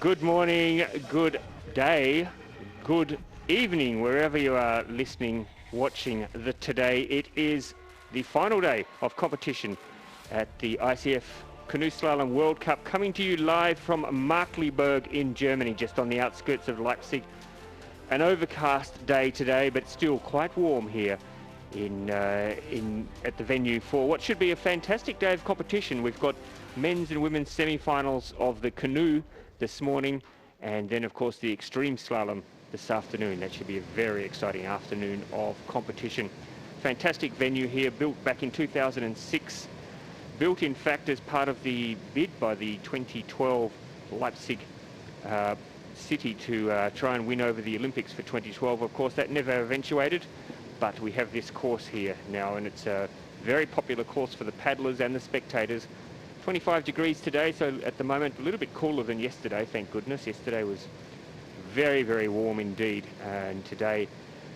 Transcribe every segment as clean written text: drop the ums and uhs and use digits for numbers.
Good morning, good day, good evening, wherever you are listening, watching today. It is the final day of competition at the ICF Canoe Slalom World Cup, coming to you live from Markkleeberg in Germany, just on the outskirts of Leipzig. An overcast day today, but still quite warm here at the venue for what should be a fantastic day of competition. We've got men's and women's semi-finals of the canoe this morning, and then of course the extreme slalom this afternoon. That should be a very exciting afternoon of competition. Fantastic venue here, built back in 2006, built in fact as part of the bid by the 2012 Leipzig city to try and win over the Olympics for 2012. Of course that never eventuated, but we have this course here now, and it's a very popular course for the paddlers and the spectators. 25 degrees today, so at the moment a little bit cooler than yesterday, thank goodness. Yesterday was very, very warm indeed, and today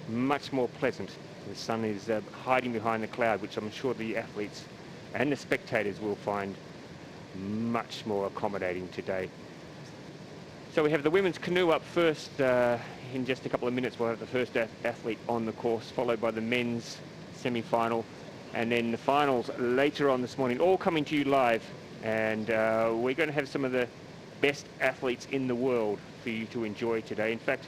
much more pleasant. The sun is hiding behind the cloud, which I'm sure the athletes and the spectators will find much more accommodating today. So we have the women's canoe up first. In just a couple of minutes we'll have the first athlete on the course, followed by the men's semi-final, and then the finals later on this morning, all coming to you live. And we're going to have some of the best athletes in the world for you to enjoy today. In fact,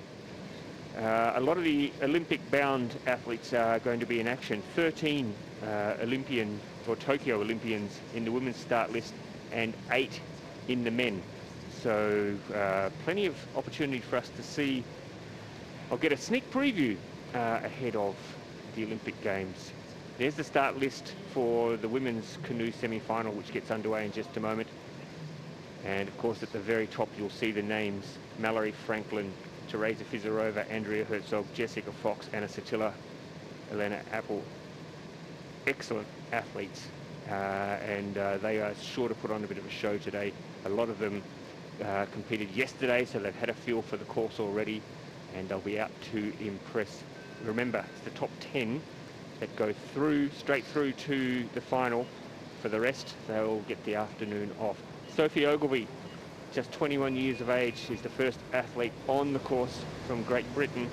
a lot of the Olympic-bound athletes are going to be in action. 13 Olympian or Tokyo Olympians in the women's start list, and 8 in the men. So plenty of opportunity for us to see. I'll get a sneak preview ahead of the Olympic Games. There's the start list for the women's canoe semi-final, which gets underway in just a moment. And of course at the very top you'll see the names: Mallory Franklin, Teresa Fizarova, Andrea Herzog, Jessica Fox, Anna Satilla, Elena Apple. Excellent athletes, and they are sure to put on a bit of a show today. A lot of them competed yesterday, so they've had a feel for the course already, and they'll be out to impress. Remember, it's the top 10 that go through, straight through to the final. For the rest, they'll get the afternoon off. Sophie Ogilvie, just 21 years of age. She's the first athlete on the course from Great Britain.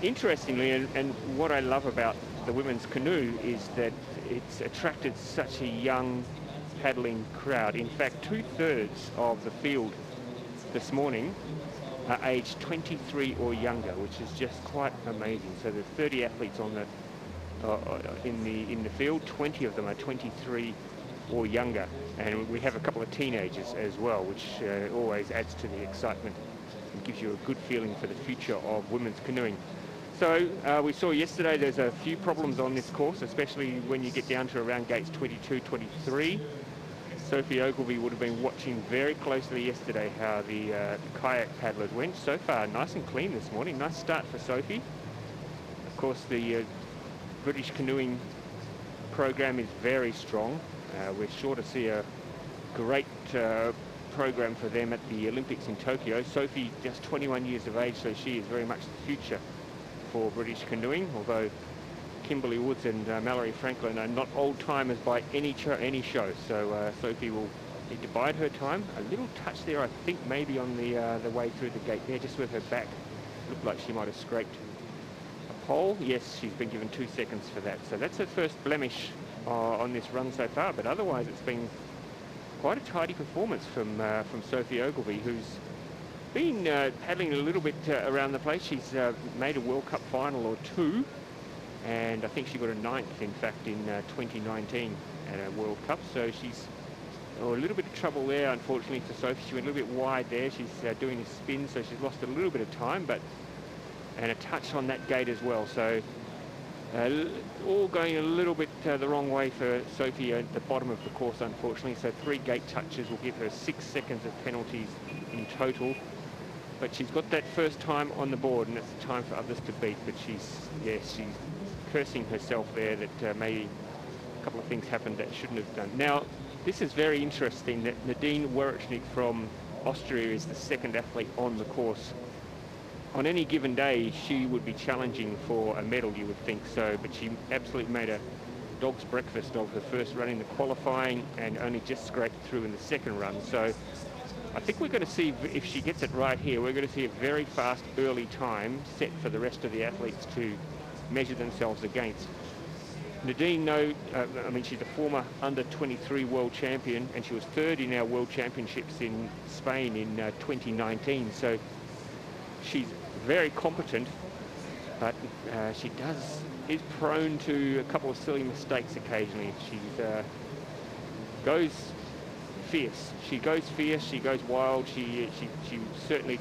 Interestingly, and what I love about the women's canoe is that it's attracted such a young paddling crowd. In fact, 2/3 of the field this morning are aged 23 or younger, which is just quite amazing. So there's 30 athletes on the in the field. 20 of them are 23 or younger, and we have a couple of teenagers as well, which always adds to the excitement and gives you a good feeling for the future of women's canoeing. So we saw yesterday there's a few problems on this course, especially when you get down to around gates 22, 23. Sophie Ogilvie would have been watching very closely yesterday how the kayak paddlers went. So far, nice and clean this morning. Nice start for Sophie. Of course, the British canoeing program is very strong. We're sure to see a great program for them at the Olympics in Tokyo. Sophie, just 21 years of age, so she is very much the future for British canoeing, although Kimberly Woods and Mallory Franklin are not old-timers by any show. So Sophie will need to bide her time. A little touch there, I think, maybe on the way through the gate there, just with her back. Looked like she might have scraped a pole. Yes, she's been given 2 seconds for that. So that's her first blemish on this run so far, but otherwise it's been quite a tidy performance from Sophie Ogilvie, who's been paddling a little bit around the place. She's made a World Cup final or two, and I think she got a 9th, in fact, in 2019 at a World Cup. So she's a little bit of trouble there, unfortunately, for Sophie. She went a little bit wide there. She's doing a spin, so she's lost a little bit of time, and a touch on that gate as well. So all going a little bit the wrong way for Sophie at the bottom of the course, unfortunately. So 3 gate touches will give her 6 seconds of penalties in total. But she's got that first time on the board, and it's time for others to beat. But she's cursing herself there that maybe a couple of things happened that shouldn't have done. Now, this is very interesting that Nadine Wawrczyk from Austria is the second athlete on the course. On any given day, she would be challenging for a medal, you would think so, but she absolutely made a dog's breakfast of her first run in the qualifying and only just scraped through in the second run. So I think we're going to see, if she gets it right here, we're going to see a very fast early time set for the rest of the athletes to measure themselves against. Nadine, I mean, she's a former under-23 world champion, and she was third in our world championships in Spain in 2019. So she's very competent, but she is prone to a couple of silly mistakes occasionally. She goes fierce. She goes fierce. She goes wild. She certainly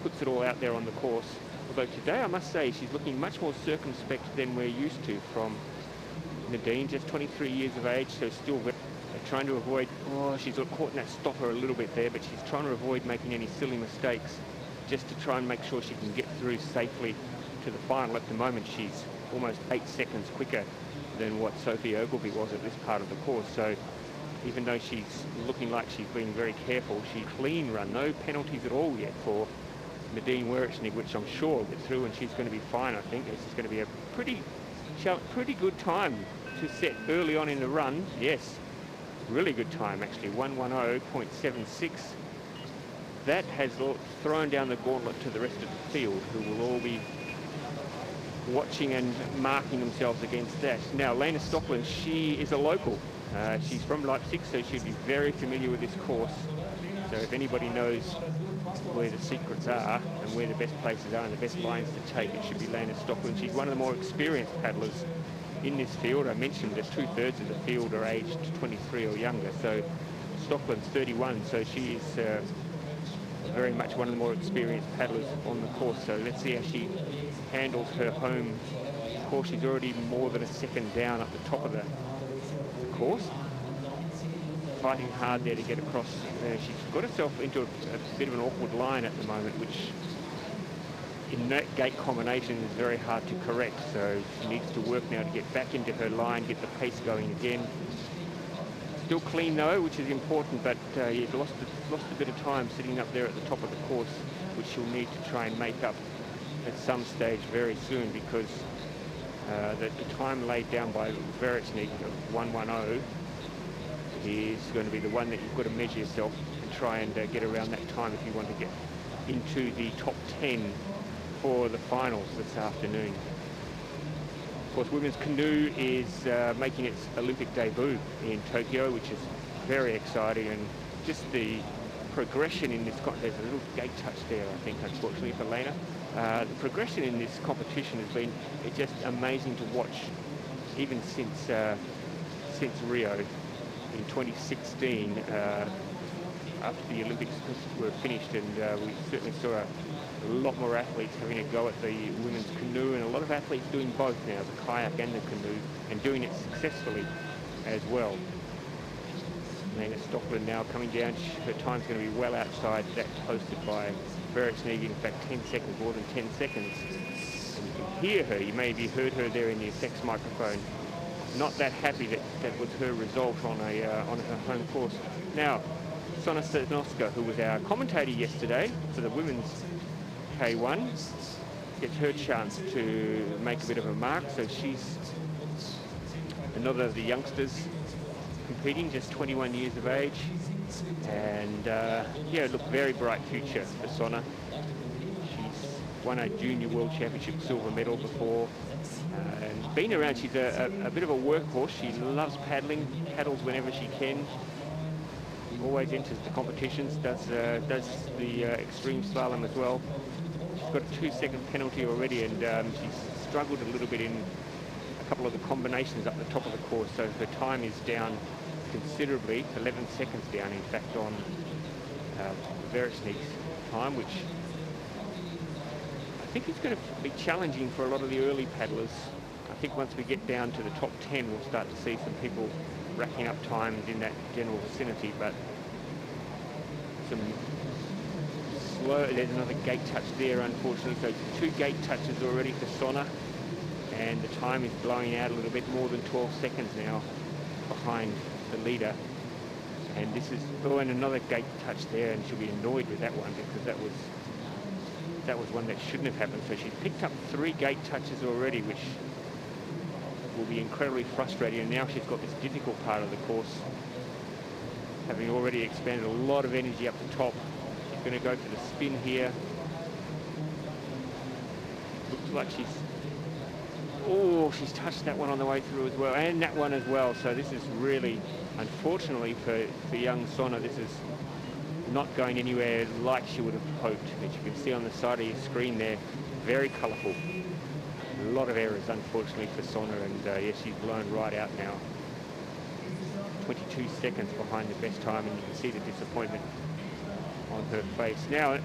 puts it all out there on the course. Although today, I must say, she's looking much more circumspect than we're used to from Nadine, just 23 years of age, so still trying to avoid, she's caught in that stopper a little bit there, but she's trying to avoid making any silly mistakes just to try and make sure she can get through safely to the final. At the moment, she's almost 8 seconds quicker than what Sophie Ogilvie was at this part of the course. So even though she's looking like she's being very careful, she's clean run, no penalties at all yet for Nadine Werechnig, which I'm sure will get through, and she's going to be fine. I think this is going to be a pretty good time to set early on in the run. Yes, really good time actually, 1:10.76. That has thrown down the gauntlet to the rest of the field, who will all be watching and marking themselves against that. Now, Lena Stockland, she is a local. She's from Leipzig, so she'd be very familiar with this course. So if anybody knows where the secrets are and where the best places are and the best lines to take, it should be Lena Stockland. She's one of the more experienced paddlers in this field. I mentioned that 2/3 of the field are aged 23 or younger. So Stockland's 31, so she is very much one of the more experienced paddlers on the course. So let's see how she handles her home course. She's already more than a second down up the top of the course. Fighting hard there to get across. She's got herself into a bit of an awkward line at the moment, which in that gate combination is very hard to correct. So she needs to work now to get back into her line, get the pace going again. Still clean though, which is important, but you've lost a bit of time sitting up there at the top of the course, which she'll need to try and make up at some stage very soon, because the time laid down by Werechnig of 1:10 is going to be the one that you've got to measure yourself and try and get around that time if you want to get into the top 10 for the finals this afternoon. Of course, women's canoe is making its Olympic debut in Tokyo, which is very exciting, and just the progression in this, there's a little gate touch there, I think, unfortunately for Lena. The progression in this competition has been just amazing to watch, even since Rio in 2016, after the Olympics were finished, and we certainly saw a lot more athletes having a go at the women's canoe, and a lot of athletes doing both now, the kayak and the canoe, and doing it successfully as well. Lena Stockland now coming down. Her time's going to be well outside that posted by Werechnig, in fact 10 seconds, more than 10 seconds. And you can hear her, you maybe heard her there in the effects microphone. Not that happy that was her result on her home course. Now, Sona Stanoska, who was our commentator yesterday for the women's K1, gets her chance to make a bit of a mark. So she's another of the youngsters competing, just 21 years of age. And yeah, look, very bright future for Sona. She's won a junior world championship silver medal before. And been around, she's a bit of a workhorse. She loves paddling, paddles whenever she can. Always enters the competitions, does the extreme slalom as well. She's got a 2-second penalty already, and she's struggled a little bit in a couple of the combinations up the top of the course, so her time is down considerably, 11 seconds down in fact on Werechnig's time, which I think is going to be challenging for a lot of the early paddlers. I think once we get down to the top 10, we'll start to see some people racking up times in that general vicinity, but some slow. There's another gate touch there, unfortunately. So 2 gate touches already for Sona, and the time is blowing out a little bit, more than 12 seconds now behind the leader. And this is, and another gate touch there, and she'll be annoyed with that one, because that was one that shouldn't have happened. So she's picked up 3 gate touches already, which will be incredibly frustrating. And now she's got this difficult part of the course, having already expended a lot of energy up the top Going to go for the spin here. Looks like she's touched that one on the way through as well, and that one as well. So this is really, unfortunately for young Sonna, this is not going anywhere like she would have hoped. As you can see on the side of your screen there, very colourful. A lot of errors, unfortunately, for Sonna, and yeah, she's blown right out now. 22 seconds behind the best time, and you can see the disappointment on her face. Now,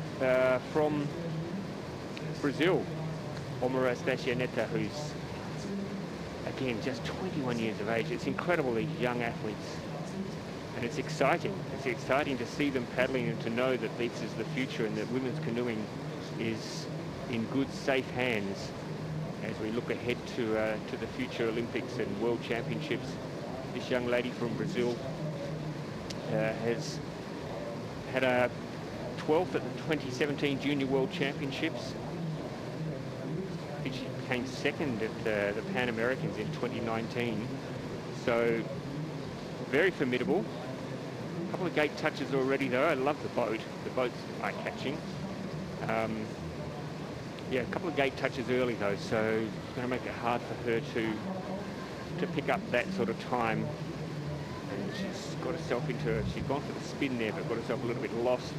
from Brazil, Omara Stacianeta, who's, again, just 21 years of age. It's incredible, these young athletes. And it's exciting. It's exciting to see them paddling and to know that this is the future and that women's canoeing is in good, safe hands as we look ahead to the future Olympics and World Championships. This young lady from Brazil has had a 12th at the 2017 Junior World Championships. I think she came second at the Pan Americans in 2019. So very formidable. A couple of gate touches already though. I love the boat. The boat's eye-catching. Yeah, a couple of gate touches early though, so it's going to make it hard for her to pick up that sort of time. And she's got herself into, she's gone for the spin there, but got herself a little bit lost.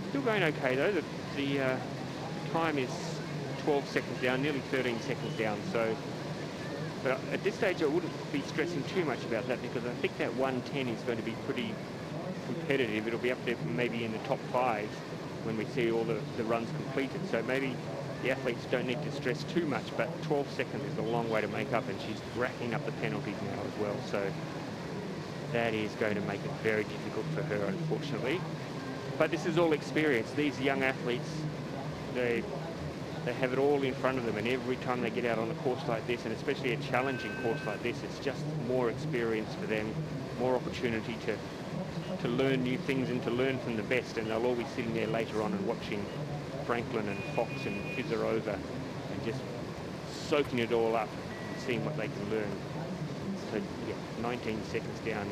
Still going okay though. The time is 12 seconds down, nearly 13 seconds down. So, but at this stage I wouldn't be stressing too much about that, because I think that 110 is going to be pretty competitive. It'll be up there maybe in the top 5 when we see all the runs completed. So maybe the athletes don't need to stress too much, but 12 seconds is a long way to make up, and she's racking up the penalties now as well. So that is going to make it very difficult for her, unfortunately. But this is all experience. These young athletes, they have it all in front of them, and every time they get out on a course like this, and especially a challenging course like this, it's just more experience for them, more opportunity to learn new things and to learn from the best. And they'll all be sitting there later on and watching Franklin and Fox and Fizarova and just soaking it all up and seeing what they can learn. So yeah, 19 seconds down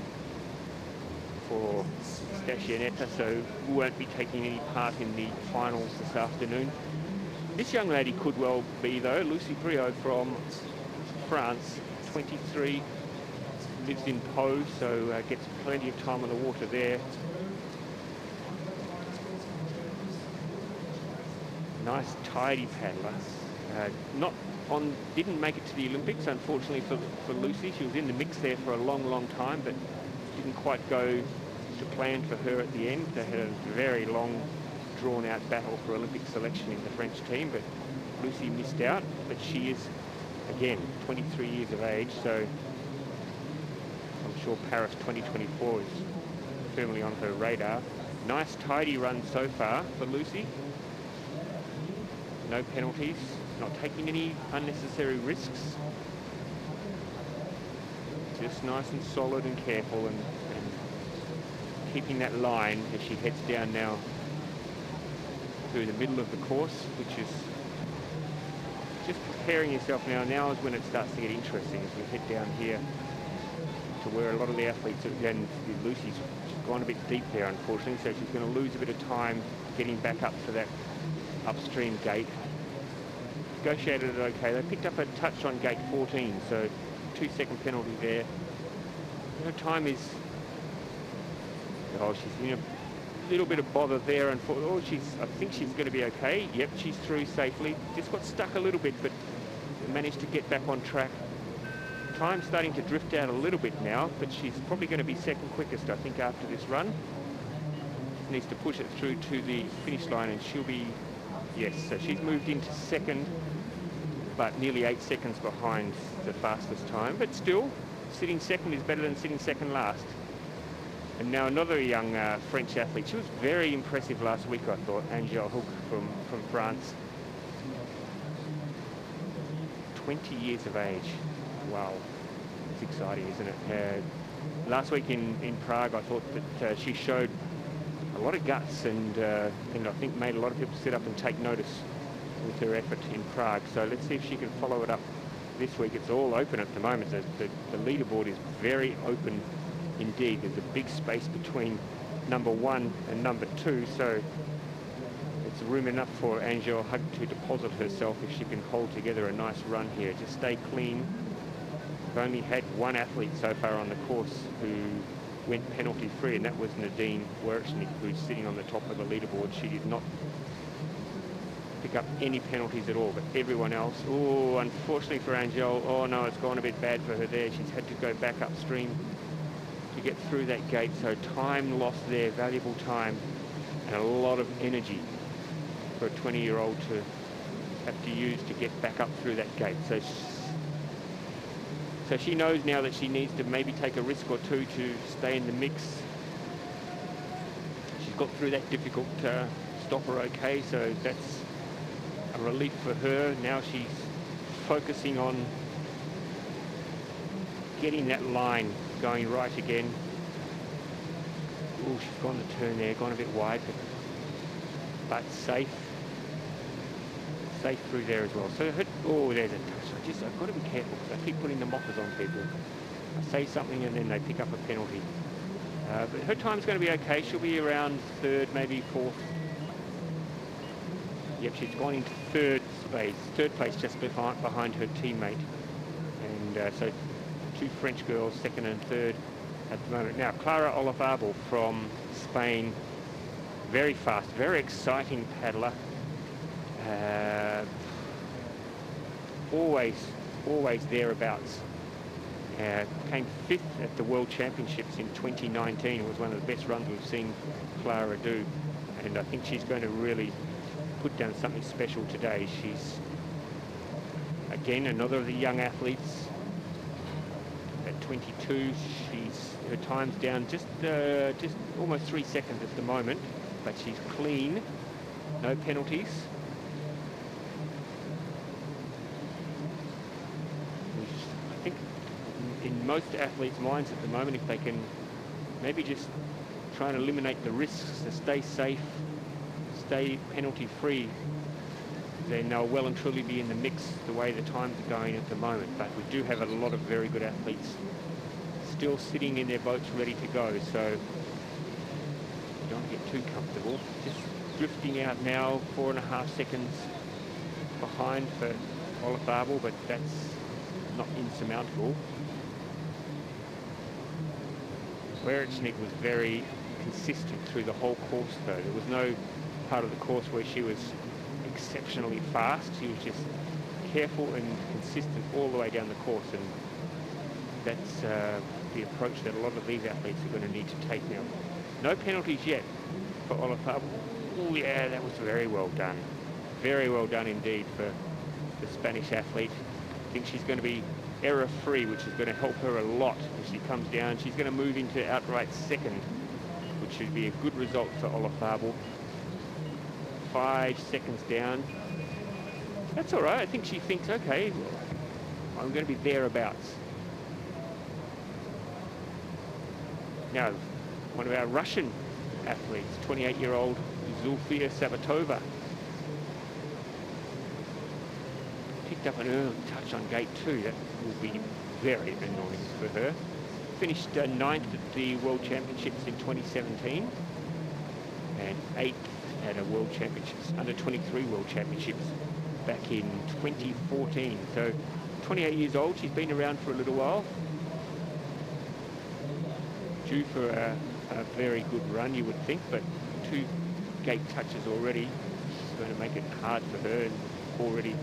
for Stacianeta, so won't be taking any part in the finals this afternoon. This young lady could well be though, Lucy Briot from France, 23, lives in Po, so gets plenty of time on the water there. Nice tidy paddler. Didn't make it to the Olympics, unfortunately for Lucy. She was in the mix there for a long time, but didn't quite go to plan for her at the end. They had a very long, drawn-out battle for Olympic selection in the French team, but Lucy missed out. But she is, again, 23 years of age, so I'm sure Paris 2024 is firmly on her radar. Nice tidy run so far for Lucy. No penalties, not taking any unnecessary risks. Just nice and solid and careful, and keeping that line as she heads down now through the middle of the course, which is just preparing yourself now. Now is when it starts to get interesting, as we head down here to where a lot of the athletes, again, Lucy's gone a bit deep there, unfortunately, so she's going to lose a bit of time getting back up to that upstream gate. Negotiated it okay. They picked up a touch on gate 14, so 2-second penalty there. Her time is, oh, she's in a little bit of bother there, and I think she's going to be okay. Yep, she's through safely. Just got stuck a little bit, but managed to get back on track. Time's starting to drift out a little bit now, but she's probably going to be second quickest, I think, after this run. Needs to push it through to the finish line, and she'll be, yes, so she's moved into second, but nearly 8 seconds behind the fastest time. But still, sitting second is better than sitting second last. And now another young French athlete. She was very impressive last week, I thought, Angèle Hook from France. 20 years of age. Wow, it's exciting, isn't it? Last week in Prague, I thought that she showed a lot of guts, and I think made a lot of people sit up and take notice with her effort in Prague. So let's see if she can follow it up this week. It's all open at the moment. The leaderboard is very open indeed. There's a big space between number 1 and number 2, so it's room enough for Angel Hug to deposit herself if she can hold together a nice run here. Just stay clean. We've only had one athlete so far on the course who went penalty free, and that was Nadine Werechnik, who's sitting on the top of the leaderboard. She did not pick up any penalties at all, but everyone else, oh, unfortunately for Angel, oh no, it's gone a bit bad for her there. She's had to go back upstream to get through that gate, so time lost there, valuable time, and a lot of energy for a 20-year-old to have to use to get back up through that gate. So she knows now that she needs to maybe take a risk or two to stay in the mix. She's got through that difficult stopper okay, so that's a relief for her. Now she's focusing on getting that line going right again. Oh, she's gone the turn there, gone a bit wide, but safe. Safe through there as well. So oh, there's a touch. I've got to be careful because I keep putting the mockers on people. I say something and then they pick up a penalty. But her time's going to be okay. She'll be around 3rd, maybe 4th. Yep, she's gone into 3rd place, just behind her teammate. And so 2 French girls, 2nd and 3rd at the moment. Now, Clara Olazabal from Spain, very fast, very exciting paddler. Always thereabouts. Came 5th at the World Championships in 2019. It was one of the best runs we've seen Clara do, and I think she's going to really put down something special today. She's again another of the young athletes. At 22, her time's down just almost 3 seconds at the moment, but she's clean, no penalties. I think in most athletes' minds at the moment, if they can maybe just try and eliminate the risks to stay safe, stay penalty free, then they'll well and truly be in the mix the way the times are going at the moment. But we do have a lot of very good athletes still sitting in their boats ready to go, so you don't get too comfortable. Just drifting out now, 4.5 seconds behind for Olazabal, but that's not insurmountable. Werechnik was very consistent through the whole course though. There was no part of the course where she was exceptionally fast. She was just careful and consistent all the way down the course, and that's the approach that a lot of these athletes are going to need to take now. No penalties yet for Olazabal. Oh yeah, that was very well done. Very well done indeed for the Spanish athlete. I think she's going to be error-free, which is going to help her a lot as she comes down. She's going to move into outright 2nd, which should be a good result for Olazabal. 5 seconds down. That's all right. I think she thinks, okay, well, I'm going to be thereabouts. Now, one of our Russian athletes, 28-year-old Zulfiya Sabatova, picked up an early touch on gate 2. That will be very annoying for her. Finished 9th at the World Championships in 2017 and 8th at a World Championships, under 23 World Championships back in 2014. So 28 years old, she's been around for a little while. Due for a very good run, you would think, but 2 gate touches already. It's going to make it hard for her, and already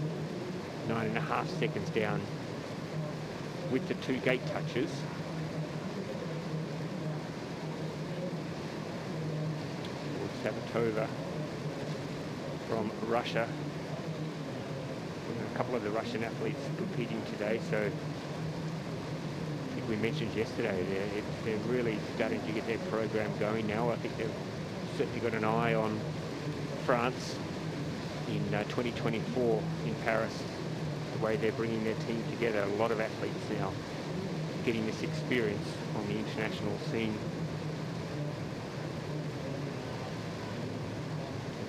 9.5 seconds down with the 2 gate touches. Sabatova from Russia. A couple of the Russian athletes competing today, so I think we mentioned yesterday they're really starting to get their program going now. I think they've certainly got an eye on France in 2024 in Paris. The way they're bringing their team together, a lot of athletes now getting this experience on the international scene.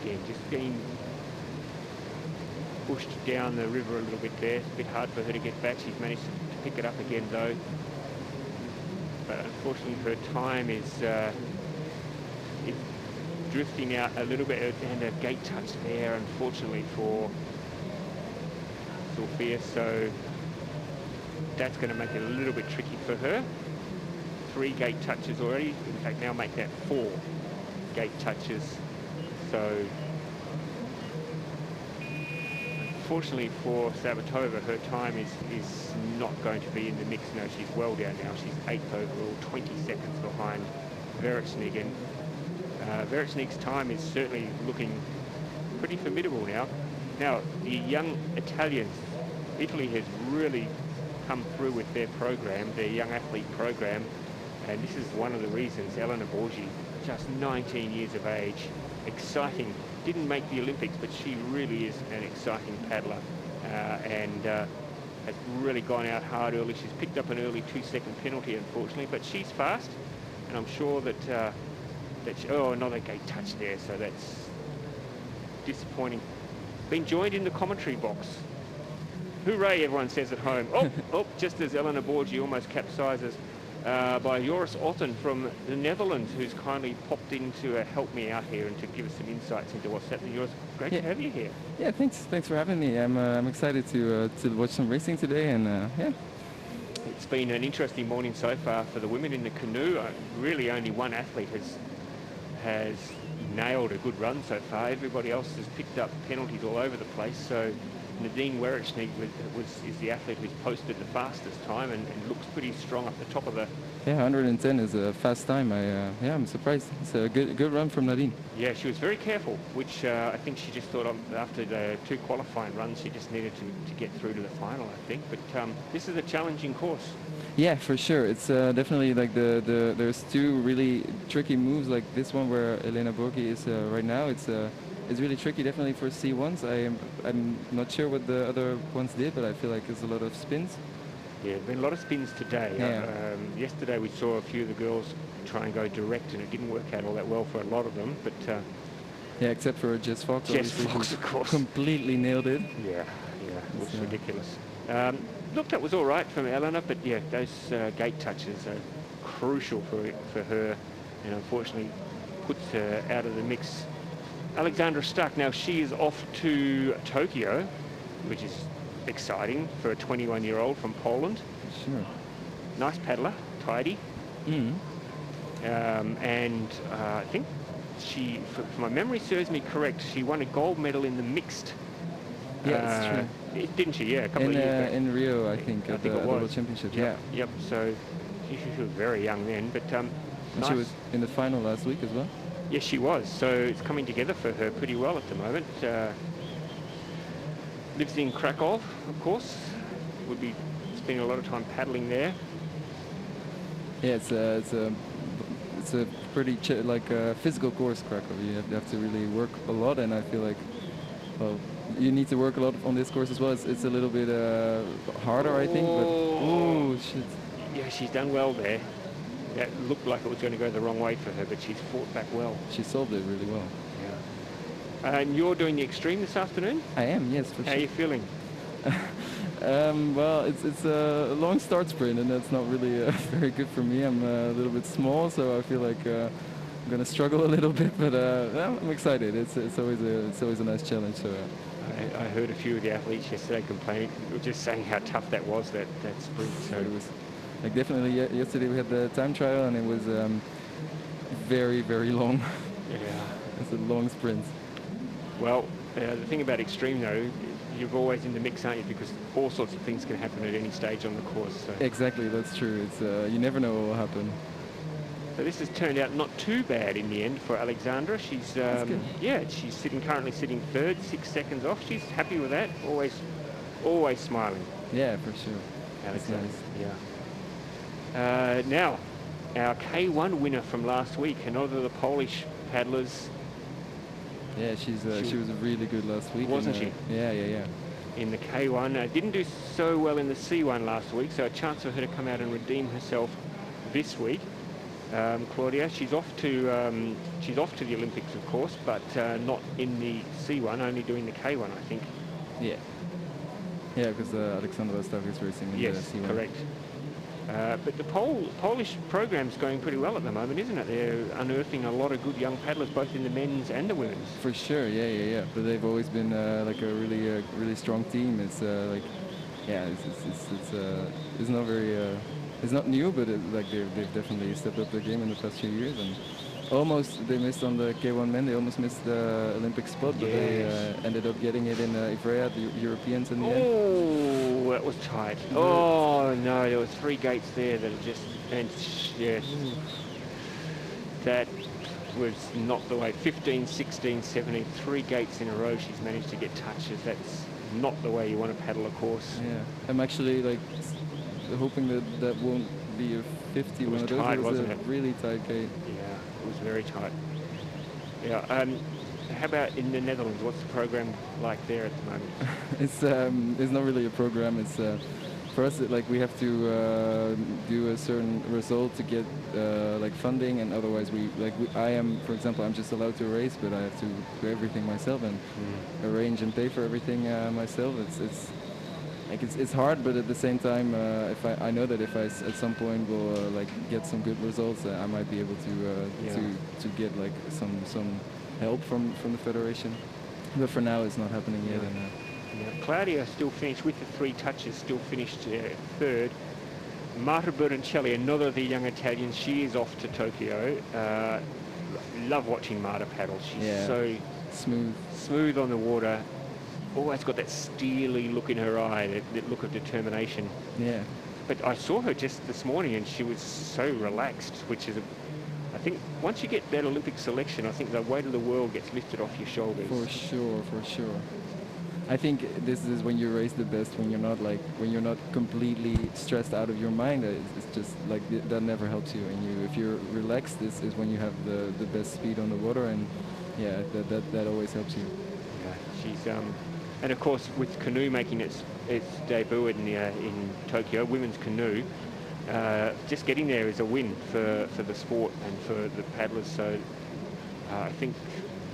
Again, just being pushed down the river a little bit there. It's a bit hard for her to get back. She's managed to pick it up again though. But unfortunately her time is it's drifting out a little bit, and a gate touch there, unfortunately, for Sophia. So that's going to make it a little bit tricky for her. 3 gate touches already. In fact, now make that 4 gate touches. So unfortunately for Sabatova, her time is not going to be in the mix. No, she's well down now. She's 8th overall, 20 seconds behind Verechnig. And Verechnik's time is certainly looking pretty formidable now. Now, the young Italians, Italy has really come through with their program, their young athlete program. And this is one of the reasons. Elena Borgi, just 19 years of age, exciting. Didn't make the Olympics, but she really is an exciting paddler, and has really gone out hard early. She's picked up an early 2-second penalty, unfortunately, but she's fast, and I'm sure that oh, another gate touch there, so that's disappointing. Been joined in the commentary box. Hooray, everyone says at home. Oh, just as Elena Borgi almost capsizes, by Joris Otten from the Netherlands, who's kindly popped in to help me out here and to give us some insights into what's happening. Joris, great to have you here. Yeah, thanks for having me. I'm excited to watch some racing today, and yeah. It's been an interesting morning so far for the women in the canoe. Really only one athlete has nailed a good run so far. Everybody else has picked up penalties all over the place. So Nadine Werechnig is the athlete who's posted the fastest time and looks pretty strong up the top of the... Yeah, 110 is a fast time. I'm surprised. It's a good run from Nadine. Yeah, she was very careful, which I think she just thought after the 2 qualifying runs, she just needed to get through to the final, I think. But this is a challenging course. Yeah, for sure. It's definitely like there's 2 really tricky moves, like this one where Elena Borgi is right now. It's really tricky, definitely for C1s. I'm not sure what the other ones did, but I feel like there's a lot of spins. Yeah, there's been a lot of spins today. Yeah. Yesterday we saw a few of the girls try and go direct, and it didn't work out all that well for a lot of them. But yeah, except for Jess Fox. Jess Fox, of course, completely nailed it. Yeah, it was ridiculous. Look, that was all right from Elena, but yeah, those gate touches are crucial for her, and unfortunately puts her out of the mix. Alexandra Stuck, now she is off to Tokyo, which is exciting for a 21-year-old from Poland. Sure. Nice paddler, tidy. And I think she, if my memory serves me correct, she won a gold medal in the mixed. Yeah, that's true. Didn't she? Yeah, a couple of years back. In Rio, I think, at the World Championship. Yep, yeah. Yep. So she was very young then, but and nice. She was in the final last week as well. Yes, she was. So it's coming together for her pretty well at the moment. Lives in Krakow, of course. Would be spending a lot of time paddling there. Yeah, it's a pretty physical course, Krakow. You have to really work a lot, and I feel like, well, you need to work a lot on this course as well. It's a little bit harder, I think. But oh shit! Yeah, she's done well there. That looked like it was going to go the wrong way for her, but she's fought back well. She solved it really well. Yeah. And you're doing the extreme this afternoon? I am, yes, for sure. How are you feeling? Well, it's a long start sprint, and that's not really very good for me. I'm a little bit small, so I feel like I'm going to struggle a little bit, but I'm excited. It's always a nice challenge. So. I heard a few of the athletes yesterday complaining, just saying how tough that was, that sprint. So it was. Like definitely, yesterday we had the time trial, and it was very, very long. Yeah. It's a long sprint. Well, the thing about extreme though, you're always in the mix, aren't you? Because all sorts of things can happen at any stage on the course. So. Exactly, that's true. It's you never know what will happen. So this has turned out not too bad in the end for Alexandra. She's she's currently sitting 3rd, 6 seconds off. She's happy with that. Always smiling. Yeah, for sure. Alexandra. Nice. Yeah. Now, our K1 winner from last week, another of the Polish paddlers. Yeah, she was really good last week. Wasn't she? Yeah. In the K1, didn't do so well in the C1 last week, so a chance for her to come out and redeem herself this week. Claudia, she's off to the Olympics, of course, but not in the C1, only doing the K1, I think. Yeah. Yeah, because Alexandra Stuck is racing in the C1. Yes, correct. But the Polish program's going pretty well at the moment, isn't it? They're unearthing a lot of good young paddlers, both in the men's and the women's. For sure, yeah. But they've always been like a really strong team. It's like, yeah, it's not very, it's not new, but like they've definitely stepped up their game in the past few years. And almost they missed on the K1 men. They almost missed the Olympic spot, but they ended up getting it in Ivrea, the Europeans in the end. Oh, that was tight. Oh no, there was 3 gates there that just, and yes, that was not the way. 15, 16, 17, 3 gates in a row she's managed to get touches. That's not the way you want to paddle a course. Yeah, I'm actually like hoping that won't be a 50 one of those. Tight, it was wasn't a it? Really tight gate. Yeah, it was very tight. Yeah. How about in the Netherlands? What's the program like there at the moment? It's not really a program. It's for us, like we have to do a certain result to get like funding, and otherwise I am, for example, I'm just allowed to race, but I have to do everything myself and arrange and pay for everything myself. It's hard, but at the same time, if I know that if I at some point will like get some good results, I might be able to get like some help from the federation. But for now, it's not happening yet. And, Claudia still finished with the 3 touches, still finished 3rd. Marta Bertoncelli, another of the young Italians, she is off to Tokyo. Love watching Marta paddle. She's so smooth on the water. Always got that steely look in her eye, that look of determination. Yeah. But I saw her just this morning and she was so relaxed, which is, I think once you get that Olympic selection, I think the weight of the world gets lifted off your shoulders. For sure. I think this is when you race the best, when you're not completely stressed out of your mind. It's just like that never helps you. And if you're relaxed, this is when you have the best speed on the water, and yeah, that always helps you. Yeah, she's and of course with canoe making its debut in Tokyo, women's canoe, just getting there is a win for the sport and for the paddlers. So I think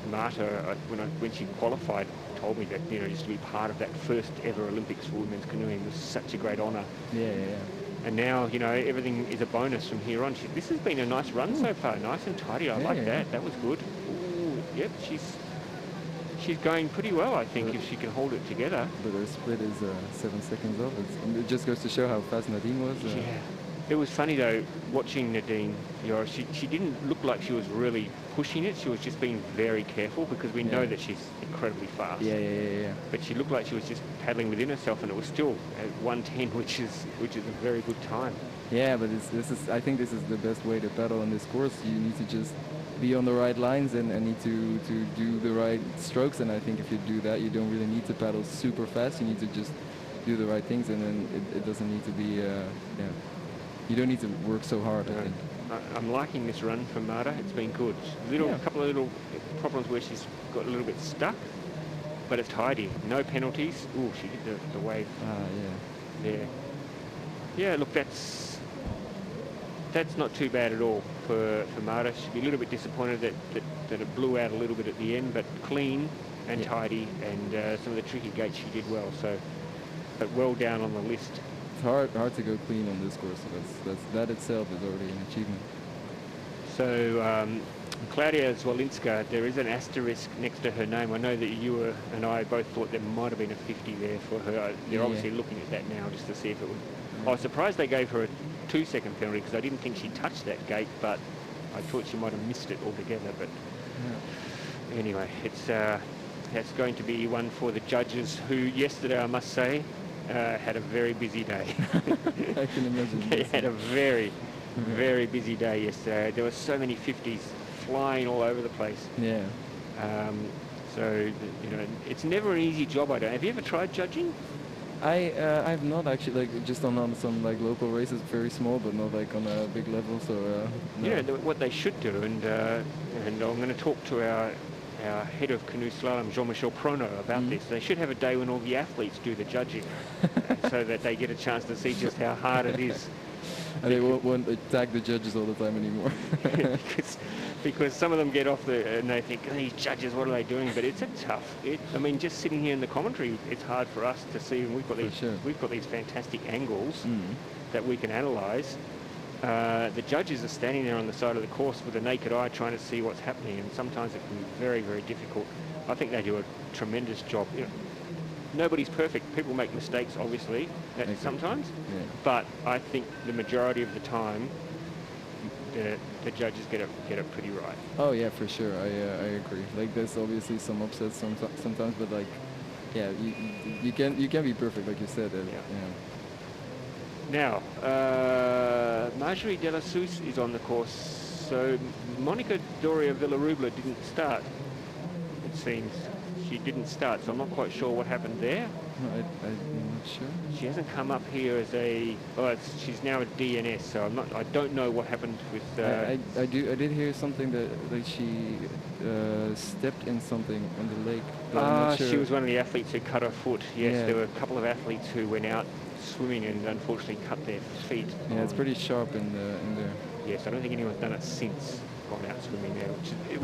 Marta, when she qualified, told me that just to be part of that first ever Olympics for women's canoeing was such a great honour. Yeah. And now everything is a bonus from here on. This has been a nice run so far, nice and tidy. I like that. That was good. Ooh, yep, she's going pretty well, I think, if she can hold it together. But her split is 7 seconds off. It just goes to show how fast Nadine was. Yeah. It was funny though, watching Nadine. She didn't look like she was really pushing it. She was just being very careful, because we know that she's incredibly fast. Yeah. But she looked like she was just paddling within herself, and it was still at 1:10, which is a very good time. Yeah, but I think this is the best way to paddle on this course. You need to just be on the right lines and need to do the right strokes. And I think if you do that, you don't really need to paddle super fast. You need to just do the right things, and then it doesn't need to be. You don't need to work so hard. I think. I'm liking this run from Marta. It's been good. A couple of little problems where she's got a little bit stuck, but it's tidy. No penalties. Ooh, she did the wave. Yeah. Yeah, look, that's not too bad at all for Marta. She'd be a little bit disappointed that it blew out a little bit at the end, but clean and tidy, and some of the tricky gates she did well. So, but well down on the list. It's hard to go clean on this course. So that itself is already an achievement. So Klaudia Zwolinska, there is an asterisk next to her name. I know that you and I both thought there might have been a 50 there for her. They're obviously looking at that now just to see if it would. I was surprised they gave her a 2-second penalty, because I didn't think she touched that gate, but I thought she might have missed it altogether. But anyway, it's going to be one for the judges, who yesterday, I must say, had a very busy day. I can imagine. They had a very, very busy day yesterday. There were so many 50s flying all over the place. Yeah. So it's never an easy job. Have you ever tried judging? I've not actually, like just on some like local races, very small, but not like on a big level. So no. What they should do, and I'm going to talk to our head of canoe slalom, Jean-Michel Prono, about this. They should have a day when all the athletes do the judging, so that they get a chance to see just how hard it is. And they won't tag the judges all the time anymore. Because because some of them get off and they think, these judges, what are they doing? But it's a tough. I mean, just sitting here in the commentary, it's hard for us to see. And we've got these fantastic angles that we can analyse. The judges are standing there on the side of the course with a naked eye trying to see what's happening, and sometimes it can be very, very difficult. I think they do a tremendous job. Nobody's perfect. People make mistakes, obviously, sometimes, but I think the majority of the time, the judges get it pretty right. Oh yeah, for sure. I agree. Like there's obviously some upsets sometimes, but like, yeah, you can be perfect, like you said. Now, Marjorie de la Sousse is on the course, so Monica Doria Villarubla didn't start, it seems. She didn't start, so I'm not quite sure what happened there. No, I'm not sure. She hasn't come up here as she's now a DNS, so I don't know what happened with... I did hear something that she stepped in something on the lake. But I'm not sure. She was one of the athletes who cut her foot. Yes, there were a couple of athletes who went out swimming and unfortunately cut their feet. Yeah, it's pretty sharp in there. Yes, I don't think anyone's done it since gone out swimming there, which it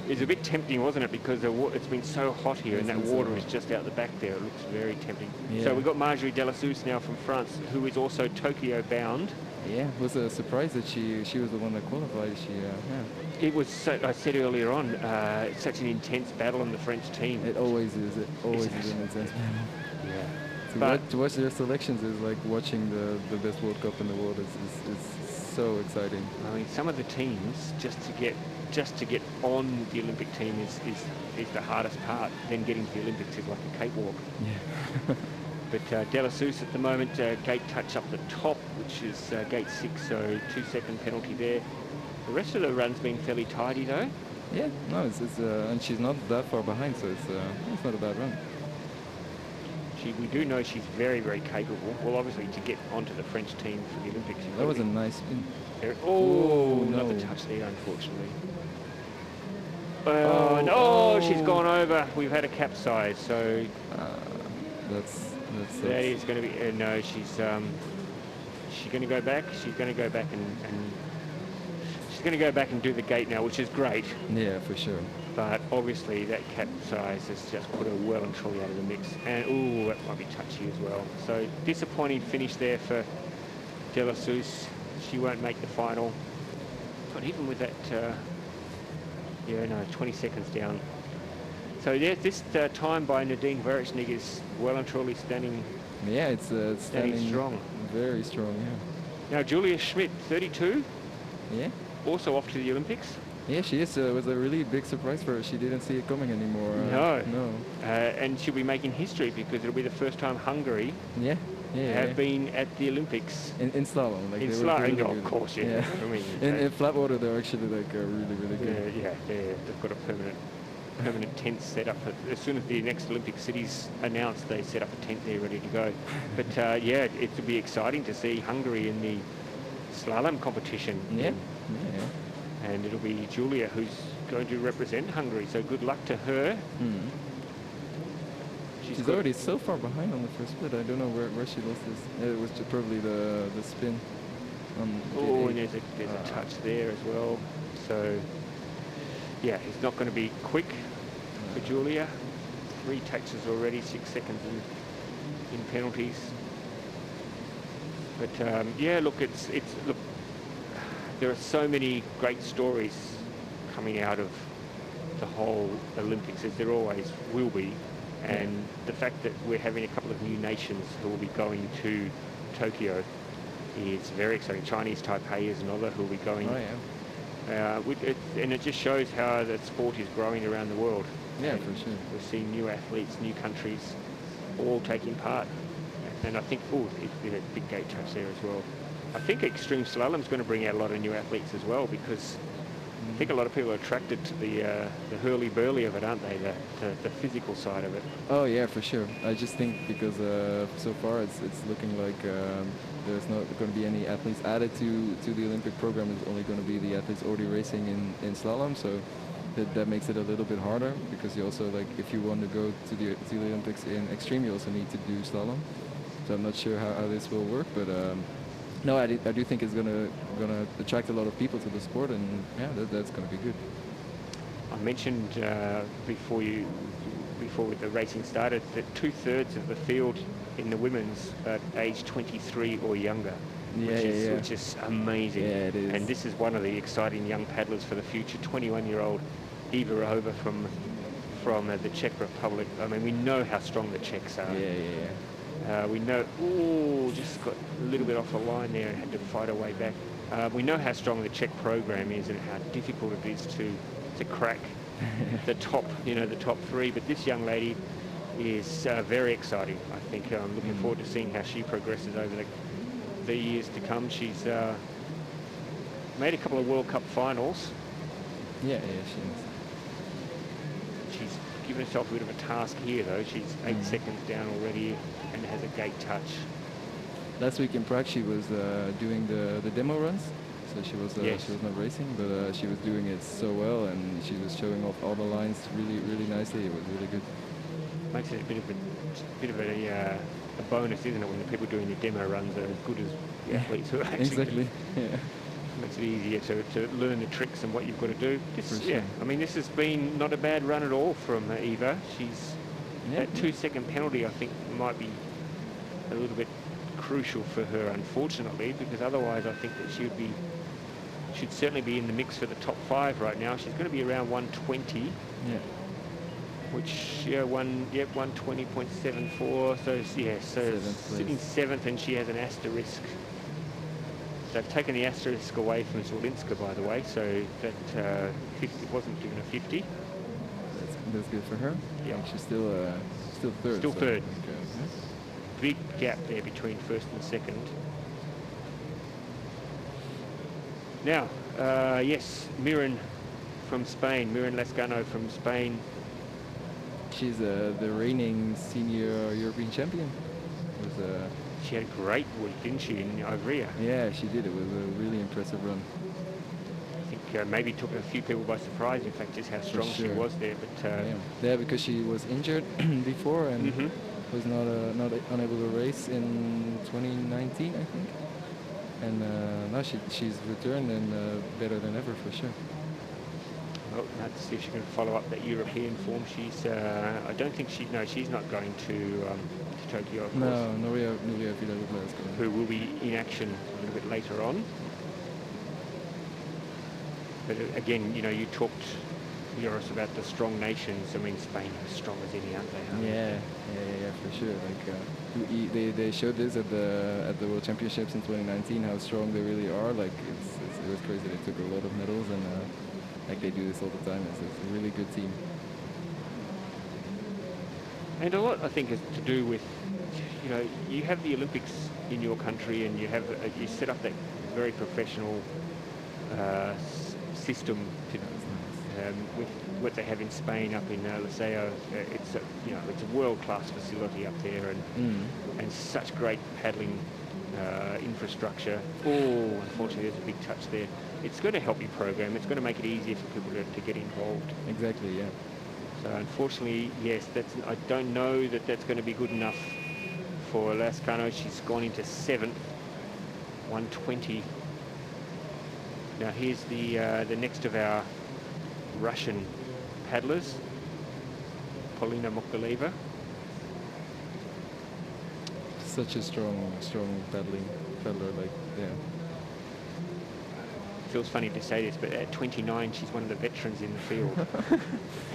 was a bit tempting, wasn't it? Because it's been so hot here, and that water is just out the back there. It looks very tempting. Yeah. So we've got Marjorie de la Sousse now from France, who is also Tokyo bound. Yeah, it was a surprise that she was the one that qualified. It was, I said earlier on, it's such an intense battle on the French team. It always is. It always is an intense battle. Yeah. To watch their selections is like watching the best World Cup in the world. It's so exciting. I mean, some of the teams just to get on the Olympic team is the hardest part. Then getting to the Olympics is like a cakewalk. Yeah. But de la Sousse at the moment, gate touch up the top, which is gate 6, so 2-second penalty there. The rest of the run's been fairly tidy though. Yeah, no, it's and she's not that far behind, so it's not a bad run. We do know she's very, very capable. Well, obviously, to get onto the French team for the Olympics. That was a nice spin. Not the touch there, unfortunately. No, she's gone over. We've had a capsize, so that is going to be no. She's going to go back. She's going to go back and she's going to go back and do the gate now, which is great. Yeah, for sure. But obviously that capsize has just put her well and truly out of the mix. And that might be touchy as well. So disappointing finish there for de la Sousse. She won't make the final. But even with that, 20 seconds down. So this time by Nadine Verechnig is well and truly standing. Yeah, it's standing strong. Very strong, yeah. Now Julia Schmidt, 32. Yeah. Also off to the Olympics. Yeah, she is. It was a really big surprise for her. She didn't see it coming anymore. No. And she'll be making history because it'll be the first time Hungary have been at the Olympics. In slalom. Like in slalom, of course, yeah. I mean, in flat water, they're actually like really, really good. Yeah. They've got a permanent tent set up. As soon as the next Olympic city's announced, they set up a tent there ready to go. But it'll be exciting to see Hungary in the slalom competition. Yeah. And it'll be Julia who's going to represent Hungary. So good luck to her. She's already so far behind on the first split. I don't know where she lost this. It was probably the spin. And there's a touch there as well. So yeah, it's not going to be quick for Julia. 3 touches already, 6 seconds in penalties. But look, look. There are so many great stories coming out of the whole Olympics, as there always will be. And the fact that we're having a couple of new nations who will be going to Tokyo is very exciting. Chinese Taipei is another who will be going. And it just shows how the sport is growing around the world. Yeah, and for sure. We're seeing new athletes, new countries, all taking part. And I think, big gate touch there as well. I think extreme slalom is going to bring out a lot of new athletes as well, because I think a lot of people are attracted to the hurly-burly of it, aren't they? The physical side of it. Oh yeah, for sure. I just think because so far it's looking like there's not going to be any athletes added to the Olympic program. It's only going to be the athletes already racing in slalom. So that makes it a little bit harder, because you also, like, if you want to go to the Olympics in extreme, you also need to do slalom. So I'm not sure how this will work, but No, I do think it's gonna attract a lot of people to the sport, and yeah, that's gonna be good. I mentioned before the racing started that 2/3 of the field in the women's are age 23 or younger, which is amazing. Yeah, it is. And this is one of the exciting young paddlers for the future. 21-year-old Eva Rova from the Czech Republic. I mean, we know how strong the Czechs are. We know. Oh, just got a little bit off the line there and had to fight her way back. We know how strong the Czech program is and how difficult it is to crack the top three. But this young lady is very exciting. I think I'm looking forward to seeing how she progresses over the years to come. She's made a couple of World Cup finals. Yeah, she is. She's given herself a bit of a task here, though. She's 8 seconds down already and has a gate touch. Last week in Prague, she was doing the demo runs. So she was not racing, but she was doing it so well, and she was showing off all the lines really nicely. It was really good. Makes it a bit of a bonus, isn't it, when the people doing the demo runs are as good as the athletes who are actually exactly. Makes it easier to learn the tricks and what you've got to do. Sure. I mean, this has been not a bad run at all from Eva. She's that 2-second penalty, I think, might be a little bit crucial for her, unfortunately, because otherwise I think that should certainly be in the mix for the top 5 right now. She's going to be around 120. Yeah. Which 120.74. So sitting 7th, and she has an asterisk. They've taken the asterisk away from Zwolinska, by the way, so that 50 wasn't given a 50. That's good for her. Yeah, she's still third. Still third. Okay. Big gap there between first and second. Now, yes, Miren from Spain, Miren Lascano from Spain. She's the reigning senior European champion. She had a great week, didn't she, in Ivrea? Yeah, she did. It was a really impressive run. I think maybe took a few people by surprise, in fact, just how strong she was there. But yeah, because she was injured before and was not unable to race in 2019, I think. And now she's returned and better than ever for sure. Well, now to see if she can follow up that European form. She's, I don't think she's not going to Tokyo, of course. No, Nuria Villarubla is going. Who will be in action a little bit later on. But again, you talked, Joris, about the strong nations. I mean, Spain is as strong as any, aren't they? Yeah, for sure. Like they showed this at the World Championships in 2019, how strong they really are. Like it was crazy. They took a lot of medals, and like they do this all the time. It's a really good team. And a lot, I think, is to do with, you have the Olympics in your country, and you set up that very professional system with what they have in Spain up in Liceo. It's a world-class facility up there, and such great paddling infrastructure. Oh, unfortunately, there's a big touch there. It's going to help your program. It's going to make it easier for people to get involved. Exactly, yeah. So unfortunately, yes, I don't know that that's going to be good enough for Lascano. She's gone into 7th, 120. Now here's the next of our Russian paddlers, Polina Markkleeberg. Such a strong paddler, like, yeah. Feels funny to say this, but at 29, she's one of the veterans in the field.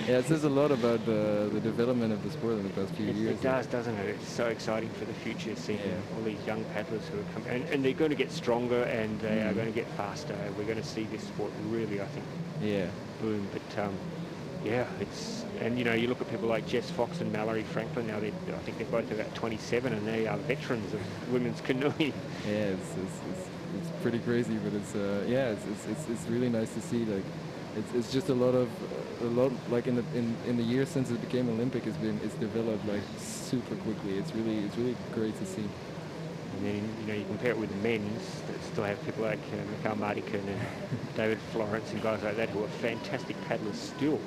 Yeah, it says a lot about the development of the sport in the past few years. It does, doesn't it? It's so exciting for the future, seeing all these young paddlers who are coming, and they're going to get stronger, and they are going to get faster. We're going to see this sport really, I think, boom. But yeah, and you look at people like Jess Fox and Mallory Franklin. Now I think they're both about 27, and they are veterans of women's canoeing. Yeah, it's pretty crazy, but it's really nice to see. Like, it's just a lot like in the years since it became Olympic, it's developed like super quickly. It's really great to see. And then you compare it with the men's that still have people like Mikhail Mardikin and David Florence and guys like that who are fantastic paddlers still.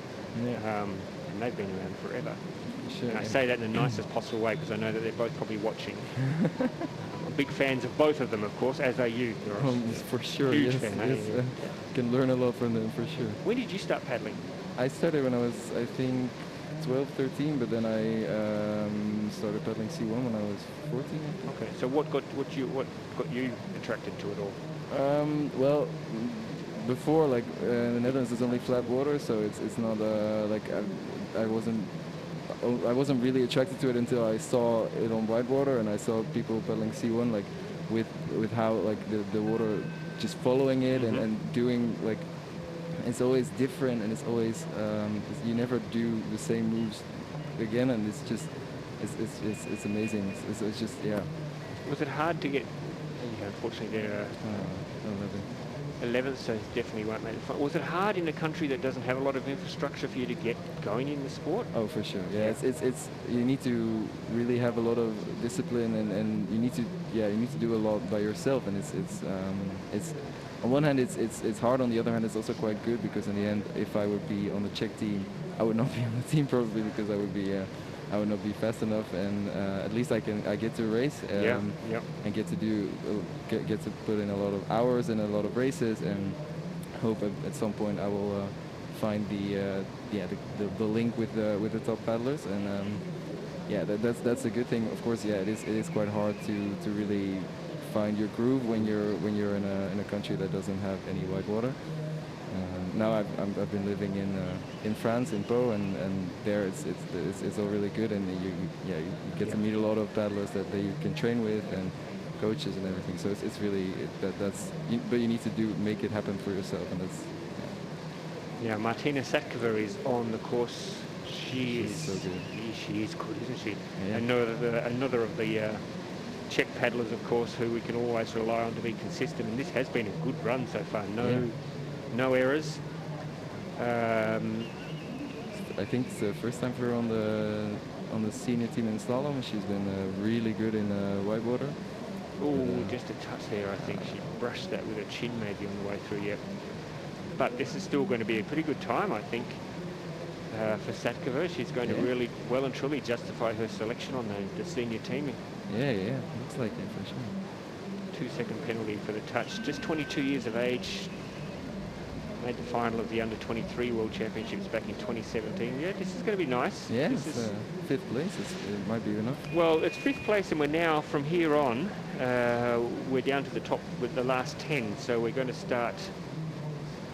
Yeah. And they've been around forever. Sure, and I say that in the nicest possible way because I know that they're both probably watching. I'm big fans of both of them, of course, as are you. You're a For sure, huge yes. fan, Yes, aren't you? can learn a lot from them, for sure. When did you start paddling? I started when I was, I think, 12, 13, but then I started paddling C1 when I was 14. I think. Okay, so what got you attracted to it all? Well, before, like in the Netherlands, it's only flat water, so it's not like I wasn't really attracted to it until I saw it on white water, and I saw people paddling C1 like with how like the water just following it and doing like. It's always different, and it's always you never do the same moves again, and it's just it's amazing. It's just Was it hard to get? Unfortunately, they're 11th, so definitely won't make it. Was it hard in a country that doesn't have a lot of infrastructure for you to get going in the sport? Oh, for sure. Yeah, it's you need to really have a lot of discipline, and you need to do a lot by yourself, and it's on one hand it's hard. On the other hand, it's also quite good, because in the end, if I would be on the Czech team, I would not be on the team probably, because I would not be fast enough, and at least I get to race and get to put in a lot of hours and a lot of races, and hope at some point I will find the link with the top paddlers, and that's a good thing. Of course, it is quite hard to really find your groove when you're in a country that doesn't have any white water. Now I've been living in France, in Po, and there it's all really good, and you get to meet a lot of paddlers that you can train with, and coaches and everything. So it's really but you need to make it happen for yourself, and that's Martina Satkova is on the course. She's so good. She is good, isn't she? Yeah. Another of the Czech paddlers, of course, who we can always rely on to be consistent, and this has been a good run so far. No errors. I think it's the first time for her on the senior team in slalom. She's been really good in whitewater. Oh, just a touch there. I think she brushed that with her chin maybe on the way through. Yep. But this is still going to be a pretty good time, I think, for Satkova. She's going to really well and truly justify her selection on the senior team. Yeah, looks like it for sure. 2-second penalty for the touch. Just 22 years of age. Made the final of the under-23 World Championships back in 2017. Yeah, this is going to be nice. Yeah, it's 5th place. It might be enough. Well, it's 5th place, and we're now, from here on, we're down to the top with the last 10. So we're going to start.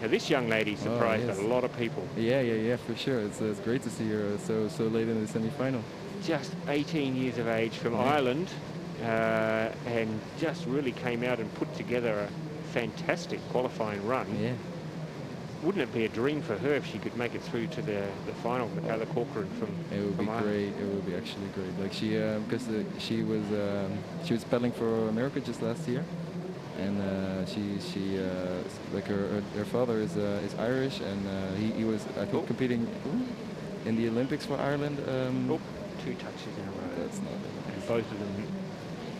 Now, this young lady surprised a lot of people. Yeah, for sure. It's great to see her so late in the semi-final. Just 18 years of age from Ireland, and just really came out and put together a fantastic qualifying run. Yeah. Wouldn't it be a dream for her if she could make it through to the final, Michaela Corcoran from It would be Ireland. great. It would be actually great. Like because she was paddling for America just last year, and she like her father is Irish, and he was I think competing in the Olympics for Ireland. 2 touches in a row. That's not. And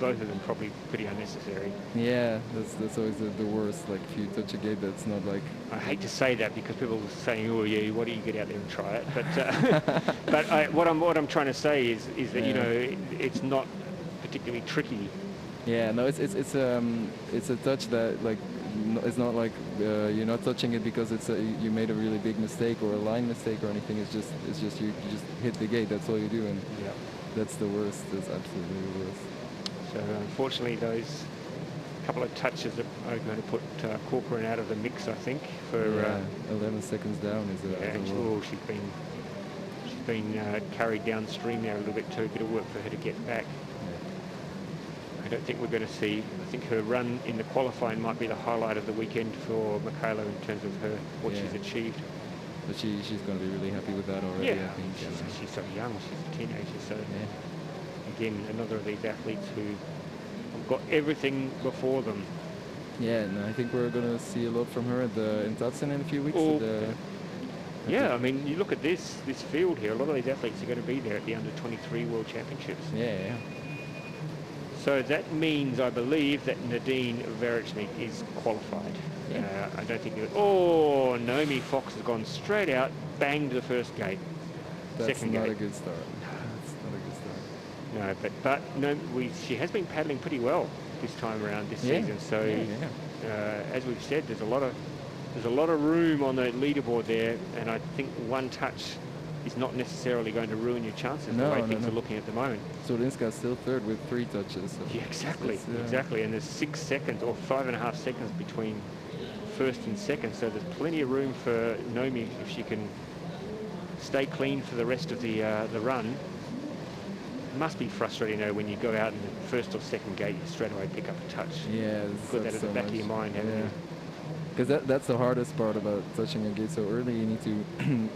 both of them probably pretty unnecessary. Yeah, that's always the worst. Like if you touch a gate, that's not like. I hate to say that because people are saying, "Oh yeah, why don't you get out there and try it?" But what I'm trying to say is that it's not particularly tricky. Yeah, no, it's a touch that like it's not like you're not touching it because you made a really big mistake or a line mistake or anything. It's just you just hit the gate. That's all you do, and that's the worst. That's absolutely the worst. So unfortunately, those couple of touches are going to put Corcoran out of the mix, I think. For 11 seconds down is she's been carried downstream there a little bit too. A bit of work for her to get back. I don't think we're going to see. I think her run in the qualifying might be the highlight of the weekend for Michaela in terms of what she's achieved. But she's going to be really happy with that already. Yeah, I think. She's so young. She's a teenager. So again, another of these athletes who have got everything before them. Yeah, and I think we're going to see a lot from her in Tatsen in a few weeks. I mean, you look at this field here. A lot of these athletes are going to be there at the under-23 World Championships. Yeah. So that means, I believe, that Nadine Verechnik is qualified. Yeah. I don't think. Naomi Fox has gone straight out, banged the first gate. That's Second not gate. a good start. That's not a good start. but no, she has been paddling pretty well this time around this season. So as we've said, there's a lot of room on the leaderboard there, and I think one touch is not necessarily going to ruin your chances the way things are looking at the moment. Zwolinska's still third with 3 touches. So yeah, exactly. And there's 6 seconds or 5.5 seconds between first and second, so there's plenty of room for Naomi if she can stay clean for the rest of the run. It must be frustrating though when you go out in the first or second gate, you straight away pick up a touch. Yeah, put that at the back of your mind, haven't you? Because that's the hardest part about touching a gate so early. You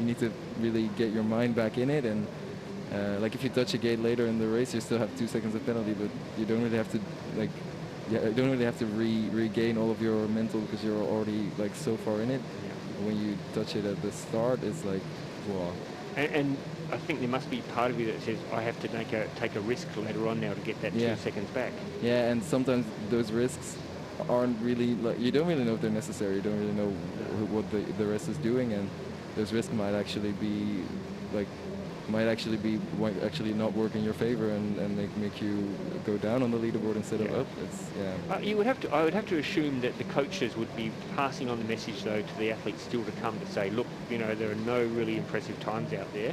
need to really get your mind back in it, and like if you touch a gate later in the race, you still have 2 seconds of penalty, but you don't really have to regain all of your mental because you're already like so far in it. Yeah. When you touch it at the start, it's like, wow. And I think there must be part of you that says, I have to take a risk later on now to get that 2 seconds back. Yeah, and sometimes those risks aren't really, like, you don't really know if they're necessary. You don't really know what the rest is doing, and those risks might actually be actually not work in your favor and make you go down on the leaderboard instead of up. I would have to assume that the coaches would be passing on the message though to the athletes still to come to say, look, there are no really impressive times out there.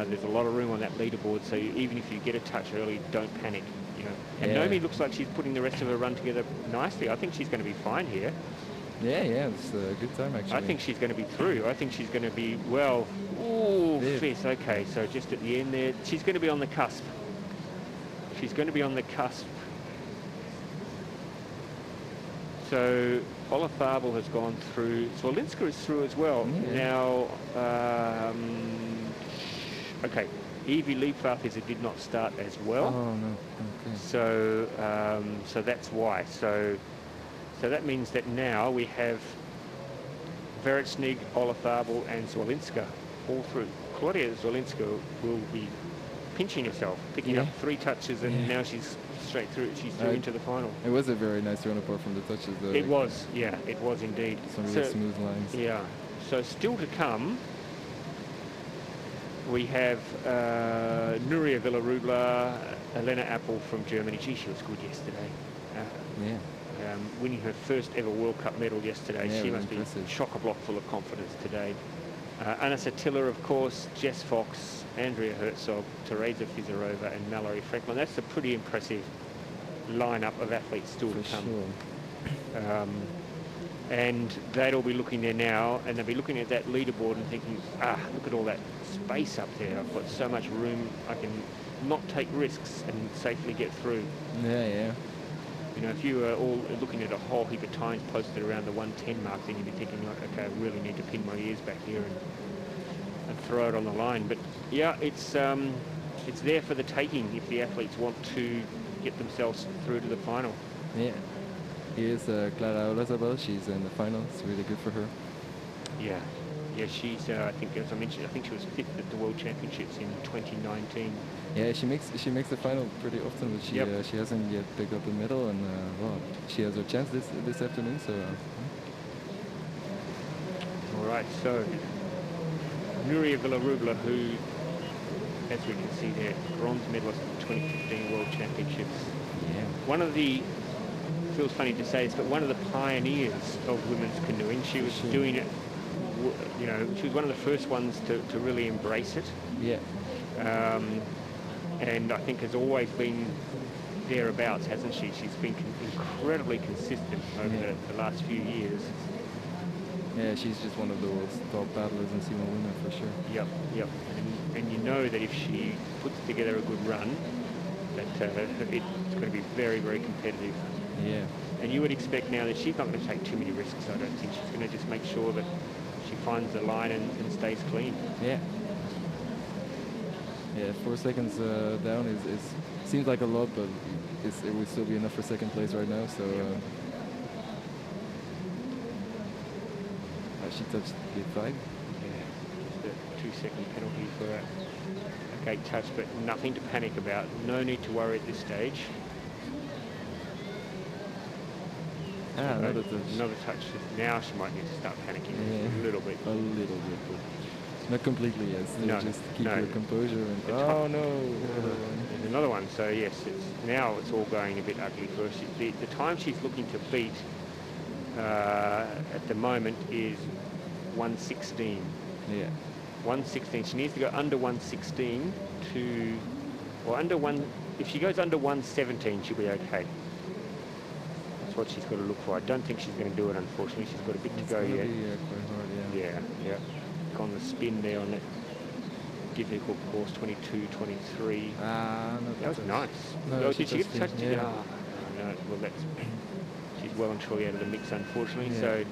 There's a lot of room on that leaderboard, so even if you get a touch early, don't panic. And Naomi looks like she's putting the rest of her run together nicely. I think she's going to be fine here. Yeah, it's a good time actually. I think she's going to be through. I think she's going to be, fifth. Okay, so just at the end there, she's going to be on the cusp. So Olafable has gone through. Zwolinska is through as well. Now, okay, Evie Liebwarth did not start as well. Oh no. Okay. So that's why. So that means that now we have Veretsnig, Olafable and Zwolinska all through. Claudia Zwolinska will be pinching herself, picking up 3 touches, and now she's straight through. She's through into the final. It was a very nice run apart from the touches though. It was indeed. Some really smooth lines. Yeah. So still to come, we have Nuria Villarubla, Elena Apple from Germany. Gee, she was good yesterday. Winning her first ever World Cup medal yesterday. She must impressive. Be chock-a-block full of confidence today. Anna Satilla, of course, Jess Fox, Andrea Herzog, Teresa Fizarova and Mallory Franklin. That's a pretty impressive lineup of athletes still to come. Sure. And they'll be looking there now, and they'll be looking at that leaderboard and thinking, look at all that space up there. I've got so much room. I can not take risks and safely get through. Yeah. If you were all looking at a whole heap of times posted around the 110 mark, then you'd be thinking, like, okay, I really need to pin my ears back here and throw it on the line. But yeah, it's there for the taking if the athletes want to get themselves through to the final. Yeah. Here's Clara Olazabal. She's in the final. It's really good for her. Yeah, she's, I think, as I mentioned, I think she was 5th at the World Championships in 2019. Yeah, she makes the final pretty often, but she hasn't yet picked up the medal, and she has her chance this afternoon. So. All right, so Nuria Villarubla, who, as we can see there, bronze medalist at the 2015 World Championships. Yeah. One of the, feels funny to say this, but one of the pioneers of women's canoeing. She was doing it. She was one of the first ones to really embrace it. Yeah. And I think has always been thereabouts, hasn't she? She's been incredibly consistent over the last few years. Yeah, she's just one of the world's top paddlers in Simon women for sure. Yep. And you know that if she puts together a good run, that it's going to be very, very competitive. Yeah. And you would expect now that she's not going to take too many risks. I don't think she's going to just make sure that she finds the line and stays clean. Yeah. 4 seconds down seems like a lot, but it would still be enough for second place right now. So she touched gate 5. Yeah, just a 2-second penalty for a gate touch, but nothing to panic about. No need to worry at this stage. Another touch. Now she might need to start panicking a little bit. A little bit. Not completely, yes. No, Just keep no. your composure. And oh no! There's another one. So yes, now it's all going a bit ugly for her. The time she's looking to beat at the moment is 1:16. Yeah. 1:16. She needs to go under 1:16 to, or under one. If she goes under 1:17, she'll be okay. That's what she's got to look for. I don't think she's going to do it, unfortunately. She's got a bit to go yet. Quite hard, yeah. Yeah. On the spin there on that difficult course, 22, 23. That was nice. No, did she get touched? Yeah. No. Well, she's well and truly out of the mix, unfortunately. Yeah. So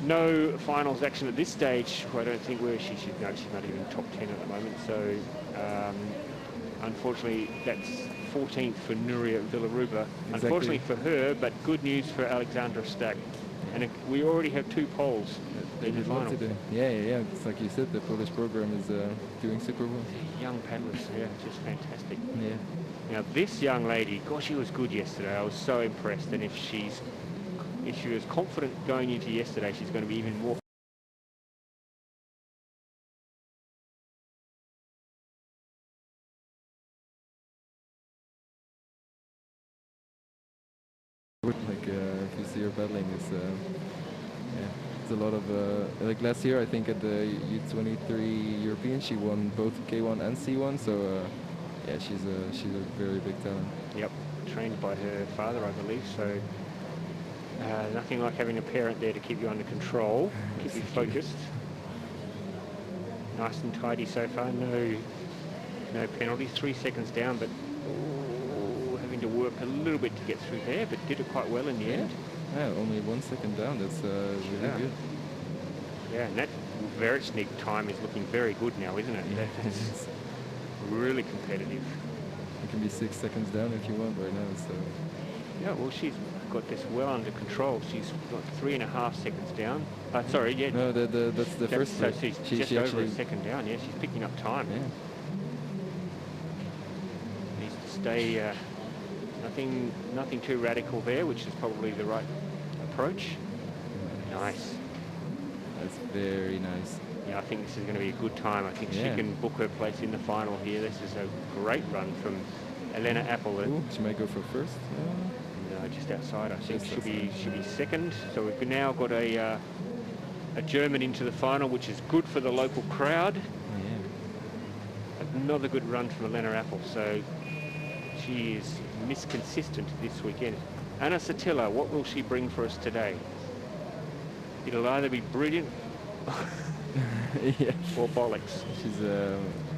no finals action at this stage. I don't think where she's not even top 10 at the moment. So unfortunately, that's 14th for Nuria Villaruba. Exactly. Unfortunately for her, but good news for Alexandra Stack. And we already have 2 poles in the final. Yeah. It's like you said, the Polish program is doing super well. Young paddlers, yeah, just fantastic. Yeah. Now this young lady, gosh, she was good yesterday. I was so impressed. And if she was confident going into yesterday, she's going to be even more. Like if you see her paddling, it's a lot of like last year I think at the U23 European she won both K1 and C1, so yeah, she's a very big talent. Yep, trained by her father, I believe. So nothing like having a parent there to keep you under control, keep you focused. Nice and tidy so far. No penalties. 3 seconds down, but having to work a little bit to get through there, but did it quite well in the end. Yeah, only 1 second down. That's really good. Yeah, and that Verechnik time is looking very good now, isn't it? Yeah, That's really competitive. You can be 6 seconds down if you want right now. So yeah, well, she's got this well under control. She's got 3.5 seconds down. Sorry, yeah. No, that's the first. So she's just over actually a second down. Yeah, she's picking up time. Yeah. Needs to stay. Nothing too radical there, which is probably the right approach. Nice. That's very nice. Yeah, I think this is going to be a good time. I think she can book her place in the final here. This is a great run from Elena Appel. Ooh, she might go for first. No, just outside. I think she'll be second. So we've now got a German into the final, which is good for the local crowd. Yeah. Another good run from Elena Appel. So she is misconsistent this weekend. Anna Satilla, what will she bring for us today? It'll either be brilliant yeah. or bollocks. She's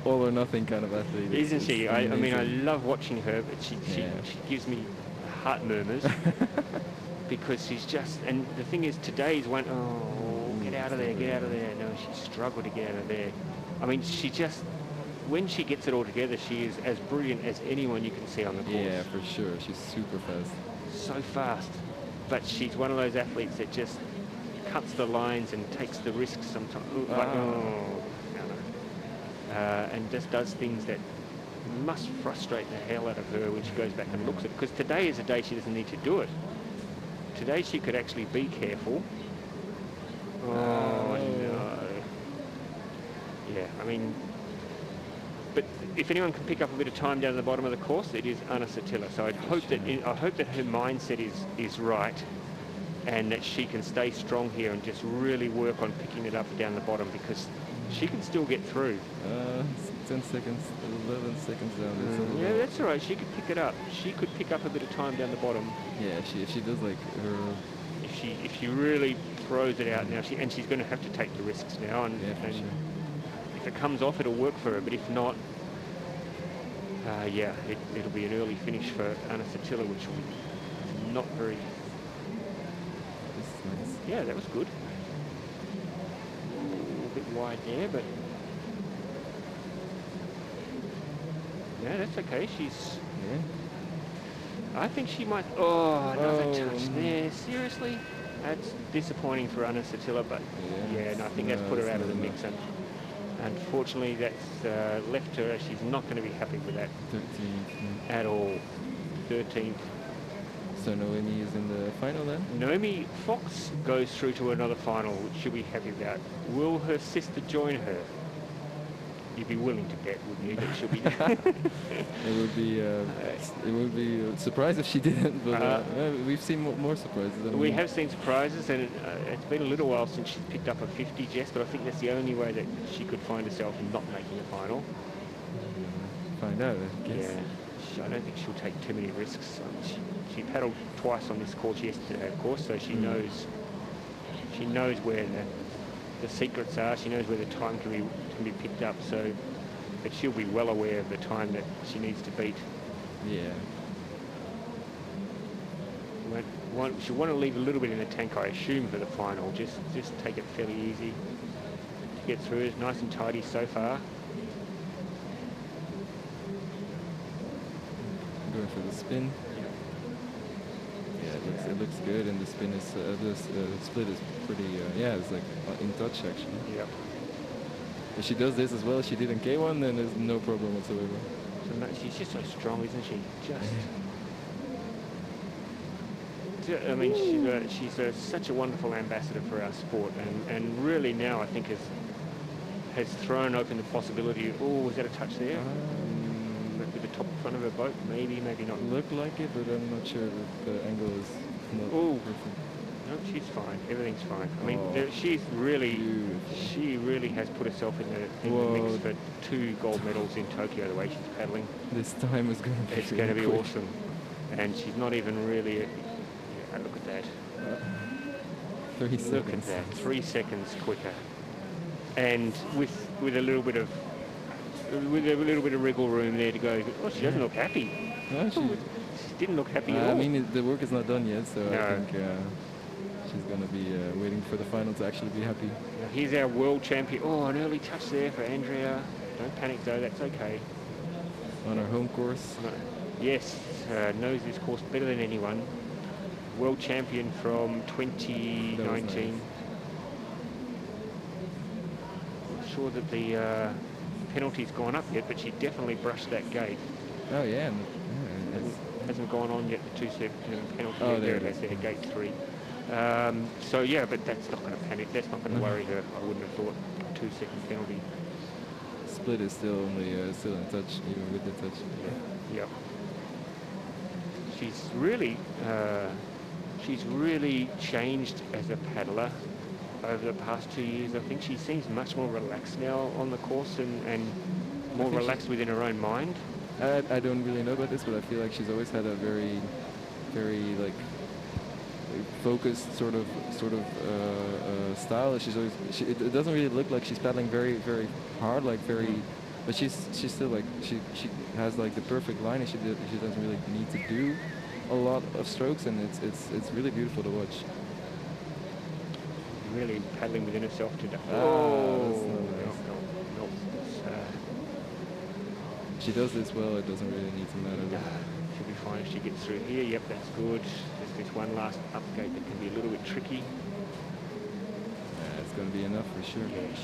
all or nothing kind of athlete. Isn't she? I mean, I love watching her, but she gives me heart murmurs because she's just, and the thing is, today's one, get out of there, get out of there. No, she struggled to get out of there. I mean, she just, when she gets it all together, she is as brilliant as anyone you can see on the course. Yeah, for sure. She's super fast. So fast. But she's one of those athletes that just cuts the lines and takes the risks sometimes. And just does things that must frustrate the hell out of her when she goes back and looks at it. Because today is a day she doesn't need to do it. Today she could actually be careful. No. Yeah, I mean, but if anyone can pick up a bit of time down at the bottom of the course, it is Anna Satilla. So I hope that her mindset is right, and that she can stay strong here and just really work on picking it up down the bottom, because she can still get through. 10 seconds, 11 seconds down. Yeah, that's all right. She could pick it up. She could pick up a bit of time down the bottom. Yeah, if she does like her. If she really throws it out now, she's going to have to take the risks now, and Sure. if it comes off, it'll work for her. But if not, it'll be an early finish for Anna Satilla, which will be not very. Nice. Yeah, that was good. A bit wide there, but no, that's okay. She's. Yeah. I think she might. Oh, another touch there. Seriously, that's disappointing for Anna Satilla. But I think that's put her out of the mix. And unfortunately, that's left her. She's not going to be happy with that 13th. at all. 13th. So Noemi is in the final then? Naomi Fox goes through to another final, which she'll be happy about. Will her sister join her? You'd be willing to bet, wouldn't you, that she'll be... It would be a surprise if she didn't, but we've seen more surprises. We have seen surprises, and it's been a little while since she's picked up a 50, Jess, but I think that's the only way that she could find herself not making a final. Find out, I guess. Yeah, I don't think she'll take too many risks. She paddled twice on this course yesterday, of course, so she knows where the secrets are. She knows where the time can be picked up. So, but she'll be well aware of the time that she needs to beat. Yeah. She'll want to leave a little bit in the tank, I assume, for the final. Just take it fairly easy to get through. It's nice and tidy so far. Going for the spin. Yeah, it looks good, and the spin is the split is pretty. It's like in touch actually. Yep. If she does this as well as she did in K1, then there's no problem whatsoever. So she's just so strong, isn't she? I mean, she's such a wonderful ambassador for our sport, and really now I think has thrown open the possibility. Oh, was that a touch there? With the top front of her boat, maybe not. Looked like it, but I'm not sure if the angle is not perfect. No, she's fine. Everything's fine. I mean, she really has put herself in the mix for 2 gold medals in Tokyo. The way she's paddling, this time is going to be. It's going to be awesome, and she's not even really. Look at that. 3 seconds. Look at that. 3 seconds quicker, and with a little bit of wriggle room there to go. Oh, she doesn't look happy. No, she didn't look happy at all. I mean, the work is not done yet, so no. I think she's going to be waiting for the final to actually be happy. Now here's our world champion. Oh, an early touch there for Andrea. Don't panic though, that's okay. On our home course. Yes, knows this course better than anyone. World champion from 2019. Not sure that the penalty's gone up yet, but she definitely brushed that gate. Oh yeah. Hasn't gone on yet, the 2-second penalty. Oh, there it is, there, gate 3. So yeah, but that's not going to panic. That's not going to worry her. I wouldn't have thought. 2-second penalty. Split is still only still in touch, even with the touch. Yeah. She's really changed as a paddler over the past 2 years. I think she seems much more relaxed now on the course and more relaxed within her own mind. I don't really know about this, but I feel like she's always had a very, very like focused sort of style. She's always. It doesn't really look like she's paddling very, very hard, like very. But she's still like she has like the perfect line, and she doesn't really need to do a lot of strokes, and it's really beautiful to watch. Really paddling within herself today. She does this well, it doesn't really need to matter. She'll be fine if she gets through here. Yep, that's good. There's this one last upgate that can be a little bit tricky. It's going to be enough for sure. Yeah,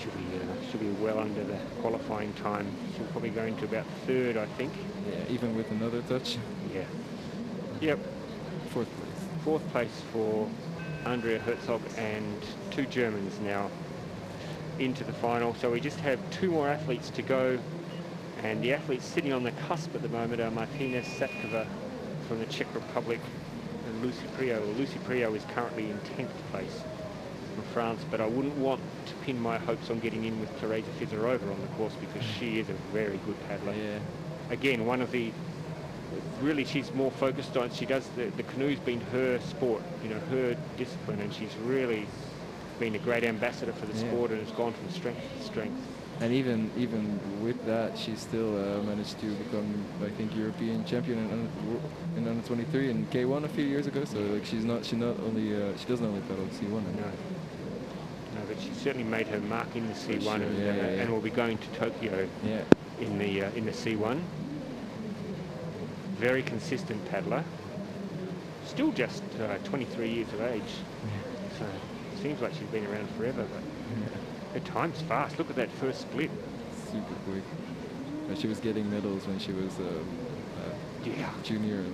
she'll be well under the qualifying time. She'll probably go into about 3rd, I think. Yeah, even with another touch. Yeah. Yep. 4th place. 4th place for Andrea Herzog, and 2 Germans now into the final. So we just have 2 more athletes to go. And the athletes sitting on the cusp at the moment are Martina Satkova from the Czech Republic and Lucy Prio. Well, Lucy Prio is currently in 10th place from France, but I wouldn't want to pin my hopes on getting in with Teresa Fizarova on the course because she is a very good paddler. Yeah. Again, one of the... Really, she's more focused on... She does... The canoe's been her sport, her discipline, and she's really been a great ambassador for the sport and has gone from strength to strength. And even with that, she still managed to become, I think, European champion in under 23 in K1 a few years ago. So like she doesn't only paddle C1. No, but she certainly made her mark in the C1, sure. And will be going to Tokyo in the C1. Very consistent paddler. Still just 23 years of age. So it seems like she's been around forever, but. Her time's fast. Look at that first split. Super quick. She was getting medals when she was junior.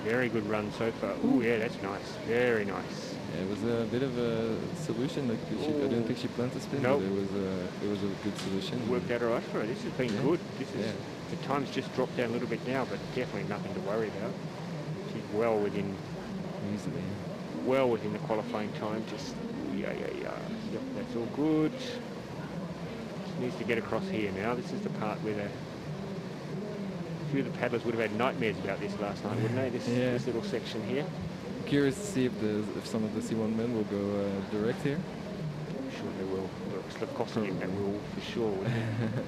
Very good run so far. Oh, yeah, that's nice. Very nice. Yeah, it was a bit of a solution. Like I didn't think she planned to spin, nope. but it was a good solution. Worked out alright for her. This has been good. This is the time's just dropped down a little bit now, but definitely nothing to worry about. She's well within the qualifying time. Just yeah. Yep, that's all good. She needs to get across here now. This is the part where a few of the paddlers would have had nightmares about this last night, wouldn't they? This little section here. Curious to see if some of the C1 men will go direct here. I'm sure they will. Slavkovsky that will for sure. Wouldn't it?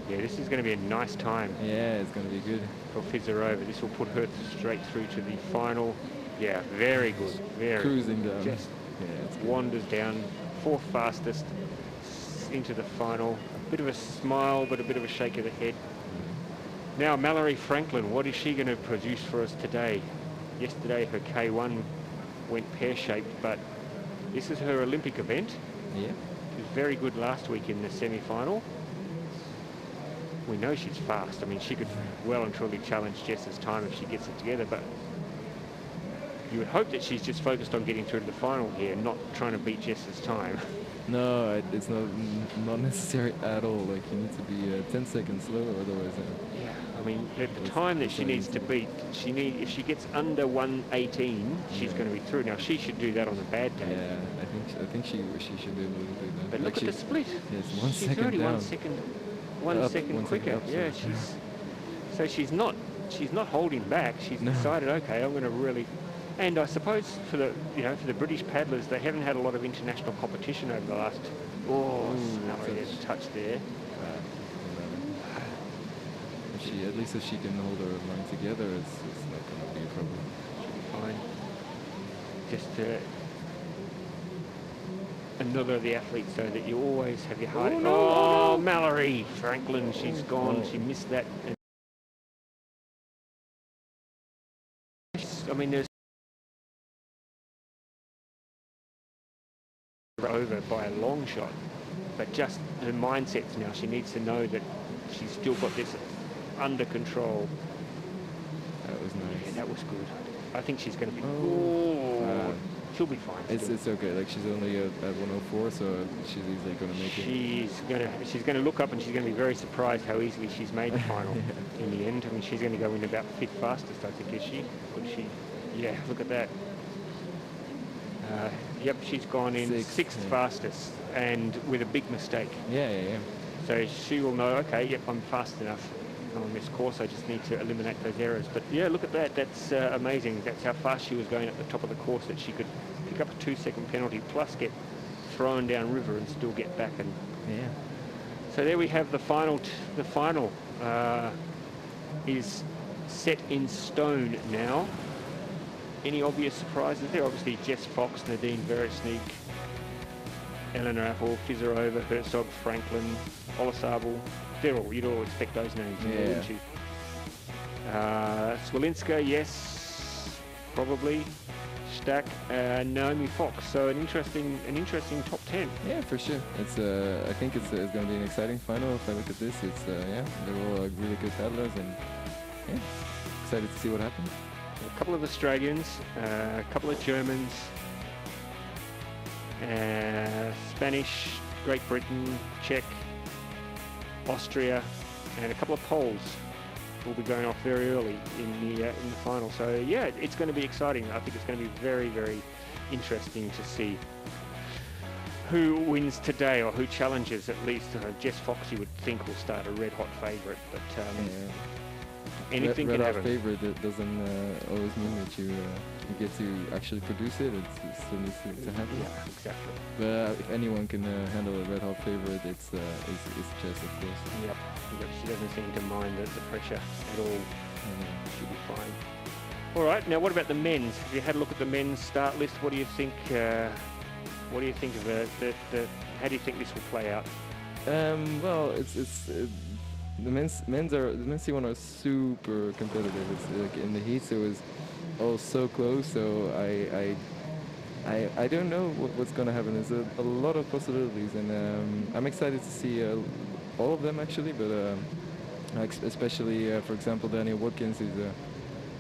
Yeah, this is going to be a nice time. Yeah, it's going to be good. For Fizarova. This will put her straight through to the final. Yeah, very good. Very cruising down. Just wanders down, fourth fastest into the final. A bit of a smile, but a bit of a shake of the head. Now, Mallory Franklin, what is she going to produce for us today? Yesterday, her K1 went pear-shaped, but this is her Olympic event. Yeah. She was very good last week in the semi-final. We know she's fast. I mean, she could well and truly challenge Jess's time if she gets it together, but you would hope that she's just focused on getting through to the final here, not trying to beat Jess's time. No, it's not necessary at all. Like, you need to be 10 seconds slower, otherwise. Yeah, I mean, the time that she needs to beat, if she gets under 1:18, she's going to be through. Now, she should do that on a bad day. Yeah, I think she should be able to do that. But look at the split. Yeah, it's 1 second already down. one second quicker. Up, yeah, she's not holding back. She's decided, okay, I'm going to really. And I suppose for the British paddlers, they haven't had a lot of international competition over the last. There's a touch there. At least if she can hold her line together, it's not going to be a problem. She'll be fine. Just another of the athletes, though, that you always have your heart. Oh, Mallory Franklin, she's gone. She missed that. I mean, there's over by a long shot, but just her mindset's now. She needs to know that she's still got this under control. That was nice. Yeah, that was good. I think she's going to be. She'll be fine. It's okay. Like, she's only at 104, so she's easily going to make it. She's going to look up and she's going to be very surprised how easily she's made the final in the end. I mean, she's going to go in about fifth fastest, I think, is she? Would she? Yeah. Look at that. Yep, she's gone in sixth fastest, and with a big mistake. Yeah. So she will know, okay, yep, I'm fast enough on this course. I just need to eliminate those errors. But yeah, look at that. That's amazing. That's how fast she was going at the top of the course, that she could pick up a 2-second penalty plus get thrown down river and still get back. And so there we have the final. The final is set in stone now. Any obvious surprises there? Obviously, Jess Fox, Nadine Veresnik, Eleanor Apple, Fizarova, Herzog, Franklin, Olasabal. You'd all expect those names, wouldn't you? Swalinska, yes, probably. Stack, Naomi Fox. So an interesting top 10. Yeah, for sure. It's I think it's going to be an exciting final. If I look at this, it's they're all really good paddlers, and excited to see what happens. A couple of Australians, a couple of Germans, Spanish, Great Britain, Czech, Austria, and a couple of Poles will be going off very early in the final. So yeah, it's going to be exciting. I think it's going to be very, very interesting to see who wins today, or who challenges at least. Jess Fox, you would think, will start a red-hot favourite, but anything can happen. Red-hot favourite doesn't always mean that you get to actually produce it. It still needs to happen. Yeah, exactly. But if anyone can handle a red-hot favourite, it's Jess, of course. Yep. She doesn't seem to mind the pressure at all. She'll be fine. All right. Now, what about the men's? Have you had a look at the men's start list? What do you think? What do you think of how do you think this will play out? Well, the men's C1 are super competitive. It's like in the heats it was all so close. So I don't know what's going to happen. There's a lot of possibilities, and I'm excited to see all of them actually. But especially for example, Daniel Watkins is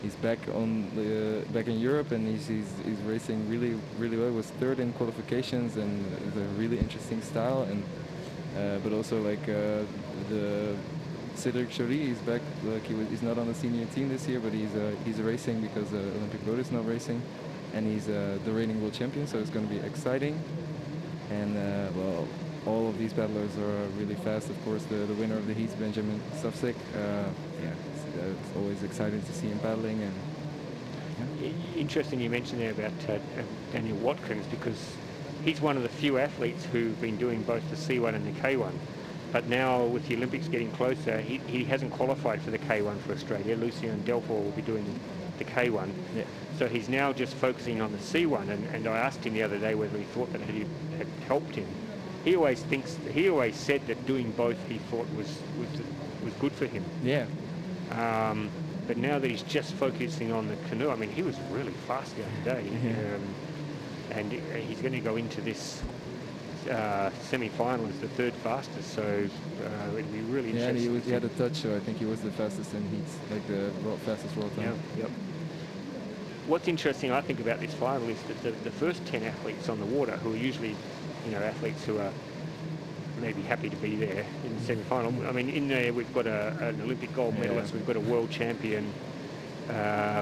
he's back in Europe, and he's racing really well. He was third in qualifications, and it's a really interesting style. And but also like the Cedric Joly, he's back. Like he's not on the senior team this year, but he's racing because Olympic boat is not racing, and he's the reigning world champion. So it's going to be exciting. And well, all of these paddlers are really fast. Of course, the winner of the heats, Benjamin Safsek. Yeah, it's always exciting to see him paddling. And interesting you mentioned there about Daniel Watkins, because he's one of the few athletes who've been doing both the C1 and the K1. But now with the Olympics getting closer, he hasn't qualified for the K1 for Australia. Lucien Delfour will be doing the K1. yeah. So he's now just focusing on the C1, and I asked him the other day whether he thought that had helped him. He always said that doing both he thought was good for him. Yeah. But now that he's just focusing on the canoe, I mean, he was really fast the other day. Yeah. And he's going to go into this semi-final as the third fastest, so it'll be really interesting. Yeah, he had a touch, so I think he was the fastest in heats, like the fastest world time. Yeah, yep. What's interesting, I think, about this final is that the first 10 athletes on the water, who are usually, athletes who are maybe happy to be there in the semi-final. I mean, in there we've got an Olympic gold medalist, we've got a world champion,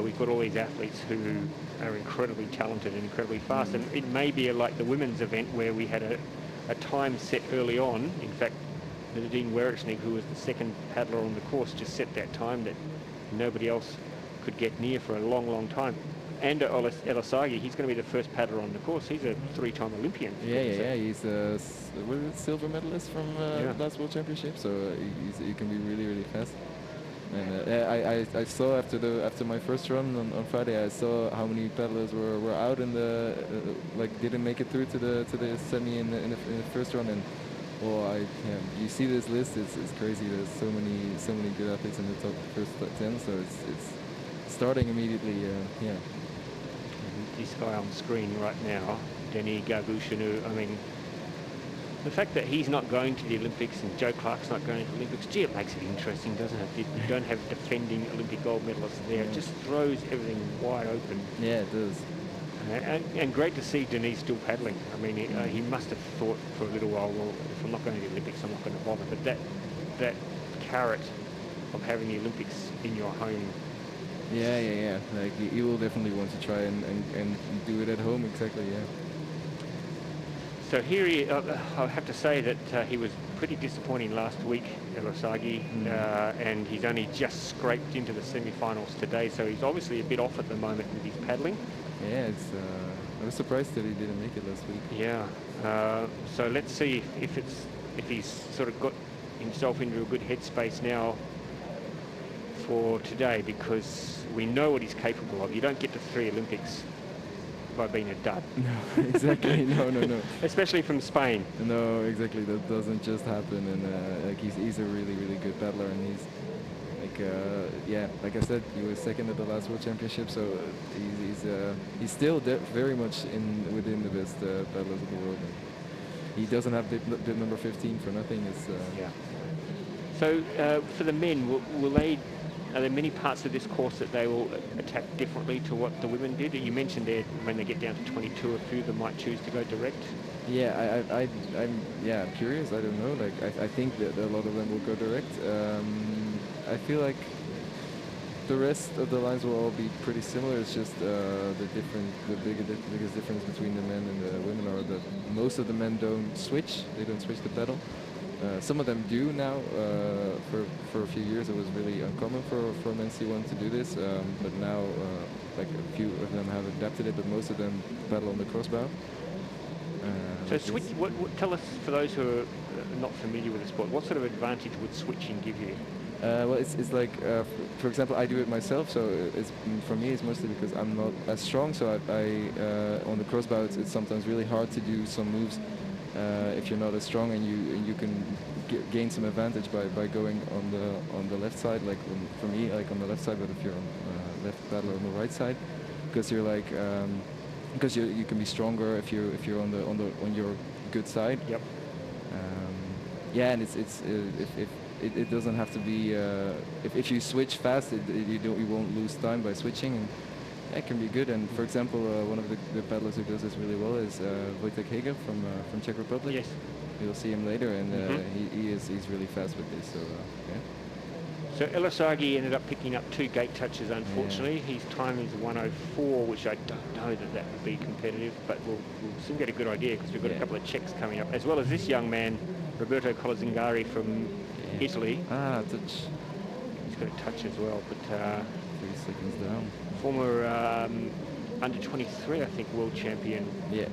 we've got all these athletes who are incredibly talented and incredibly fast. And it may be like the women's event where we had a time set early on. In fact, Nadine Werechnik, who was the second paddler on the course, just set that time that nobody else could get near for a long, long time. And Elisagi, he's going to be the first paddler on the course. He's a 3-time Olympian. Yeah. He's a silver medalist from last World Championship, so he can be really fast. And I saw after my first run on Friday, I saw how many paddlers were out in the didn't make it through to the semi in the first run. And well, you see this list, it's crazy. There's so many good athletes in the top first 10, so it's starting immediately. Yeah. This guy on screen right now, Denis Gargouchenou, I mean, the fact that he's not going to the Olympics and Joe Clark's not going to the Olympics, gee, it makes it interesting, doesn't it? You don't have defending Olympic gold medalists there. It just throws everything wide open. Yeah, it does. And great to see Denis still paddling. I mean, he must have thought for a little while, well, if I'm not going to the Olympics, I'm not going to bother. But that carrot of having the Olympics in your home. Yeah. Like you will definitely want to try and do it at home. Exactly. Yeah. So here I have to say that he was pretty disappointing last week, Elisagi, and he's only just scraped into the semi-finals today. So he's obviously a bit off at the moment with his paddling. Yeah, I was surprised that he didn't make it last week. Yeah. So let's see if he's sort of got himself into a good headspace now for today, because we know what he's capable of. You don't get to 3 Olympics by being a dud. No, exactly. No. Especially from Spain. No, exactly. That doesn't just happen. And like he's a really good paddler, and he's like I said, he was second at the last World Championship, so he's still very much within the best paddlers of the world. And he doesn't have bib number 15 for nothing. Yeah. So for the men, are there many parts of this course that they will attack differently to what the women did? You mentioned there when they get down to 22, a few of them might choose to go direct. Yeah, I'm curious. I don't know. Like I think that a lot of them will go direct. I feel like the rest of the lines will all be pretty similar. It's just the biggest difference between the men and the women are that most of the men don't switch. They don't switch the pedal. Some of them do now. For a few years it was really uncommon for men C1 to do this, but now like a few of them have adapted it, but most of them paddle on the crossbow. So switch, tell us, for those who are not familiar with the sport, what sort of advantage would switching give you? Well, it's like, for example, I do it myself, so for me it's mostly because I'm not as strong, so I on the crossbow it's sometimes really hard to do some moves if you're not as strong, and you can gain some advantage by going on the left side, like for me, like on the left side, but if you're on left paddler on the right side, because you're like because you can be stronger if you're on your good side. Yep. Yeah, and if it doesn't have to be. If you switch fast, you won't lose time by switching, and it can be good. And for example, one of the paddlers who does this really well is Wojtek from Czech Republic. Yes. You'll see him later, and he's really fast with this. So yeah. So Elisagi ended up picking up 2 gate touches, unfortunately. His time is 1:04, which I don't know that would be competitive, but we'll soon get a good idea because we've got a couple of Czechs coming up, as well as this young man, Roberto Colazingari from Italy. Ah, touch. He's got a touch as well, but 3 seconds down. former under 23, I think, world champion. Yeah.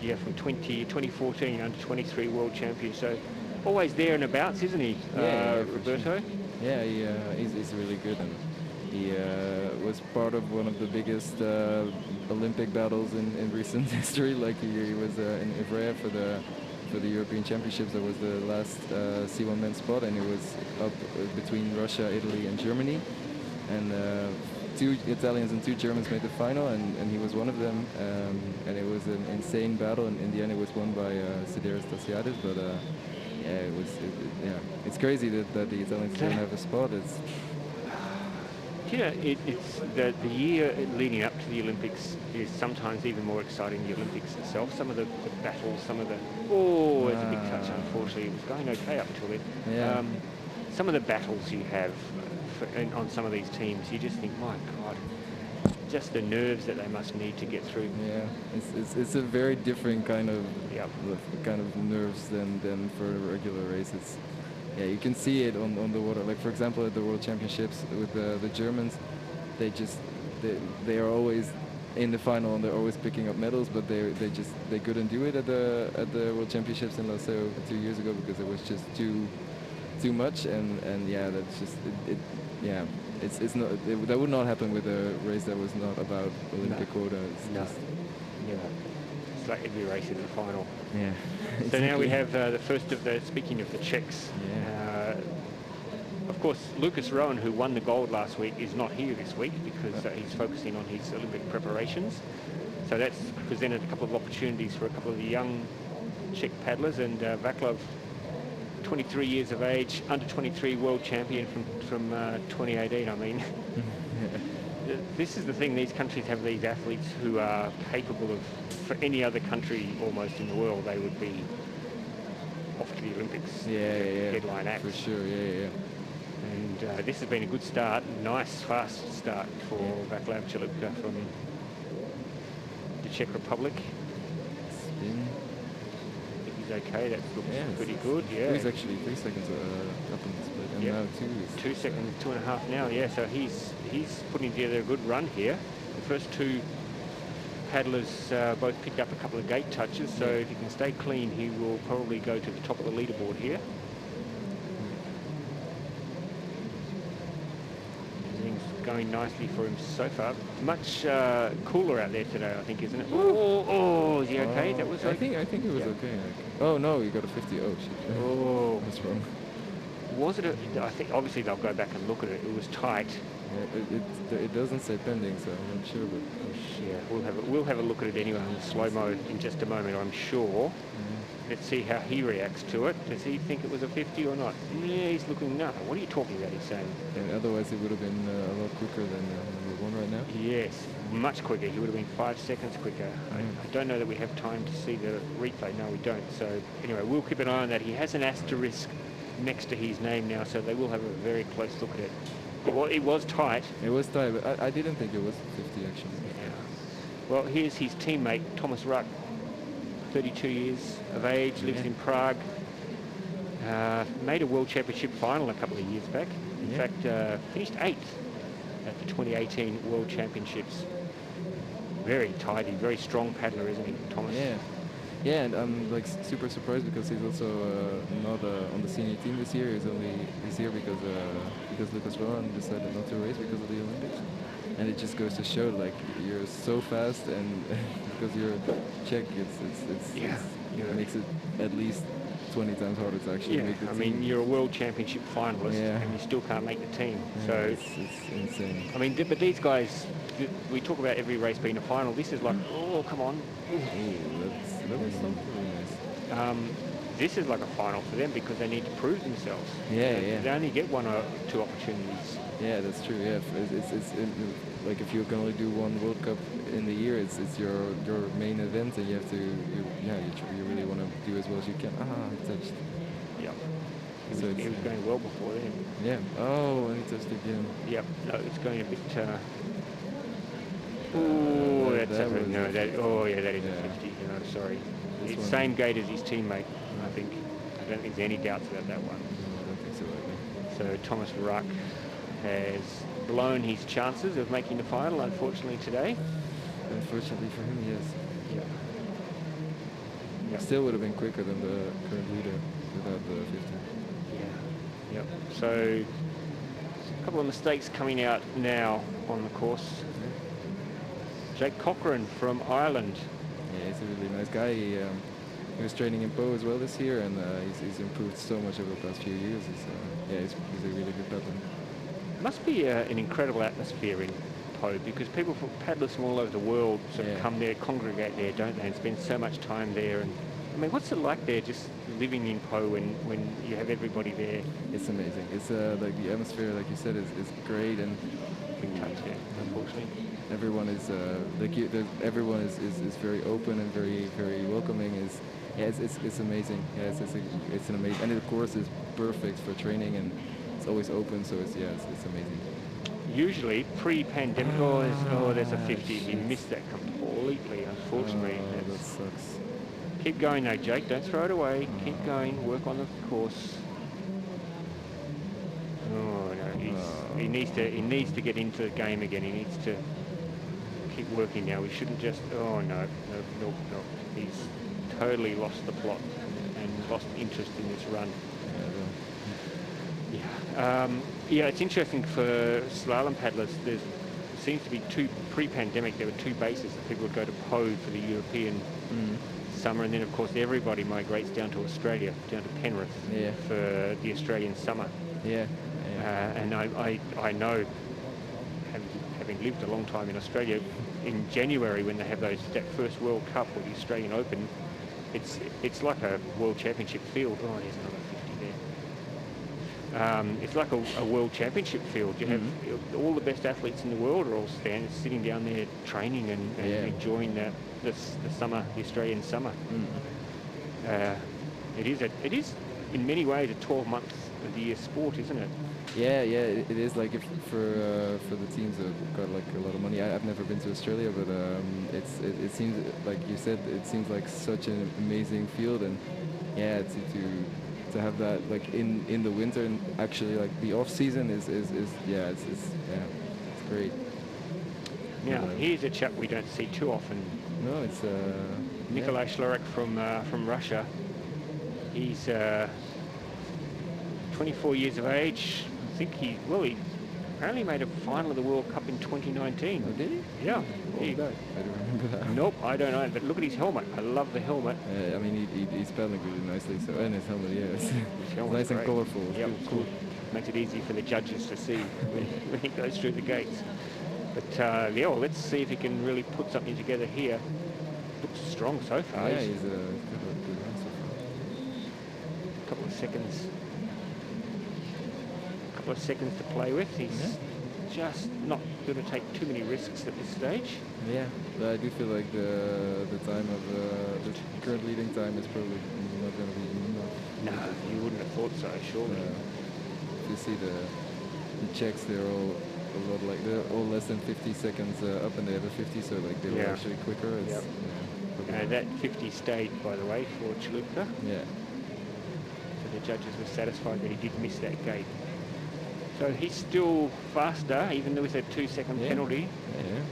Yeah, from 2014, under 23 world champion. So always there and abouts, isn't he, Roberto? Sure. Yeah, he's really good, and he was part of one of the biggest Olympic battles in recent history. Like he was in Ivrea for the European Championships. That was the last C1 men's spot, and it was up between Russia, Italy, and Germany. And 2 Italians and 2 Germans made the final, and he was one of them. And it was an insane battle, and in the end it was won by Sideris Stasiadis. But it's crazy that the Italians don't have a spot. It's it's the year leading up to the Olympics is sometimes even more exciting than the Olympics itself. Some of the battles, some of the it's a big touch. Unfortunately, it was going okay up till then. Yeah. Some of the battles you have on some of these teams, you just think, my God, just the nerves that they must need to get through. Yeah, it's a very different kind of nerves than for a regular race. Yeah, you can see it on the water. Like for example, at the World Championships with the Germans, they are always in the final and they're always picking up medals, but they couldn't do it at the World Championships in Lasso 2 years ago because it was just too much, and yeah, that's just it's not that would not happen with a race that was not about Olympic quota. It's like every race in the final. Yeah. So now we have the first of the, speaking of the Czechs, of course, Lucas Rowan, who won the gold last week, is not here this week because he's focusing on his Olympic preparations. So that's presented a couple of opportunities for a couple of the young Czech paddlers, and Vaclav, 23 years of age, under 23 world champion from 2018. I mean, this is the thing, these countries have these athletes who are capable of, for any other country almost in the world, they would be off to the Olympics. Headline act. For sure, yeah. And this has been a good start, nice fast start for Vaclav Chalupka from the Czech Republic. Spin. He's okay, that looks pretty good, yeah. He's actually 3 seconds up in the split, and now 2 is 2 seconds, 2.5 now, yeah, so he's putting together a good run here. The first 2 paddlers both picked up a couple of gate touches, so if he can stay clean, he will probably go to the top of the leaderboard here. Everything's going nicely for him so far. Much cooler out there today, I think, isn't it? Oh, is he okay? That was. I think it was okay. Oh no, you got a 50. Oh shit. Oh, that's wrong. Was it? I think obviously they'll go back and look at it. It was tight. Yeah, it doesn't say pending, so I'm not sure, but yeah, we'll have a look at it anyway in slow mo in just a moment, I'm sure. Let's see how he reacts to it. Does he think it was a 50 or not? Yeah, he's looking, no, what are you talking about, he's saying? Yeah, otherwise it would have been a lot quicker than number 1 right now. Yes, much quicker. He would have been 5 seconds quicker. I don't know that we have time to see the replay. No, we don't. So anyway, we'll keep an eye on that. He has an asterisk next to his name now, so they will have a very close look at it. It was tight. It was tight, but I didn't think it was 50 actually. Yeah. Well, here's his teammate, Thomas Ruck, 32 years of age, lives in Prague. Made a World Championship final a couple of years back. In fact, finished 8th at the 2018 World Championships. Very tidy, very strong paddler, isn't he, Thomas? Yeah, and I'm like super surprised because he's also not on the senior team this year. He's here because Lucas Rowan decided not to race because of the Olympics. And it just goes to show, like, you're so fast, and because you're Czech, it makes it at least 20 times harder to actually make the team. I mean, you're a World Championship finalist, and you still can't make the team. Yeah, so it's insane. I mean, but these guys, we talk about every race being a final. This is like, oh, come on. That was something really nice. this is like a final for them because they need to prove themselves. Yeah, They only get 1 or 2 opportunities. Yeah, that's true. Yeah, like if you can only do one World Cup in the year, it's your main event, and you have to you really want to do as well as you can. I touched. Yeah. So He was going well before then. Yeah. Oh, and he touched again. Yep. No, it's going a bit. That is a 50. No, sorry. It's same gate as his teammate. I think. I don't think there's any doubts about that one. No, I don't think so either. So Thomas Ruck has blown his chances of making the final, unfortunately, today. Unfortunately for him, yes. Yeah. Still would have been quicker than the current leader without the 50. Yeah. Yep. So a couple of mistakes coming out now on the course. Jake Cochran from Ireland. Yeah, he's a really nice guy. He was training in Po as well this year, and he's improved so much over the past few years. He's a really good paddler. Must be an incredible atmosphere in Po, because people from paddlers from all over the world sort of come there, congregate there, don't they, and spend so much time there. And I mean, what's it like there, just living in Po when you have everybody there? It's amazing. It's like the atmosphere, like you said, is great, and unfortunately. Everyone is everyone is very open and very welcoming. It's amazing. Yeah, it's an amazing, and the course is perfect for training, and it's always open. So it's amazing. Usually pre-pandemic, there's a 50. He missed that completely, unfortunately. That sucks. Keep going though, Jake. Don't throw it away. Keep going. Work on the course. Oh no, he needs to get into the game again. He needs to keep working now. We shouldn't just. Oh no. He's totally lost the plot and lost interest in this run. Yeah, it's interesting for slalom paddlers. There seems to be pre-pandemic. There were 2 bases that people would go to Po for the European summer, and then of course everybody migrates down to Australia, down to Penrith for the Australian summer. And I know, having lived a long time in Australia, in January when they have that first World Cup or the Australian Open, it's like a World Championship field. Oh, there's another 50 there. It's like a World Championship field. You have all the best athletes in the world are all sitting down there training and enjoying the summer, the Australian summer. It is in many ways a 12 months of the year sport, isn't it? Yeah, it is. Like for the teams that have got like a lot of money. I've never been to Australia, but it seems like you said, it seems like such an amazing field, and to have that like in the winter, and actually like the off season is it's great. Now here's a chap we don't see too often. No, it's Nikolai Schlerek from Russia. He's 24 years of age. I think he apparently made a final of the World Cup in 2019. Oh, did he? Yeah. I don't remember that. Nope, I don't know. But look at his helmet. I love the helmet. I mean, he's paddling really nicely. So, and his helmet, it's nice and great. colourful. Yep, cool. Makes it easy for the judges to see when he goes through the gates. But let's see if he can really put something together here. Looks strong so far. Yeah, he's a good run so far. Couple of seconds to play with. He's just not going to take too many risks at this stage. Yeah, but I do feel like the time of the current leading time is probably not going to be enough. No, you wouldn't have thought so, surely. If you see the Czechs, they're all less than 50 seconds up, and they have a 50, so like they were actually quicker. That 50 stayed, by the way, for Chalupka. Yeah. So the judges were satisfied that he did miss that gate. So he's still faster, even though with a 2-second penalty. Yeah.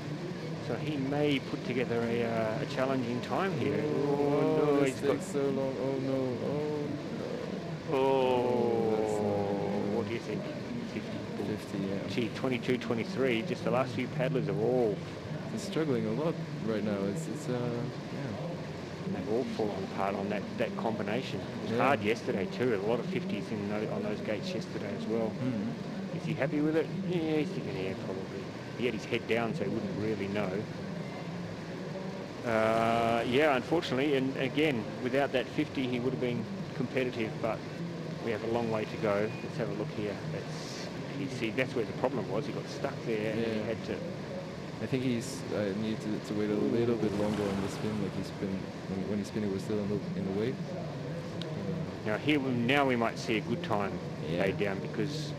So he may put together a challenging time here. Oh, no, it takes so long. Oh no. What do you think? 50, yeah. Gee, 22, 23. Just the last few paddlers are all. He's struggling a lot right now. They've all fallen apart on that combination. It was hard yesterday too. A lot of 50s on those gates yesterday as well. Is he happy with it? Yeah, he's thinking, probably. He had his head down, so he wouldn't really know. Unfortunately, and again, without that 50, he would have been competitive, but we have a long way to go. Let's have a look here. That's where the problem was. He got stuck there and he had to... I think he's needed to wait a little bit longer on the spin. Like he spin when he spin, it was still in the way. Now we might see a good time laid down, because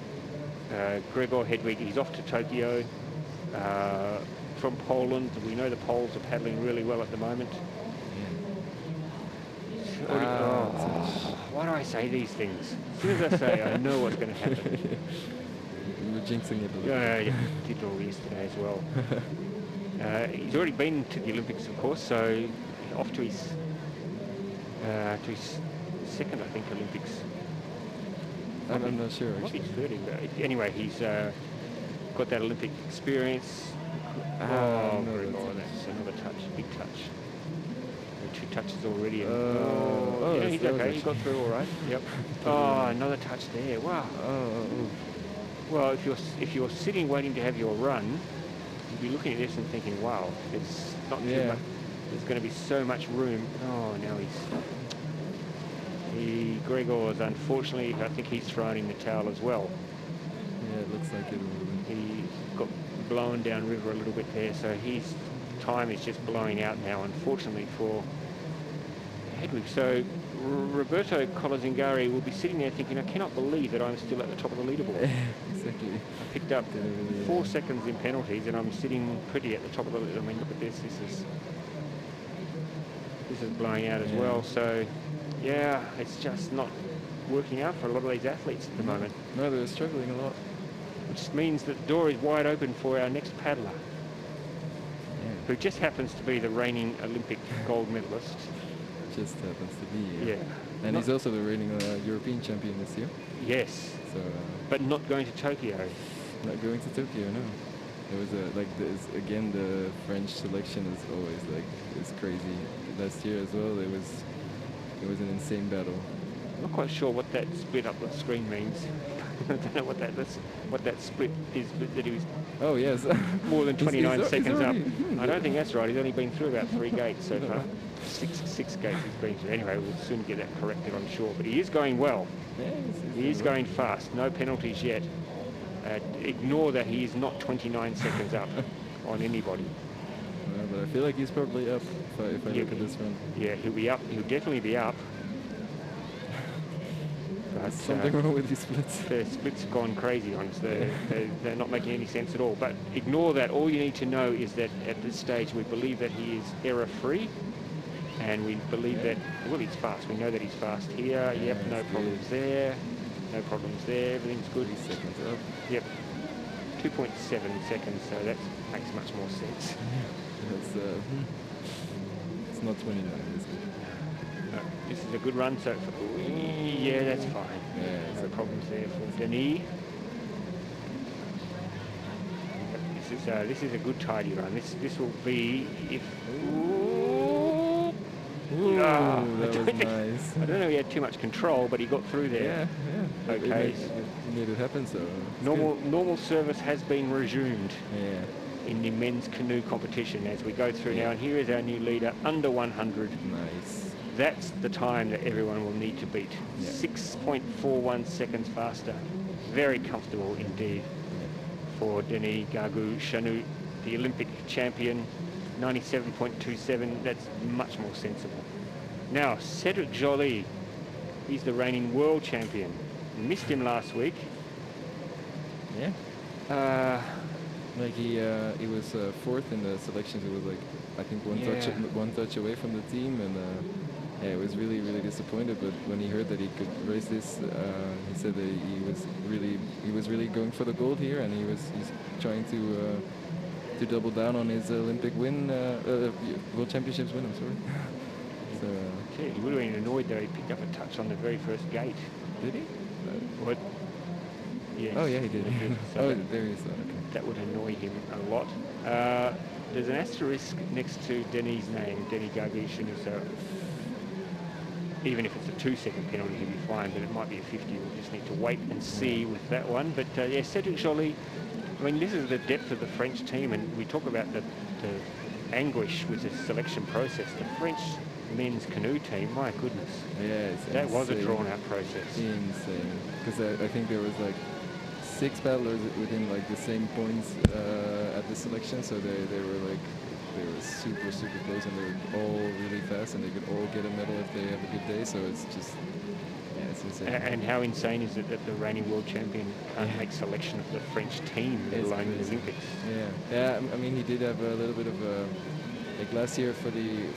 Gregor Hedwig, he's off to Tokyo from Poland. We know the Poles are paddling really well at the moment. Why do I say these things? As soon as I say, I know what's going to happen. You're jinxing it a little bit. Yeah, did it all yesterday as well. He's already been to the Olympics, of course, so off to his second, I think, Olympics. I'm not sure. Might be 30, but anyway, he's got that Olympic experience. No, That's another touch, big touch. 2 touches already. And, he's okay. He got through all right. Yep. Another touch there. Wow. Well, if you're sitting waiting to have your run, you'd be looking at this and thinking, wow, it's not too much. There's going to be so much room. Oh, now Gregor's, unfortunately, I think he's thrown in the towel as well. Yeah, it looks like it. He got blown down river a little bit there, so his time is just blowing out now, unfortunately, for Hedwig. So Roberto Colazingari will be sitting there thinking, I cannot believe that I'm still at the top of the leaderboard. Exactly. I picked up 4 seconds in penalties and I'm sitting pretty at the top of the leaderboard. I mean, look at this. This is blowing out as well. So, yeah, it's just not working out for a lot of these athletes at the moment. No, they're struggling a lot. Which means that the door is wide open for our next paddler, who just happens to be the reigning Olympic gold medalist. Just happens to be. Yeah. And he's also the reigning European champion this year. Yes. So. But not going to Tokyo. Not going to Tokyo, no. It was again, the French selection is always it's crazy. Last year as well, it was an insane battle. I'm not quite sure what that split up the screen means. I don't know what that split is, but that he was more than 29 seconds up. I don't think that's right. He's only been through about 3 gates so far. Six gates he's been through. Anyway, we'll soon get that corrected, I'm sure. But he is going well. He is going fast. No penalties yet. Ignore that he is not 29 seconds up on anybody. But I feel like he's probably up if I look at this one. Yeah, he'll be up. He'll definitely be up. But, something wrong with these splits. The splits have gone crazy on us. They're not making any sense at all. But ignore that. All you need to know is that at this stage we believe that he is error-free, and we believe that, well, he's fast. We know that he's fast here. Yep, no problems there. No problems there. Everything's good. 3 seconds up. Yep. 2.7 seconds, so that makes much more sense. That's, it's not 29, is it? No, this is a good run, so yeah, that's fine. Yeah, no problems there for Denis. This is a good tidy run. This will be if. That was nice. I don't know if he had too much control, but he got through there. Yeah. Okay. It made it happen. So normal service has been resumed. Yeah. In the men's canoe competition as we go through now, and here is our new leader, under 100. Nice. That's the time that everyone will need to beat. Yeah. 6.41 seconds faster. Very comfortable indeed for Denis Gagu-Chanou, the Olympic champion. 97.27, that's much more sensible. Now, Cedric Joly, he's the reigning world champion. Missed him last week. Yeah. He was 4th in the selections. It was I think one touch away from the team, and it was really disappointed. But when he heard that he could race this, he said that he was really going for the gold here, and he's trying to double down on his Olympic win, World Championships win. I'm sorry. So he would have been annoyed though. He picked up a touch on the very first gate. Did he? What? Yes. Oh yeah, he did. So there he is. Okay. That would annoy him a lot. There's an asterisk next to Denis' name, Denis Gagu-Chanou. So even if it's a 2-second penalty, he'll be fine. But it might be a 50. We'll just need to wait and see with that one. But yeah, Cedric Joly. I mean, this is the depth of the French team, and we talk about the anguish with the selection process. The French men's canoe team, my goodness. Yeah, That was a drawn-out process. Insane. Because I think there was like 6 paddlers within like the same points at the selection, so they were super close, and they're all really fast, and they could all get a medal if they have a good day. So it's just, yeah, it's insane. And how insane is it that the reigning world champion can't make selection of the French team, let alone the Olympics? Yeah. I mean, he did have a little bit of like last year for the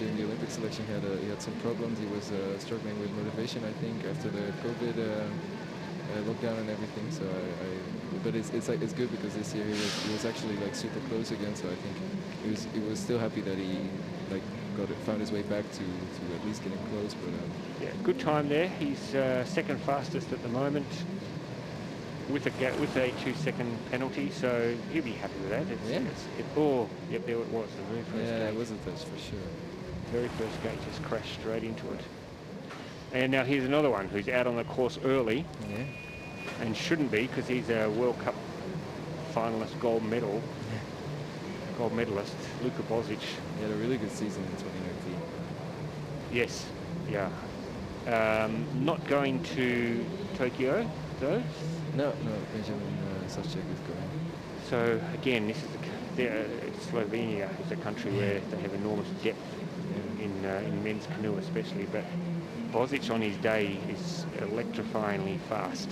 during the Olympic selection, he had some problems. He was struggling with motivation, I think, after the COVID lockdown and everything. So but it's good because this year he was actually like super close again. So I think he was still happy that he like found his way back to at least getting close. But yeah, good time there. He's second fastest at the moment with a 2-second penalty, so he'll be happy with that. Yep, there it was. The very first gate. It was a touch for sure. Very first gate just crashed straight into it. And now here's another one who's out on the course early. Yeah. And shouldn't be, because he's a World Cup finalist, gold medalist, Luka Bozic. He had a really good season in 2019. Yes, yeah. Not going to Tokyo, though. No, Benjamin Sacek is going. So again, this is Slovenia is a country where they have enormous depth in men's canoe, especially. But Bozic on his day is electrifyingly fast.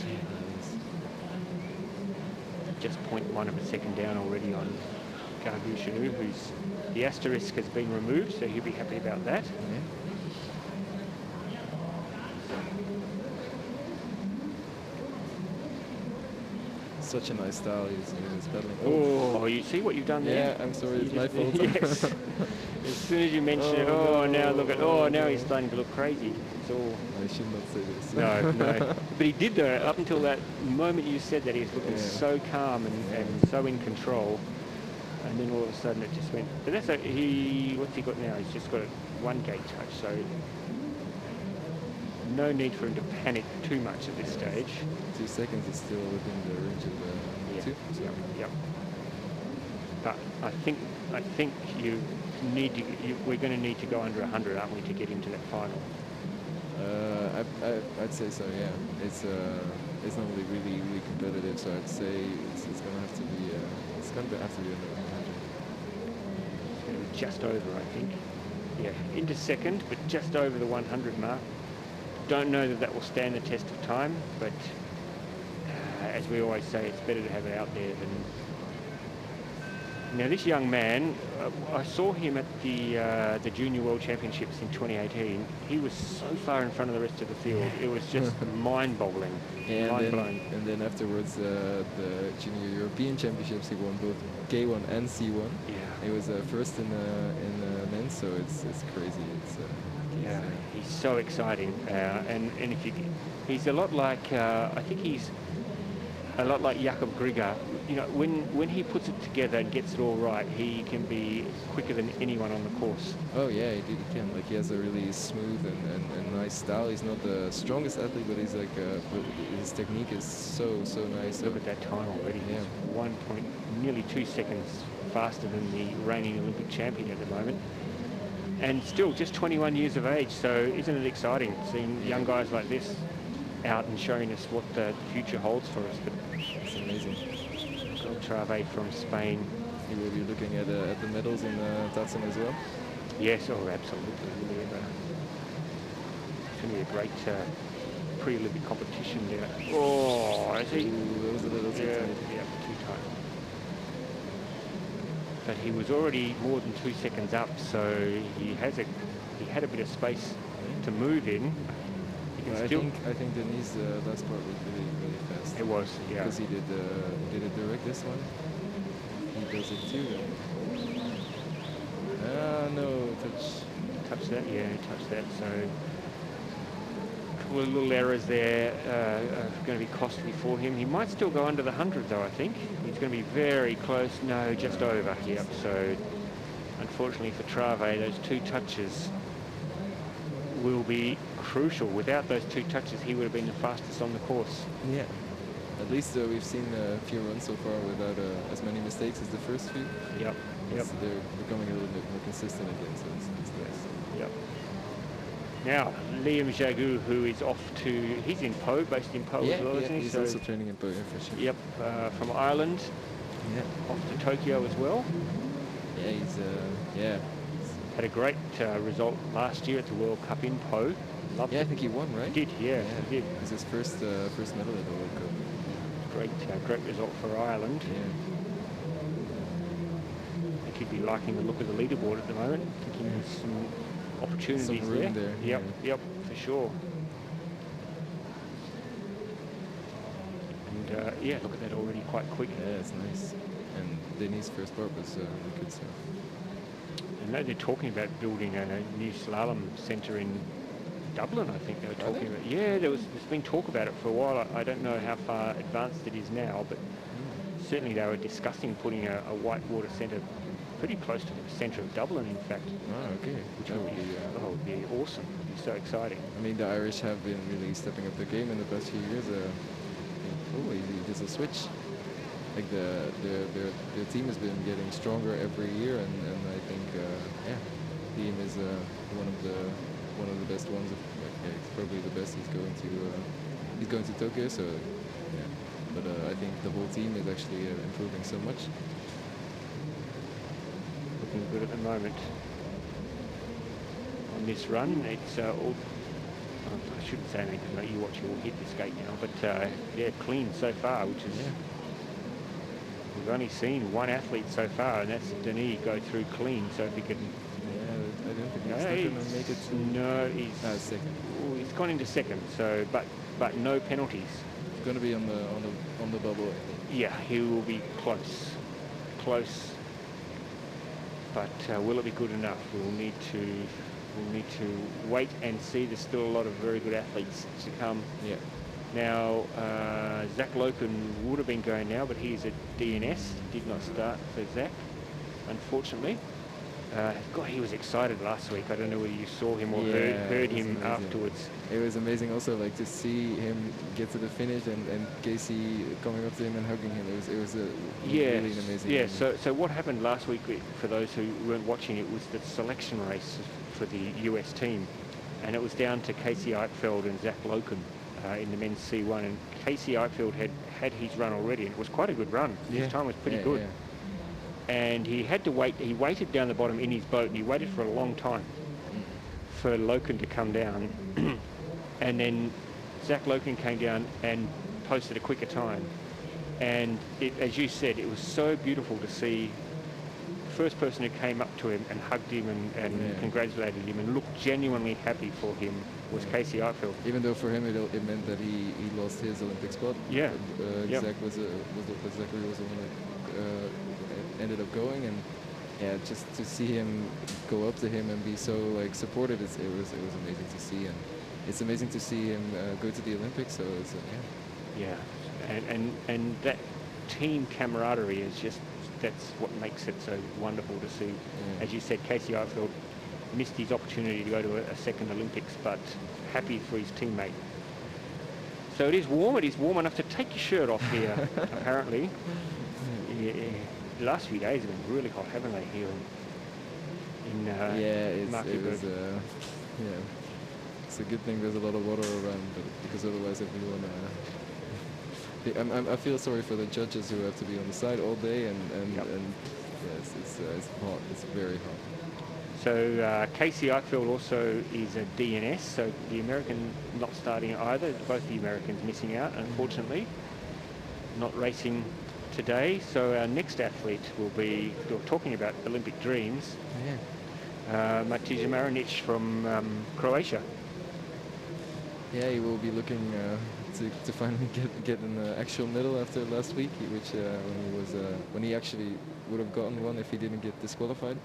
Just 0.1 of a second down already on Garbushanu, who's the asterisk has been removed, so he'll be happy about that. Yeah. Such a nice style he's paddling. Oh, you see what you've done there? Yeah, I'm sorry, it's my fault. Yes. As soon as you mention it, now he's starting to look crazy. It's all. I should not say this. No. But he did though, up until that moment you said that, he was looking so calm and so in control. And then all of a sudden it just went. But that's what's he got now? He's just got a 1 gate touch, so no need for him to panic too much at this stage. 2 seconds is still within the range of the 2. So. Yep. But I think we're going to need to go under 100, aren't we, to get into that final? I'd say so. Yeah, it's normally really competitive. So I'd say it's going to have to be under 100. It's going to be just over, I think. Yeah, into second, but just over the 100 mark. Don't know that will stand the test of time, but as we always say, it's better to have it out there than. Now this young man, I saw him at the Junior World Championships in 2018. He was so far in front of the rest of the field. It was just mind-boggling, mind-blowing. And then afterwards, the Junior European Championships, he won both K1 and C1. Yeah. He was first in men's, so it's crazy. He's so exciting, and he's a lot like I think he's a lot like Jakob Grigger. You know, when he puts it together and gets it all right, he can be quicker than anyone on the course. Oh yeah, he can. Like, he has a really smooth and nice style. He's not the strongest athlete, but he's like his technique is so nice. Look at that time already. Yeah. He's nearly 2 seconds faster than the reigning Olympic champion at the moment. And still just 21 years of age, so isn't it exciting seeing young guys like this out and showing us what the future holds for us? But it's amazing. Trave from Spain. You will be looking at the medals in Tatsan as well? Yes, absolutely. It's going to be a great pre-Olympic competition there. Oh, I see. That was a little too tight. Yeah, too tight. But he was already more than 2 seconds up, so he had a bit of space to move in. I think Denis' last part was really fast. It was, yeah. Because he did it direct this one. He does it too. No, touch that, yeah, touch that. So a couple of little errors there are going to be costly for him. He might still go under the 100 though, I think. He's going to be very close. No, just over. Yep. So unfortunately for Trave, those 2 touches will be crucial. Without those 2 touches, he would have been the fastest on the course. Yeah. at least we've seen a few runs so far without as many mistakes as the first few. Yep. Yep. They're becoming a little bit more consistent again, so it's nice. Yep. Now, Liam Jagu, who is off to, he's in Po, based in Po as well, isn't he? He's also training in Po, yeah, for sure. Yep, from Ireland, off to Tokyo as well. Yeah, he's had a great result last year at the World Cup in Po. Loved I it. think he won, right? He did, he did. It was his first medal at the World Cup. Great result for Ireland. Yeah. I think he'd be liking the look of the leaderboard at the moment. Thinking there's some opportunities some room there. Yep, for sure. And look at that already quite quick. Yeah, it's nice. And Denis' first part was good stuff. I know they're talking about building a new slalom centre in Dublin, I think they were talking about. Yeah, there's been talk about it for a while. I don't know how far advanced it is now, but certainly they were discussing putting a whitewater centre pretty close to the centre of Dublin, in fact. Oh, okay. Which would be awesome. It would be so exciting. I mean, the Irish have been really stepping up their game in the past few years. There's a switch. Like their team has been getting stronger every year, and I think the team is one of the best ones. It's probably the best. He's going to Tokyo, so yeah. But I think the whole team is actually improving so much. Looking good at the moment on this run. It's all. I shouldn't say anything because you watch, you'll hit this gate now. But clean so far, which is. We've only seen one athlete so far, and that's Denis go through clean. So if he can, I don't think he's going to make it. No, he's second. Oh, he's gone into second. So, but no penalties. He's going to be on the bubble. Yeah, he will be close. But will it be good enough? We'll need to wait and see. There's still a lot of very good athletes to come. Yeah. Now, Zach Loken would have been going now, but he's a DNS. Did not start for Zach, unfortunately. God, he was excited last week. I don't know whether you saw him or heard him amazing. Afterwards. It was amazing also, like, to see him get to the finish and Casey coming up to him and hugging him. It was really an amazing moment. So what happened last week, for those who weren't watching, it was the selection race for the US team. And it was down to Casey Eichfeld and Zach Loken. In the men's C1, and Casey Eichfeld had his run already, and it was quite a good run. His time was pretty good. Yeah. And he had to wait. He waited down the bottom in his boat, and he waited for a long time for Loken to come down. And then Zach Loken came down and posted a quicker time. And as you said, it was so beautiful to see the first person who came up to him and hugged him and congratulated him and looked genuinely happy for him was Casey Eichfeld. Even though for him it meant that he lost his Olympic spot. Yeah. Zach was the one that ended up going, and just to see him go up to him and be so supportive, it was amazing to see, and it's amazing to see him go to the Olympics. So it's and that team camaraderie is that's what makes it so wonderful to see. Yeah. As you said, Casey Eichfeld missed his opportunity to go to a second Olympics, but happy for his teammate. So it is warm. It is warm enough to take your shirt off here, apparently. The last few days have been really hot, haven't they, here in Markkleeberg? It's a good thing there's a lot of water around, but because otherwise everyone... I feel sorry for the judges who have to be on the side all day, and it's hot. It's very hot. So Casey Eichfeld also is a DNS, so the American not starting either. Both the Americans missing out, unfortunately. Not racing today. So our next athlete will be, we're talking about Olympic dreams, Matija Marinic from Croatia. Yeah, he will be looking to finally get an actual medal after last week, which when he actually would have gotten one if he didn't get disqualified.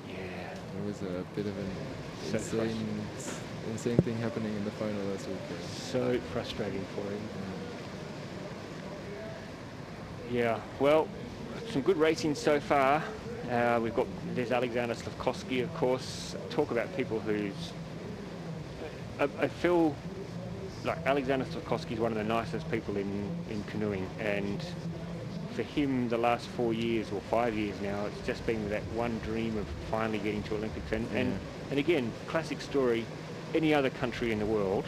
There was a bit of an insane thing happening in the final last week. So frustrating for him. Yeah, well, some good racing so far. There's Alexander Slavkovsky, of course. Talk about people who's... I feel like Alexander Slavkovsky is one of the nicest people in canoeing, and for him the last 4 years or 5 years now, it's just been that one dream of finally getting to Olympics. And again, classic story, any other country in the world,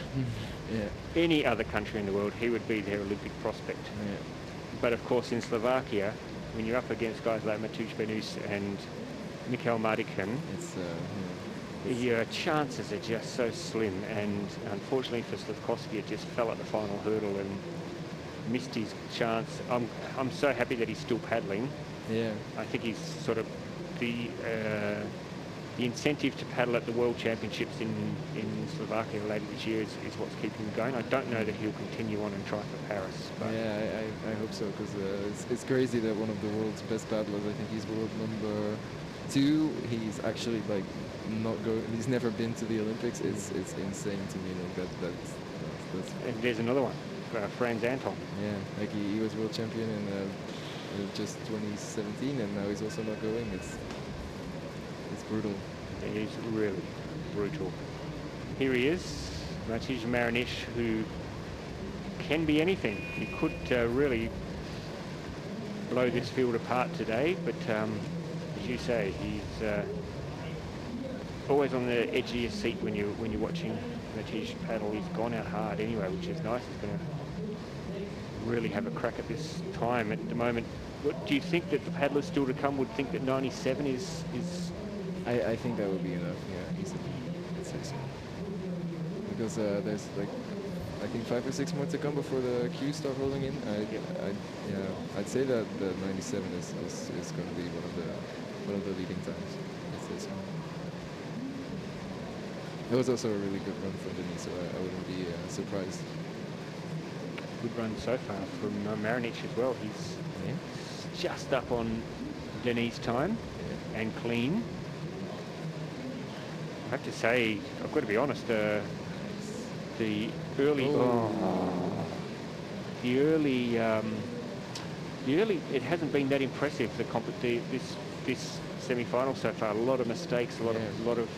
any other country in the world, he would be their Olympic prospect. But of course in Slovakia, when you're up against guys like Mateusz Benus and Michael Markkleeberg, your chances are just so slim, and unfortunately for Slavkovsky, it just fell at the final hurdle and missed his chance. I'm so happy that he's still paddling. I think he's sort of the incentive to paddle at the World Championships in Slovakia later this year is what's keeping him going. I don't know that he'll continue on and try for Paris. But I hope so, because it's crazy that one of the world's best paddlers, I think he's world number 2. He's actually like he's never been to the Olympics. It's insane to me. Like that's and there's another one, Franz Anton. Like he was world champion in just 2017, and now he's also not going. It's brutal. It is really brutal. Here he is, Matej Marinic, who can be anything. He could really blow this field apart today, but as you say, he's always on the edge of your seat when you're watching Matej paddle. He's gone out hard anyway, which is nice. He's going to really have a crack at this time at the moment. What do you think that the paddlers still to come would think that 97 is? I think that would be enough. Yeah, easily. I'd say so. Because there's like I think 5 or 6 more to come before the queues start rolling in. I'd say that the 97 is going to be one of the leading times. I'd say so. It was also a really good run from Denis, so I wouldn't be surprised. Good run so far from Marinic as well. He's just up on Denis' time and clean. I have to say, I've got to be honest, the early, it hasn't been that impressive. This semi-final so far, a lot of mistakes, a lot of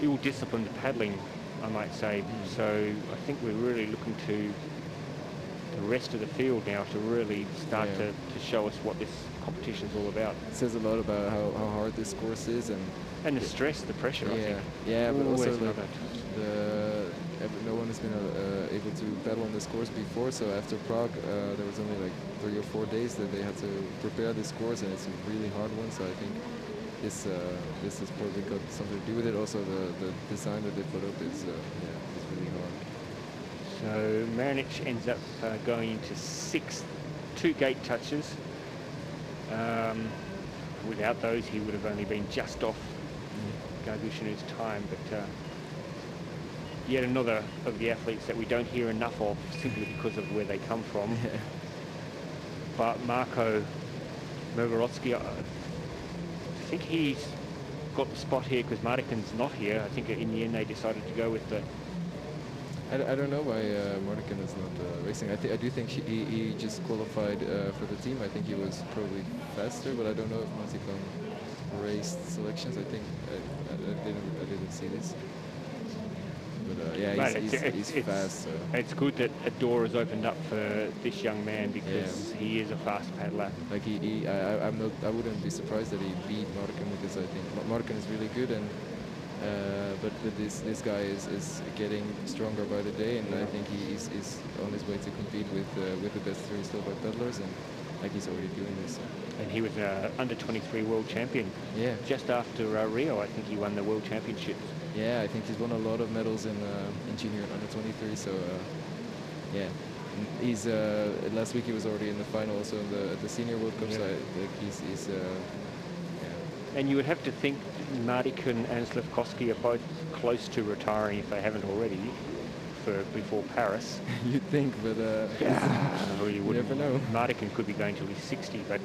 ill-disciplined paddling, I might say. So I think we're really looking to the rest of the field now to really start to show us what this competition's all about. It says a lot about how hard this course is, and the stress, the pressure. I think. But also like no one has been able to paddle on this course before. So after Prague, there was only like 3 or 4 days that they had to prepare this course, and it's a really hard one. So I think this has probably got something to do with it. Also, the design that they put up is really hard. So Marinic ends up going into 6th, 2 gate touches. Without those, he would have only been just off Gargushinu's time. But yet another of the athletes that we don't hear enough of simply because of where they come from. But Marko Mogorotsky, I think he's got the spot here because Martin's not here. I think in the end they decided to go with the... I don't know why Martin is not racing. I do think he just qualified for the team. I think he was probably faster, but I don't know if Martin raced selections. I think I didn't see this. But he's fast. So. It's good that a door has opened up for this young man because he is a fast paddler. Like I wouldn't be surprised that he beat Martin, because I think Martin is really good, and but this guy is getting stronger by the day, and I think he's on his way to compete with the best 3 still-by paddlers, and like he's already doing this. And he was under 23 world champion. Just after Rio, I think he won the world championships. I think he's won a lot of medals in junior under 23. So he's last week he was already in the final also at the senior World Cup. So like he's And you would have to think Martin and Slavkovsky are both close to retiring if they haven't already before Paris. You'd think, but you never know. Martin could be going till he's 60, but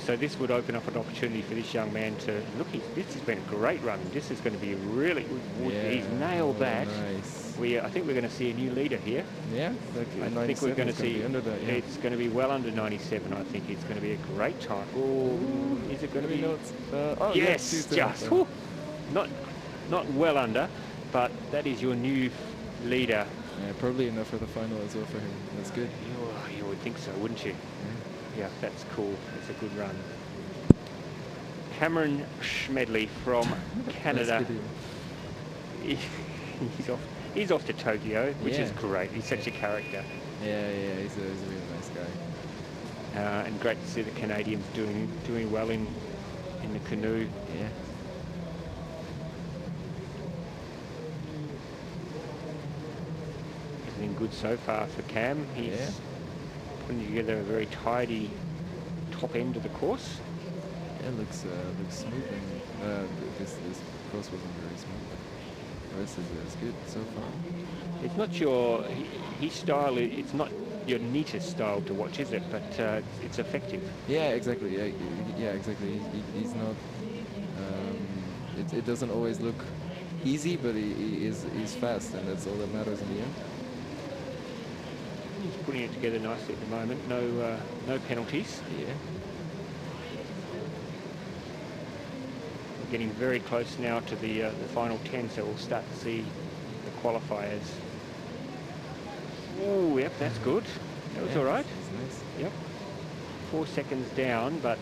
so this would open up an opportunity for this young man to look. This has been a great run. This is going to be really. He's nailed that. Nice. I think we're going to see a new leader here. I think we're going to see. It's going to be well under 97. I think it's going to be a great time. Is it going to be? Yes, just not well under. but that is your new leader. Yeah, probably enough for the final as well for him. That's good. You would think so, wouldn't you? Yeah, that's cool. It's a good run. Cameron Schmedley from Canada. He's off to Tokyo, which is great. He's such a character. Yeah, he's a really nice guy. And great to see the Canadians doing well in the canoe. Yeah. Everything good so far for Cam. He's putting together a very tidy top end of the course. Yeah, it looks smooth, and this course wasn't very smooth. The rest is good so far. It's not your his style. It's not your neatest style to watch, is it? But it's effective. Yeah, exactly. Yeah, exactly. He's not. It doesn't always look easy, but he's fast, and that's all that matters in the end. He's putting it together nicely at the moment. No penalties. Yeah. We're getting very close now to the final 10, so we'll start to see the qualifiers. Oh, yep, that's good. That was all right. That's nice. Yep. 4 seconds down, but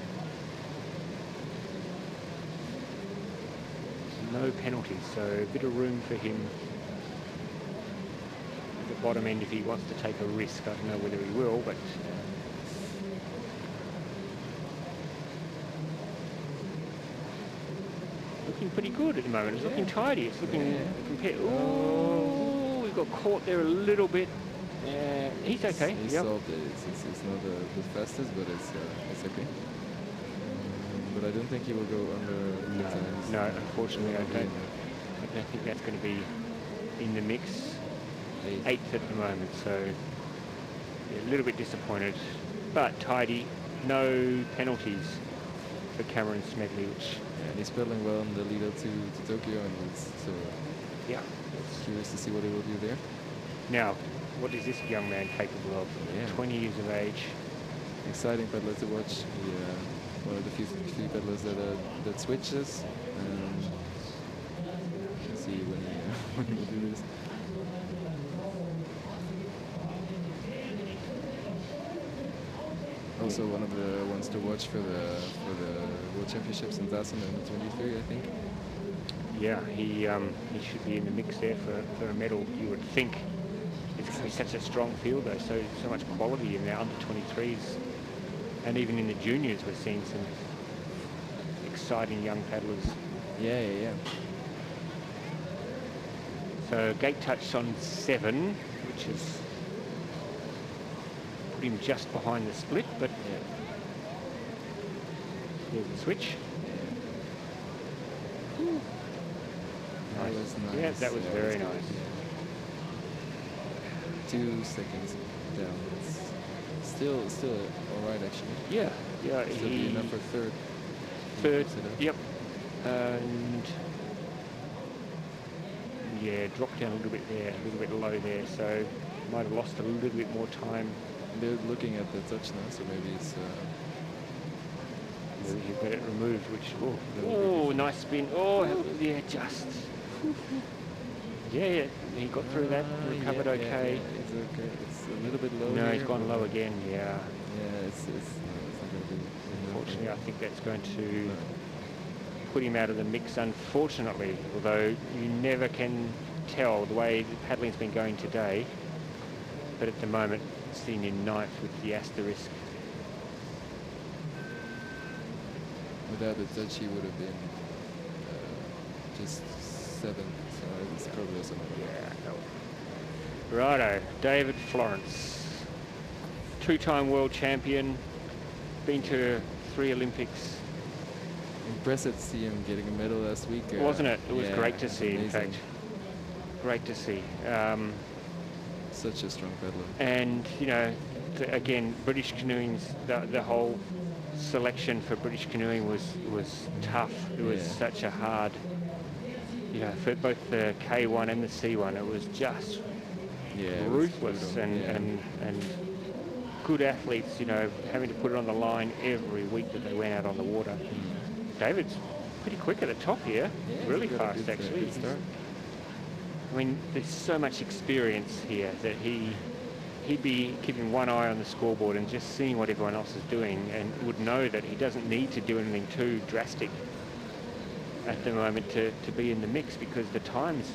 no penalties, so a bit of room for him at the bottom end if he wants to take a risk. I don't know whether he will, but looking pretty good at the moment. It's looking tidy. It's looking compared. Oh, we got caught there a little bit. He's okay. He solved it. It's not the fastest, but it's okay. But I don't think he will go under the times. No, unfortunately, I don't think that's going to be in the mix. 8th at the moment, so a little bit disappointed, but tidy. No penalties for Cameron Smedley, which and he's pedaling well on the lead up to Tokyo, and so it's curious to see what he will do there. Now, what is this young man capable of? 20 years of age. Exciting peddler to watch. One of the few peddlers that switches. Let's see when he will do this. Also one of the ones to watch for the World Championships in Dassen in 23, I think. Yeah, he should be in the mix there for a medal, you would think. It's going to be such a strong field though, so much quality in their under 23s, and even in the juniors we're seeing some exciting young paddlers. Yeah. So gate touch on 7, which is put him just behind the split, but there's the switch. That was nice. Yeah, that was very nice. 2 seconds down. It's still all right actually. Yeah. Still be enough for third. Yep. And dropped down a little bit there, a little bit low there, so might have lost a little bit more time. They're looking at the touch now, so maybe it's. Maybe you've got it removed, which nice spin. Oh yeah, just. Yeah, he got through that, recovered okay. Yeah, it's okay. It's a little bit low. No, here, he's gone low again. Yeah. Yeah, it's not going to be. Unfortunately, I think that's going to put him out of the mix, unfortunately, although you never can tell the way the paddling's been going today. But at the moment, sitting in 9th with the asterisk. Without the touch, he would have been just 7th, so it's probably also not Righto, David Florence, 2-time world champion, been to 3 Olympics. Impressive to see him getting a medal last week. Wasn't it? It was great to see, amazing. in fact. Great to see. Such a strong paddler. And, again, British canoeing, the whole selection for British canoeing was tough. It was such a hard, for both the K1 and the C1, it was just ruthless and good athletes, having to put it on the line every week that they went out on the water. David's pretty quick at the top here, really fast actually. I mean, there's so much experience here that he'd be keeping one eye on the scoreboard and just seeing what everyone else is doing, and would know that he doesn't need to do anything too drastic at the moment to be in the mix, because the times,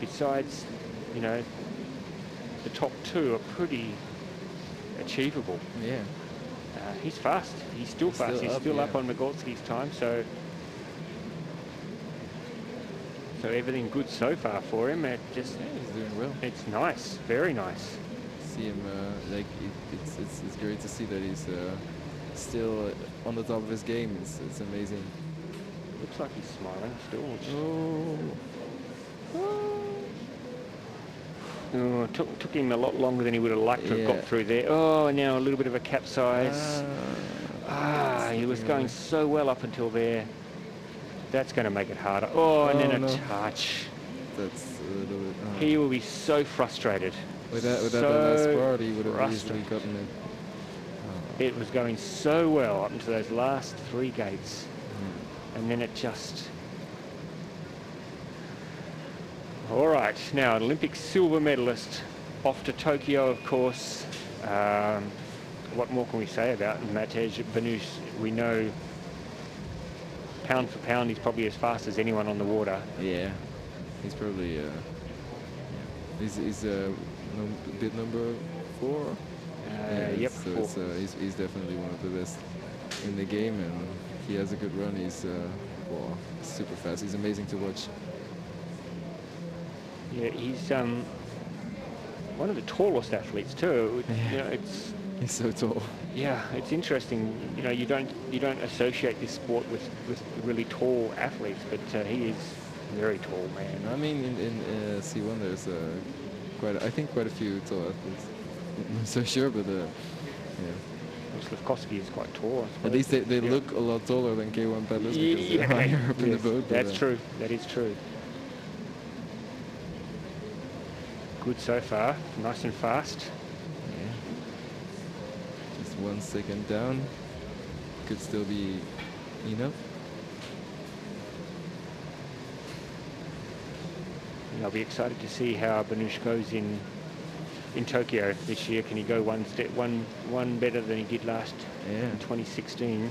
besides, you know, the top two are pretty achievable. Yeah. He's fast. He's still fast. He's still up on Markkleeberg's time, so everything good so far for him. It just he's doing well. It's nice, very nice. See him like it's great to see that he's still on the top of his game. It's amazing. Looks like he's smiling still. Oh, took him a lot longer than he would have liked to have got through there. Oh, and now a little bit of a capsize. He was going so well up until there. That's going to make it harder. Oh, and then a touch. That's a little bit... He will be so frustrated. Without that last part, he would have easily gotten it. It was going so well up into those last 3 gates. And then it just... All right, now an Olympic silver medalist, off to Tokyo, of course. What more can we say about Matej Vanouche? We know pound for pound he's probably as fast as anyone on the water. Yeah, he's probably he's bid number 4. Yep. So he's definitely one of the best in the game, and he has a good run. He's super fast. He's amazing to watch. Yeah, he's one of the tallest athletes too. Yeah. You know, He's so tall. Yeah, it's interesting. You know, you don't associate this sport with really tall athletes, but he is a very tall man. I mean, in C1 there's I think quite a few tall athletes. I'm not so sure, but yeah. Slavkovsky is quite tall, I suppose. At least they look a lot taller than K1 paddlers because they're higher up in the boat. That's true. That is true. Good so far. Nice and fast. Yeah. Just 1 second down. Could still be enough. And I'll be excited to see how Vanouche goes in Tokyo this year. Can he go one better than he did last in 2016?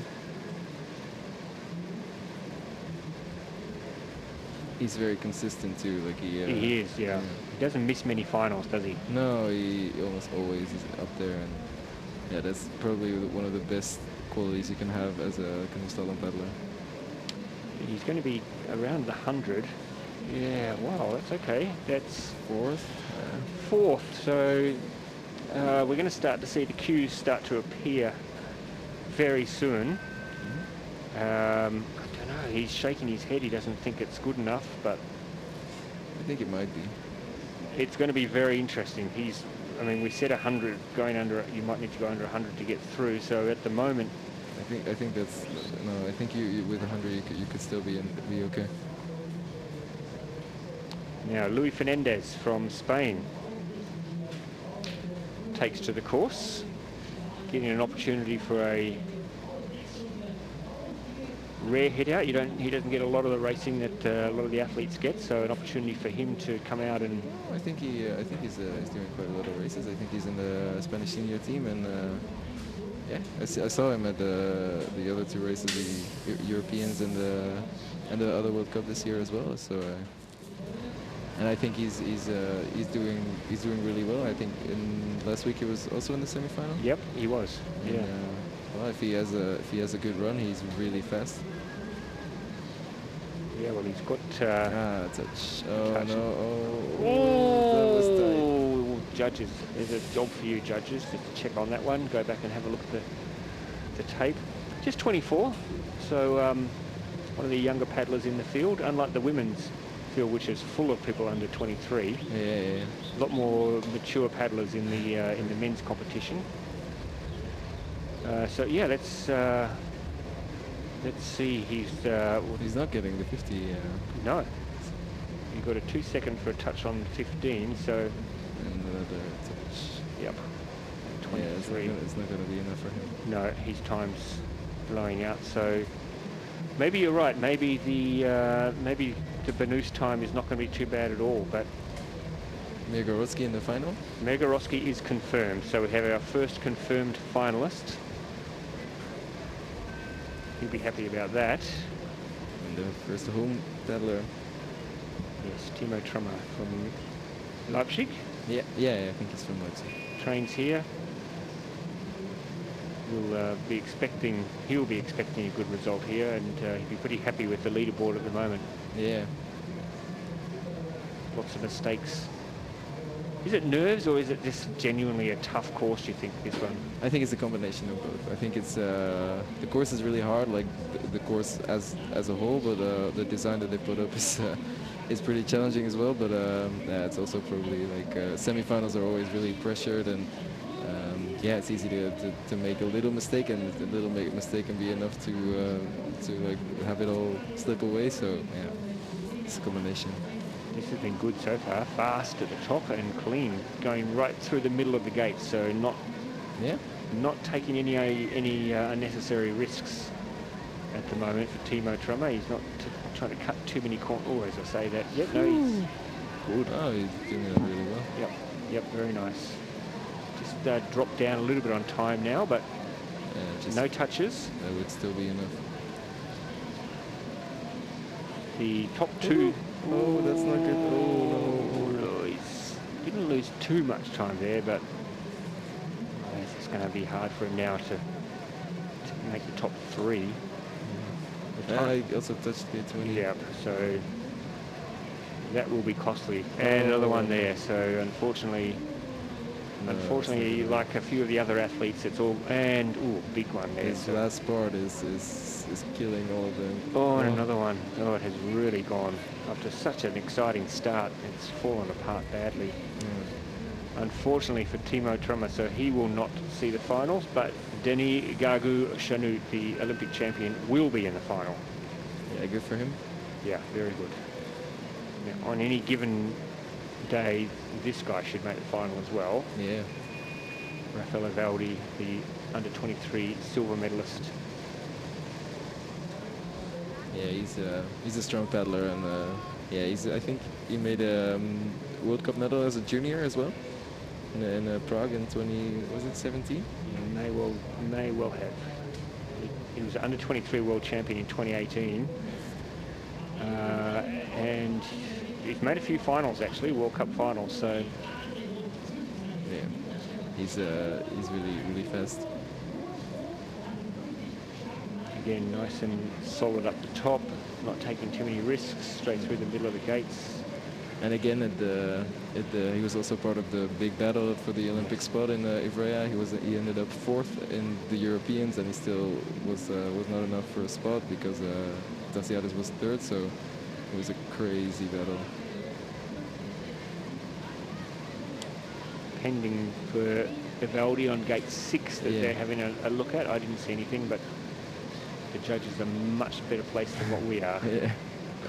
He's very consistent too. Like he is, yeah. He doesn't miss many finals, does he? No, he almost always is up there, and yeah, that's probably one of the best qualities you can have as a canoe-slalom paddler. He's going to be around the 100. Yeah, wow, that's okay. That's 4th. 4th. So we're going to start to see the cues start to appear very soon. I don't know. He's shaking his head. He doesn't think it's good enough, but I think it might be. It's going to be very interesting. I mean, we said 100 going under. You might need to go under 100 to get through. So at the moment, I think that's no. I think you with 100 you could still be okay. Now Luis Fernandez from Spain takes to the course, getting an opportunity for a rare hit out. He doesn't get a lot of the racing that a lot of the athletes get, so an opportunity for him to come out and. I think he's doing quite a lot of races. I think he's in the Spanish senior team, and yeah, I saw him at the other 2 races, the Europeans and the other World Cup this year as well. So. And I think he's doing really well. I think last week he was also in the semi-final. Yep, he was. And, yeah. Well, if he has a good run, he's really fast. Yeah. Well, he's got. Touch. Oh touch. no! Oh, that was tight. Judges, there's a job for you, judges, just to check on that one. Go back and have a look at the tape. Just 24. So one of the younger paddlers in the field, unlike the women's field, which is full of people under 23. Yeah. A lot more mature paddlers in the men's competition. So yeah, let's see. He's not getting the 50. No. He got a 2 second for a touch on 15. So. And another touch. Yep. 23. Yeah, it's not going to be enough for him. No, his time's blowing out. So maybe you're right. Maybe the Benus time is not going to be too bad at all. But Mirgorowski in the final. Mirgorowski is confirmed, so we have our first confirmed finalist. He'll be happy about that. And the first home paddler. Yes, Timo Trummer from Leipzig. Yeah, I think he's from Leipzig. Trains here. He'll be expecting a good result here, and he'll be pretty happy with the leaderboard at the moment. Yeah. Lots of mistakes. Is it nerves or is it just genuinely a tough course, do you think, this one? I think it's a combination of both. I think it's the course is really hard, like the course as a whole, but the design that they put up is pretty challenging as well. But yeah, it's also probably like semifinals are always really pressured, and yeah, it's easy to make a little mistake, and a little mistake can be enough to like have it all slip away. So yeah, it's a combination. This has been good so far. Fast at the top and clean, going right through the middle of the gate. So not taking any unnecessary risks at the moment for Timo Trummer. He's not trying to cut too many corners. Oh, as I say that. Yep, no, he's good. Oh, he's doing it really well. Yep, very nice. Just dropped down a little bit on time now, but no touches. That would still be enough. The top two. Oh, that's not good. Oh, no. He didn't lose too much time there, but it's going to be hard for him now to make the top three. I also touched the 20. Yep, so that will be costly. And another one there. So unfortunately, like a few of the other athletes, it's all big one there. This last part is killing all of them. Oh, and another one. Oh, it has really gone. After such an exciting start, it's fallen apart badly. Unfortunately for Timo Trummer, so he will not see the finals, but Denis Gagu-Chanut, the Olympic champion, will be in the final. Yeah, good for him. Yeah, very good. Now, on any given day, this guy should make the final as well. Yeah. Raffaele Valdi, the under-23 silver medalist. Yeah, he's a strong paddler, and yeah, I think he made a World Cup medal as a junior as well in Prague in 2017. May well have. He was under-23 world champion in 2018, and he's made a few finals actually, World Cup finals. So yeah, he's really fast. Again, nice and solid up the top, not taking too many risks, straight through the middle of the gates. And again, he was also part of the big battle for the Olympic spot in Ivrea. He ended up 4th in the Europeans, and he still was not enough for a spot because Tasiadis was 3rd. So it was a crazy battle. Pending for Vivaldi on gate 6 that they're having a look at. I didn't see anything, but the judges are much better placed than what we are. Yeah.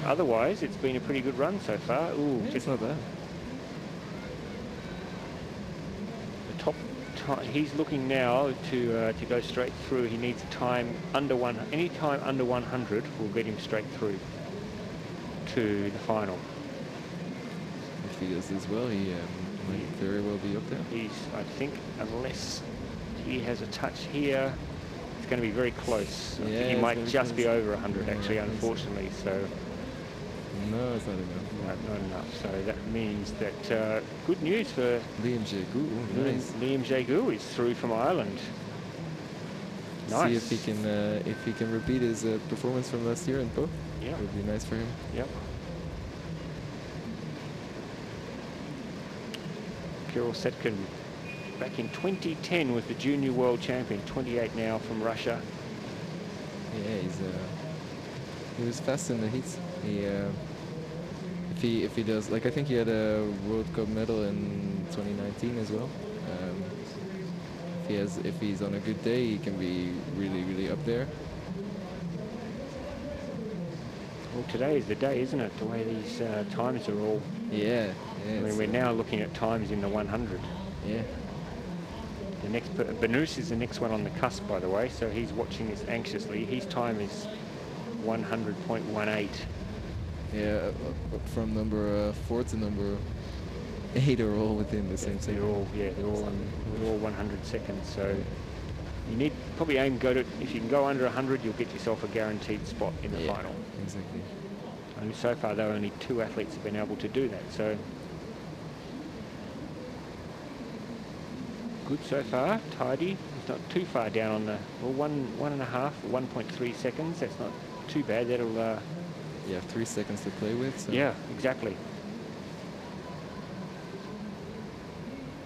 Otherwise, it's been a pretty good run so far. Ooh, yeah, it's not bad. The top time, he's looking now to go straight through. He needs time under any time under 100 will get him straight through to the final. If he does this well, he might very well be up there. I think, unless he has a touch here, it's going to be very close. I think he might just be over 100 actually, unfortunately. So. No, it's not enough. No, not enough. So that means that good news for Liam Jagu. Nice. Liam Jagu is through from Ireland. Nice. See if he can repeat his performance from last year in Po. Yeah, it would be nice for him. Yep. Kirill Setkin, back in 2010, was the junior world champion. 28 now, from Russia. Yeah, he was fast in the heats. If he does, like, I think he had a World Cup medal in 2019 as well. If he's on a good day, he can be really up there. Well, today is the day, isn't it? The way these times are all. Yeah. I mean, we're now looking at times in the 100. Yeah. The next Benus is the next one on the cusp, by the way. So he's watching this anxiously. His time is 100.18. Yeah, from number 4 to number 8 are all within the same second. They're all 100 seconds. So you need probably aim go to, if you can go under 100, you'll get yourself a guaranteed spot in the final. Exactly. And so far, though, only 2 athletes have been able to do that. So good so far, tidy. It's not too far down on the, well, 1.3 seconds. That's not too bad. That'll. You have 3 seconds to play with. So. Yeah, exactly.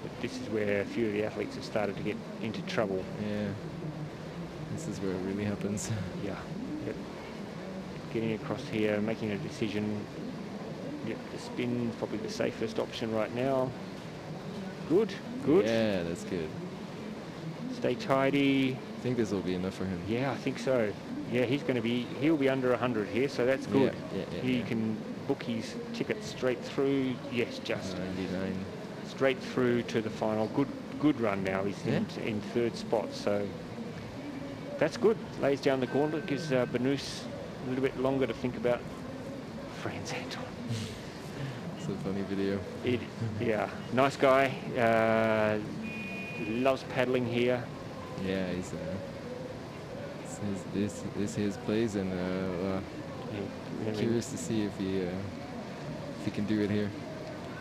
But this is where a few of the athletes have started to get into trouble. Yeah. This is where it really happens. Yeah. Yep. Getting across here, making a decision. Yep, the spin's probably the safest option right now. Good, good. Yeah, that's good. Stay tidy. I think this will be enough for him. Yeah, I think so. Yeah, he'll be under 100 here, so that's good. He can book his ticket straight through. Yes, just 99. Straight through to the final. Good run now. He's in 3rd spot, so that's good. Lays down the gauntlet, gives Banus a little bit longer to think about Franz Anton. It's a funny video. Yeah, nice guy. Loves paddling here. Yeah, he's this his plays, and curious to see if he can do it here.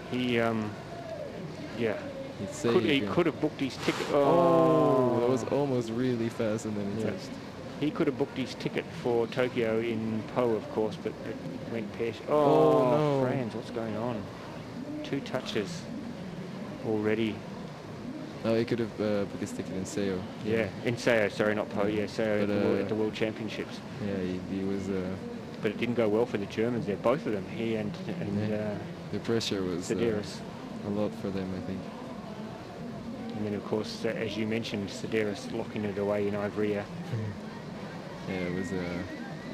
He he could have booked his ticket. Oh, that was almost really fast, and then he touched. He could have booked his ticket for Tokyo in Po, of course, but it went pesh. Oh, no. Franz, what's going on? 2 touches already. No, he could have booked his ticket in Seo. Yeah, in Seo, sorry, not Po. Yeah, Seo at the World Championships. Yeah, he was. But it didn't go well for the Germans there, both of them. He and the pressure was a lot for them, I think. And then, of course, as you mentioned, Sedaris locking it away in Ivrea. Yeah, it was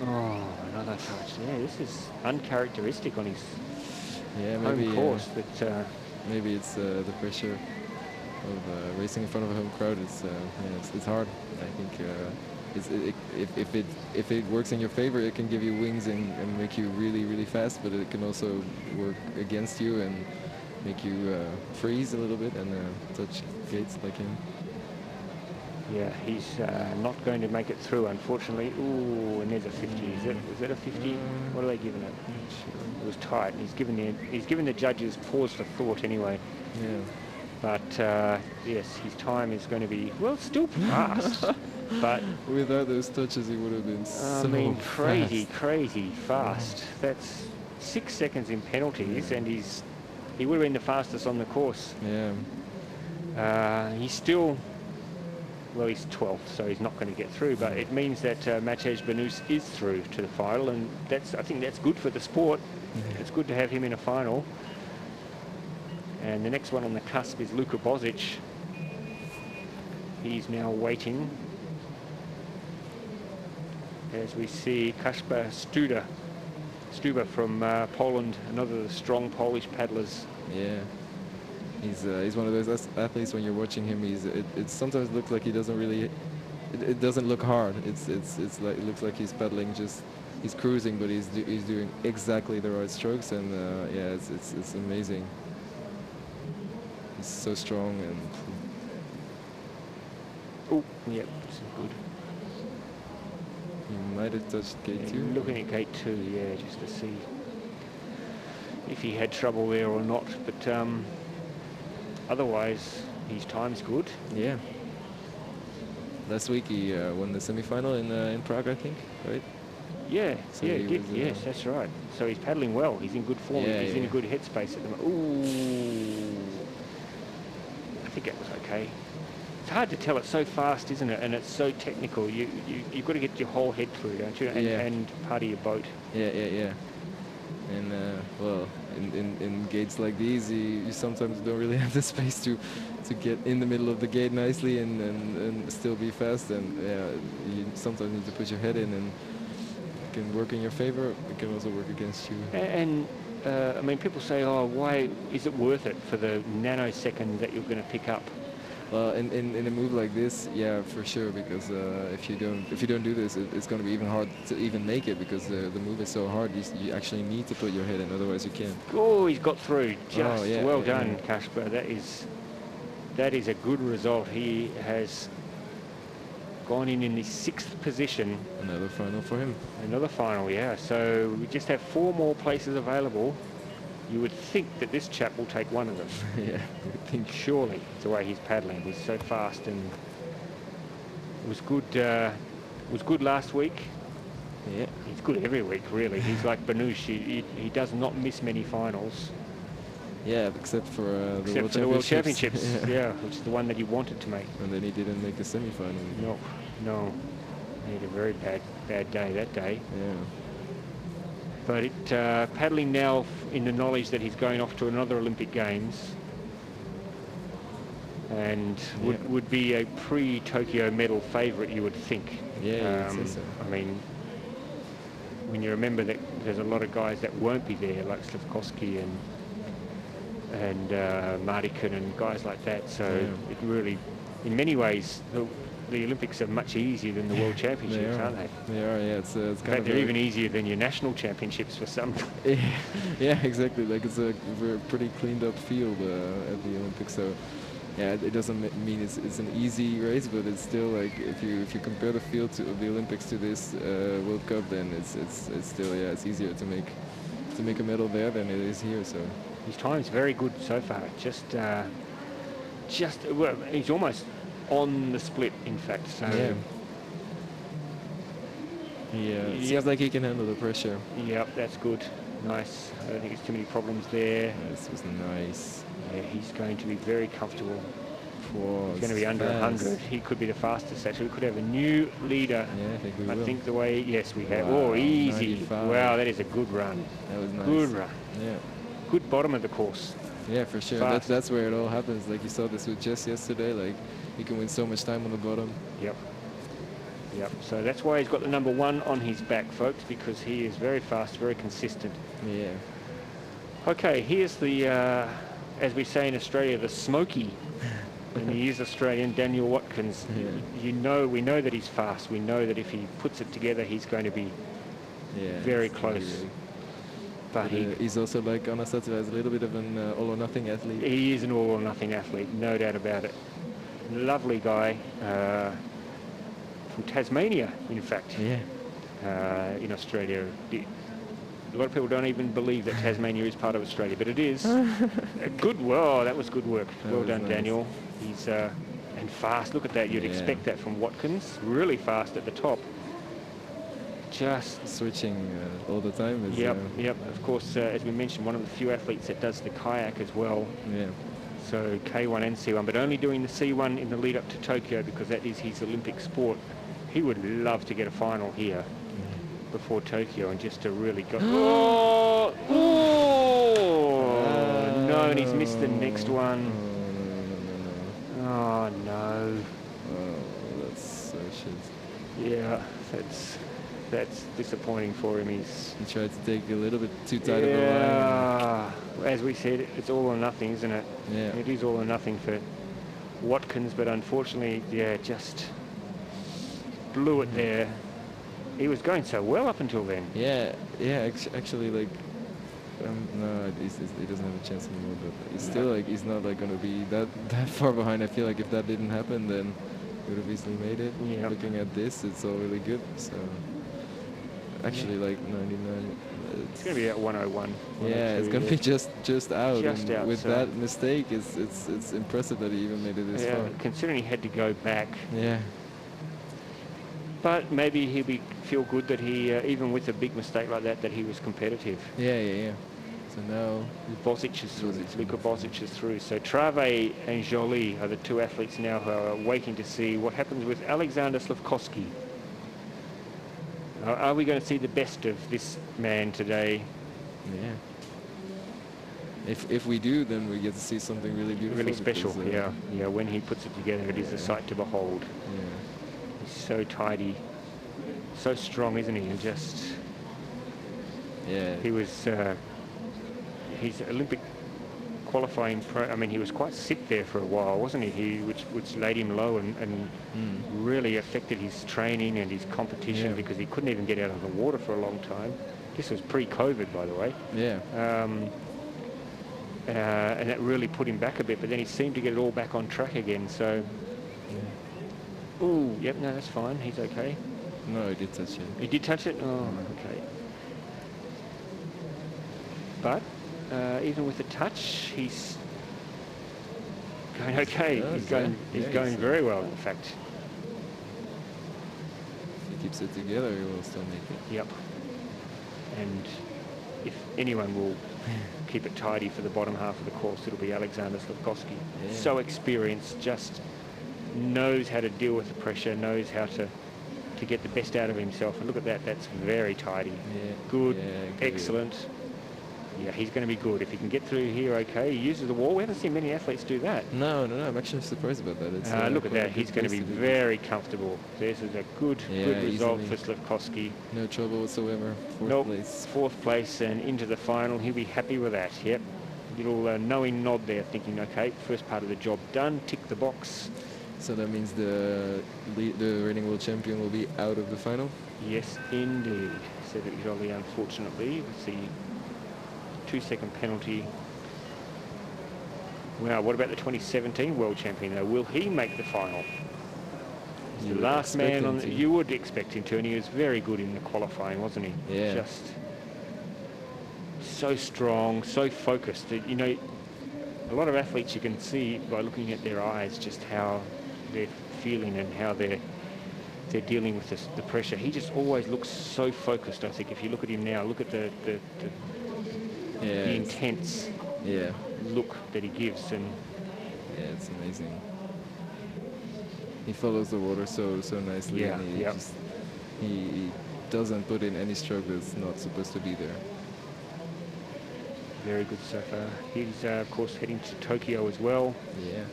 oh, another touch. Yeah, this is uncharacteristic on his maybe, home course. But maybe it's the pressure of racing in front of a home crowd. It's hard. I think if it works in your favor, it can give you wings and make you really, really fast. But it can also work against you and make you freeze a little bit and touch gates like him. Yeah, he's not going to make it through, unfortunately. Ooh, and there's a 50. Was that a 50? What are they giving it? It was tight. He's given the judges pause for thought anyway. Yeah. But yes, his time is going to be, well, still fast. But without those touches, he would have been crazy fast. That's 6 seconds in penalties, and he would have been the fastest on the course. Yeah. He's still. Well, he's 12th, so he's not going to get through. But it means that Matej Banus is through to the final, and I think that's good for the sport. Yeah. It's good to have him in a final. And the next one on the cusp is Luka Bozic. He's now waiting. As we see Kasper Stuba from Poland, another of the strong Polish paddlers. Yeah. He's one of those athletes. When you're watching him, it sometimes looks like he doesn't really. It doesn't look hard. It's like it looks like he's paddling, just he's cruising, but he's doing exactly the right strokes, and yeah, it's amazing. He's so strong and. Oh, yep, this is good. He might have touched gate 2. Looking at gate 2, yeah, just to see if he had trouble there or not, but. Otherwise, his time's good. Yeah. Last week he won the semi-final in Prague, I think, right? Yeah, so yeah, he did. Yes, that's right. So he's paddling well. He's in good form. Yeah, he's in a good headspace at the moment. Ooh, I think that was okay. It's hard to tell. It's so fast, isn't it? And it's so technical. You've got to get your whole head through, don't you? And part of your boat. Yeah. And well, in gates like these, you sometimes don't really have the space to get in the middle of the gate nicely and still be fast. And yeah, you sometimes need to put your head in, and it can work in your favor. It can also work against you. And I mean, people say, oh, why is it worth it for the nanosecond that you're going to pick up? Well, in a move like this, yeah, for sure. Because if you don't do this, it's going to be even hard to even make it because the move is so hard. You actually need to put your head in, otherwise you can't. Oh, he's got through. Just yeah, well yeah, done, yeah. Kasper. That is a good result. He has gone in the 6th position. Another final for him. Another final, yeah. So we just have 4 more places available. You would think that this chap will take one of them. Yeah, I would think. Surely, it's the way he's paddling. He's so fast, and was good. Was good last week. Yeah. He's good every week, really. He's like Banush. He does not miss many finals. Yeah, except for the World Championships. Yeah, which is the one that he wanted to make. And then he didn't make the semi-final. No. He had a very bad day that day. Yeah. But paddling now in the knowledge that he's going off to another Olympic Games, and would be a pre-Tokyo medal favourite, you would think. Yeah, you'd say so. I mean, when you remember that there's a lot of guys that won't be there, like Slavkovsky and Markkleeberg and guys like that. So it really, in many ways, the Olympics are much easier than the World Championships, aren't they? They are, yeah. It's in fact, they're even easier than your national championships for some. Yeah, exactly. Like it's a pretty cleaned up field at the Olympics. So yeah, it doesn't mean it's an easy race, but it's still like if you compare the field of the Olympics to this World Cup, then it's still it's easier to make a medal there than it is here. So his time's very good so far. Just well, he's almost on the split, in fact. So it seems like he can handle the pressure. Yep, that's good. Nice. I don't think there's too many problems there. This was nice. Yeah, he's going to be very comfortable. He's going to be under fast. 100. He could be the fastest, actually. We could have a new leader. Yeah, I think we will. I think the way, yes, we have. Wow, Oh, easy. 95. Wow, that is a good run. That was nice. Good run. Yeah. Good bottom of the course. Yeah, for sure. That's where it all happens. Like you saw this with Jess yesterday. Like he can win so much time on the bottom. Yep. So that's why he's got the number 1 on his back, folks, because he is very fast, very consistent. Yeah. Okay, here's the, as we say in Australia, the smoky. And he is Australian, Daniel Watkins. Yeah. We know that he's fast. We know that if he puts it together, he's going to be very close. Really. But he's also, like Anna said, a little bit of an all-or-nothing athlete. He is an all-or-nothing athlete, no doubt about it. Lovely guy from Tasmania, in fact. Yeah. In Australia. A lot of people don't even believe that Tasmania is part of Australia, but it is. Good. Well, that was good work. Well done, nice. Daniel. He's and fast. Look at that. You'd expect that from Watkins. Really fast at the top. Just switching all the time. Yep. Of course, as we mentioned, one of the few athletes that does the kayak as well. Yeah. So K1 and C1, but only doing the C1 in the lead up to Tokyo because that is his Olympic sport. He would love to get a final here before Tokyo and just to really go. No, and he's missed the next one. Oh no. Oh, that's so shit. Yeah, that's disappointing for him. He tried to take a little bit too tight of a line. As we said, it's all or nothing, isn't it? Yeah. It is all or nothing for Watkins, but unfortunately, just blew it there. He was going so well up until then. Yeah. Actually, like, no, he doesn't have a chance anymore. But he's still he's not going to be that far behind. I feel like if that didn't happen, then he would have easily made it. Yep. Looking at this, it's all really good. So actually, like 99. It's going to be at 101. Yeah, it's going to be just out. Just out. With that mistake, it's impressive that he even made it this far. Considering he had to go back. Yeah. But maybe he'll feel good that he, even with a big mistake like that, he was competitive. Yeah. So now Bosic is through. Luka Bosic is through. So Trave and Joly are the two athletes now who are waiting to see what happens with Alexander Slavkovsky. Are we going to see the best of this man today? Yeah. If we do, then we get to see something really beautiful. Really special, because, yeah. When he puts it together, it is a sight to behold. Yeah. He's so tidy, so strong, isn't he? And just... Yeah. He was... he's Olympic qualifying I mean, he was quite sick there for a while, wasn't he? Which laid him low and really affected his training and his competition because he couldn't even get out of the water for a long time. This was pre-COVID, by the way. Yeah. And that really put him back a bit, but then he seemed to get it all back on track again. So, ooh, yep, no, that's fine. He's okay. No, he did touch it. He did touch it? Oh, okay. But even with the touch, he's going okay. He's going very well, in fact. If he keeps it together, he will still make it. Yep. And if anyone will keep it tidy for the bottom half of the course, it'll be Alexander Slavkovsky. Yeah. So experienced, just knows how to deal with the pressure, knows how to get the best out of himself. And look at that, that's very tidy. Yeah. Good, Yeah, excellent. Yeah, he's going to be good. If he can get through here okay, he uses the wall. We haven't seen many athletes do that. No, I'm actually surprised about that. It's, look at that, he's going to be very comfortable. This is a good result easily. for Slavkovsky. No trouble whatsoever. Fourth place and into the final. He'll be happy with that, yep. Little knowing nod there, thinking, okay, first part of the job done, tick the box. So that means the reigning world champion will be out of the final? Yes, indeed. Cedric Joly, unfortunately, with the 2-second penalty. Wow, what about the 2017 world champion though? Will he make the final? The last man on you would expect him to, and he was very good in the qualifying, wasn't he? Yeah. Just so strong, so focused. You know, a lot of athletes you can see by looking at their eyes just how they're feeling and how they're dealing with the pressure. He just always looks so focused. I think if you look at him now, look at the intense look that he gives, and it's amazing. He follows the water so nicely, and he doesn't put in any stroke that's not supposed to be there. Very good so far. He's of course heading to Tokyo as well. Yeah,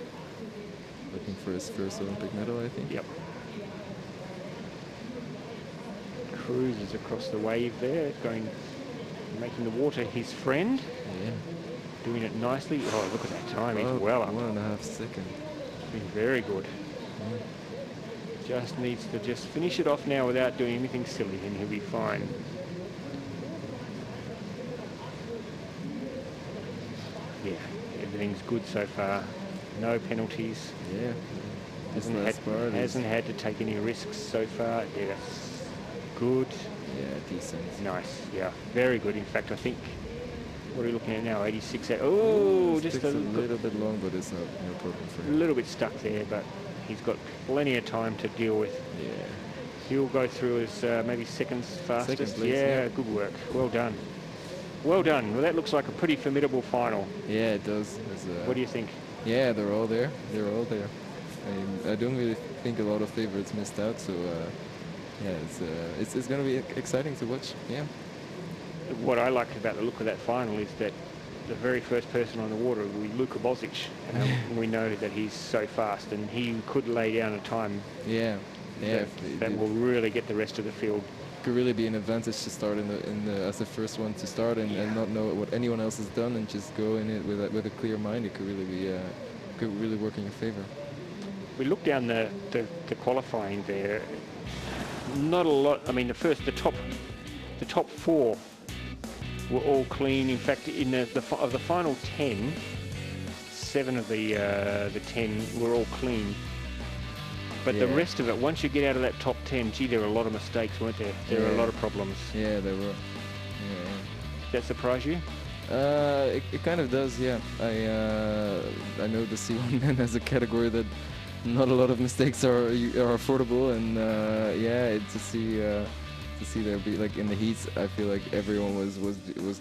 looking for his first Olympic medal, I think. Yep. Cruises across the wave there, making the water his friend. Yeah. Doing it nicely. Oh, look at that time. He's well up. 1.5 seconds. Been very good. Just needs to just finish it off now without doing anything silly, and he'll be fine. Yeah, everything's good so far. No penalties. Yeah. Hasn't had to take any risks so far. Yeah, that's good. Yeah, decent. Nice. Yeah, very good. In fact, I think, what are we looking at now? 86. Oh, just a little bit long, but it's no problem for him. A little bit stuck there, but he's got plenty of time to deal with. Yeah. He'll go through as maybe seconds fastest. Second place, yeah, good work. Well done. Well done. Well, that looks like a pretty formidable final. Yeah, it does. What do you think? Yeah, they're all there. They're all there. I don't really think a lot of favorites missed out, so yeah, it's going to be exciting to watch. Yeah. What I like about the look of that final is that the very first person on the water will be Luka Bozic. We know that he's so fast, and he could lay down a time. Yeah. Yeah. That will really get the rest of the field. Could really be an advantage to start as the first one to start and not know what anyone else has done and just go in it with a clear mind. It could really be could really work in your favor. We look down the qualifying there. Not a lot. I mean, the top four were all clean. In fact, in of the final 10, 7 of the 10 were all clean. But the rest of it, once you get out of that top 10, gee, there were a lot of mistakes, weren't there? There were a lot of problems. Yeah, there were. Yeah. Did that surprise you? It kind of does, yeah. I know the C1 men as a category that not a lot of mistakes are affordable, and yeah, to see there be like in the heats, I feel like everyone was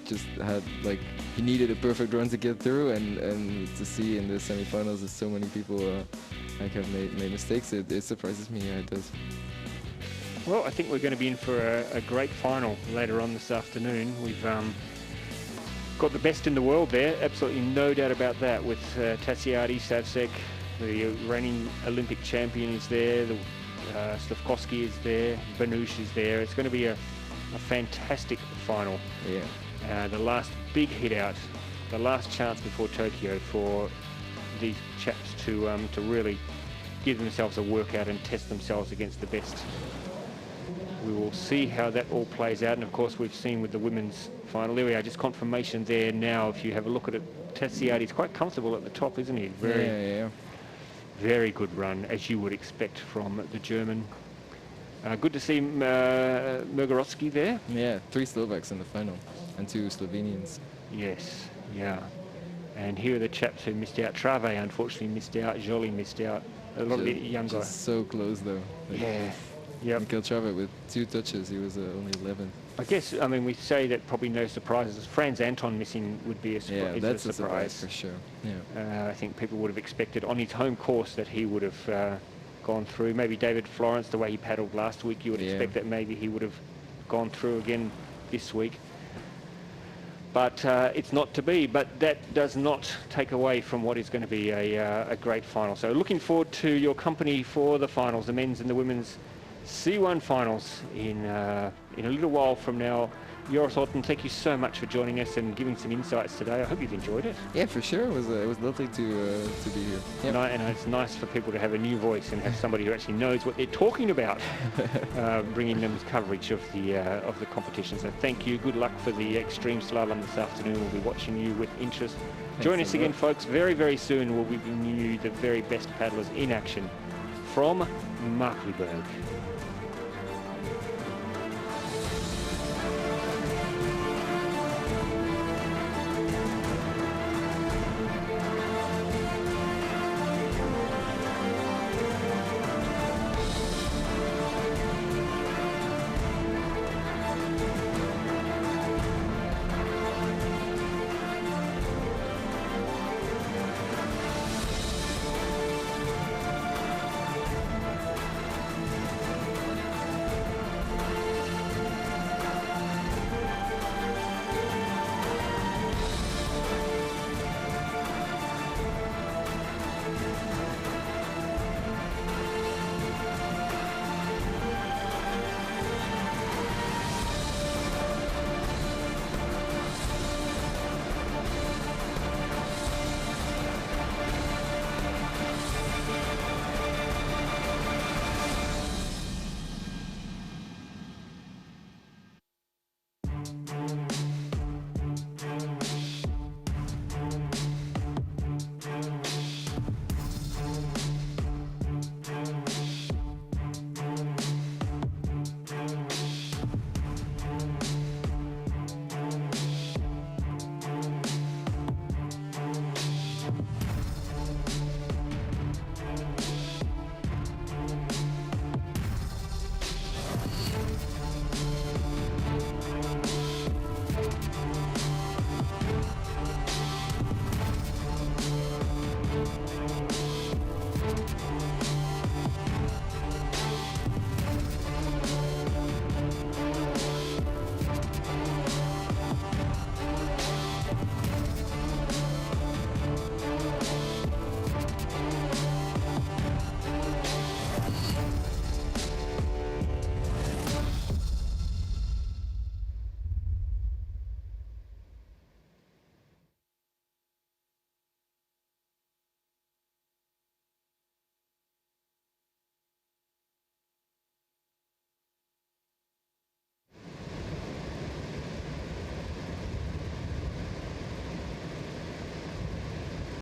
just had like he needed a perfect run to get through, and to see in the semifinals that so many people like have made mistakes, it surprises me. Yeah, it does. Well, I think we're going to be in for a great final later on this afternoon. We've got the best in the world there, absolutely no doubt about that, with Tassiadi, Savsek, the reigning Olympic champion is there, Slavkovsky is there, Banush is there. It's going to be a fantastic final. Yeah. The last big hit out the last chance before Tokyo for these chaps to really give themselves a workout and test themselves against the best. We will see how that all plays out, and of course we've seen with the women's final, there we are, just confirmation there now. If you have a look at it, Tassiati's quite comfortable at the top, isn't he? Very good run, as you would expect from the German. Good to see Markkleeberg there. Yeah, 3 Slovaks in the final and 2 Slovenians. Yes, yeah. And here are the chaps who missed out. Trave unfortunately missed out, Joly missed out. A lot of the younger. Just so close though. Yeah. Yep. Mikhail Trave with 2 touches, he was only 11th. I guess, I mean, we say that probably no surprises. Franz Anton missing would be a surprise. Yeah, that's a surprise for sure. Yeah. I think people would have expected on his home course that he would have gone through. Maybe David Florence, the way he paddled last week, you would expect that maybe he would have gone through again this week. But it's not to be. But that does not take away from what is going to be a great final. So looking forward to your company for the finals, the men's and the women's C1 finals in a little while from now. Joris Orton, thank you so much for joining us and giving some insights today. I hope you've enjoyed it. Yeah, for sure. It was lovely to be here. Yep. And it's nice for people to have a new voice and have somebody who actually knows what they're talking about, bringing them coverage of the competition. So thank you. Good luck for the extreme slalom this afternoon. We'll be watching you with interest. Join us again, folks. Very, very soon we'll be bringing you the very best paddlers in action from Markkleeberg.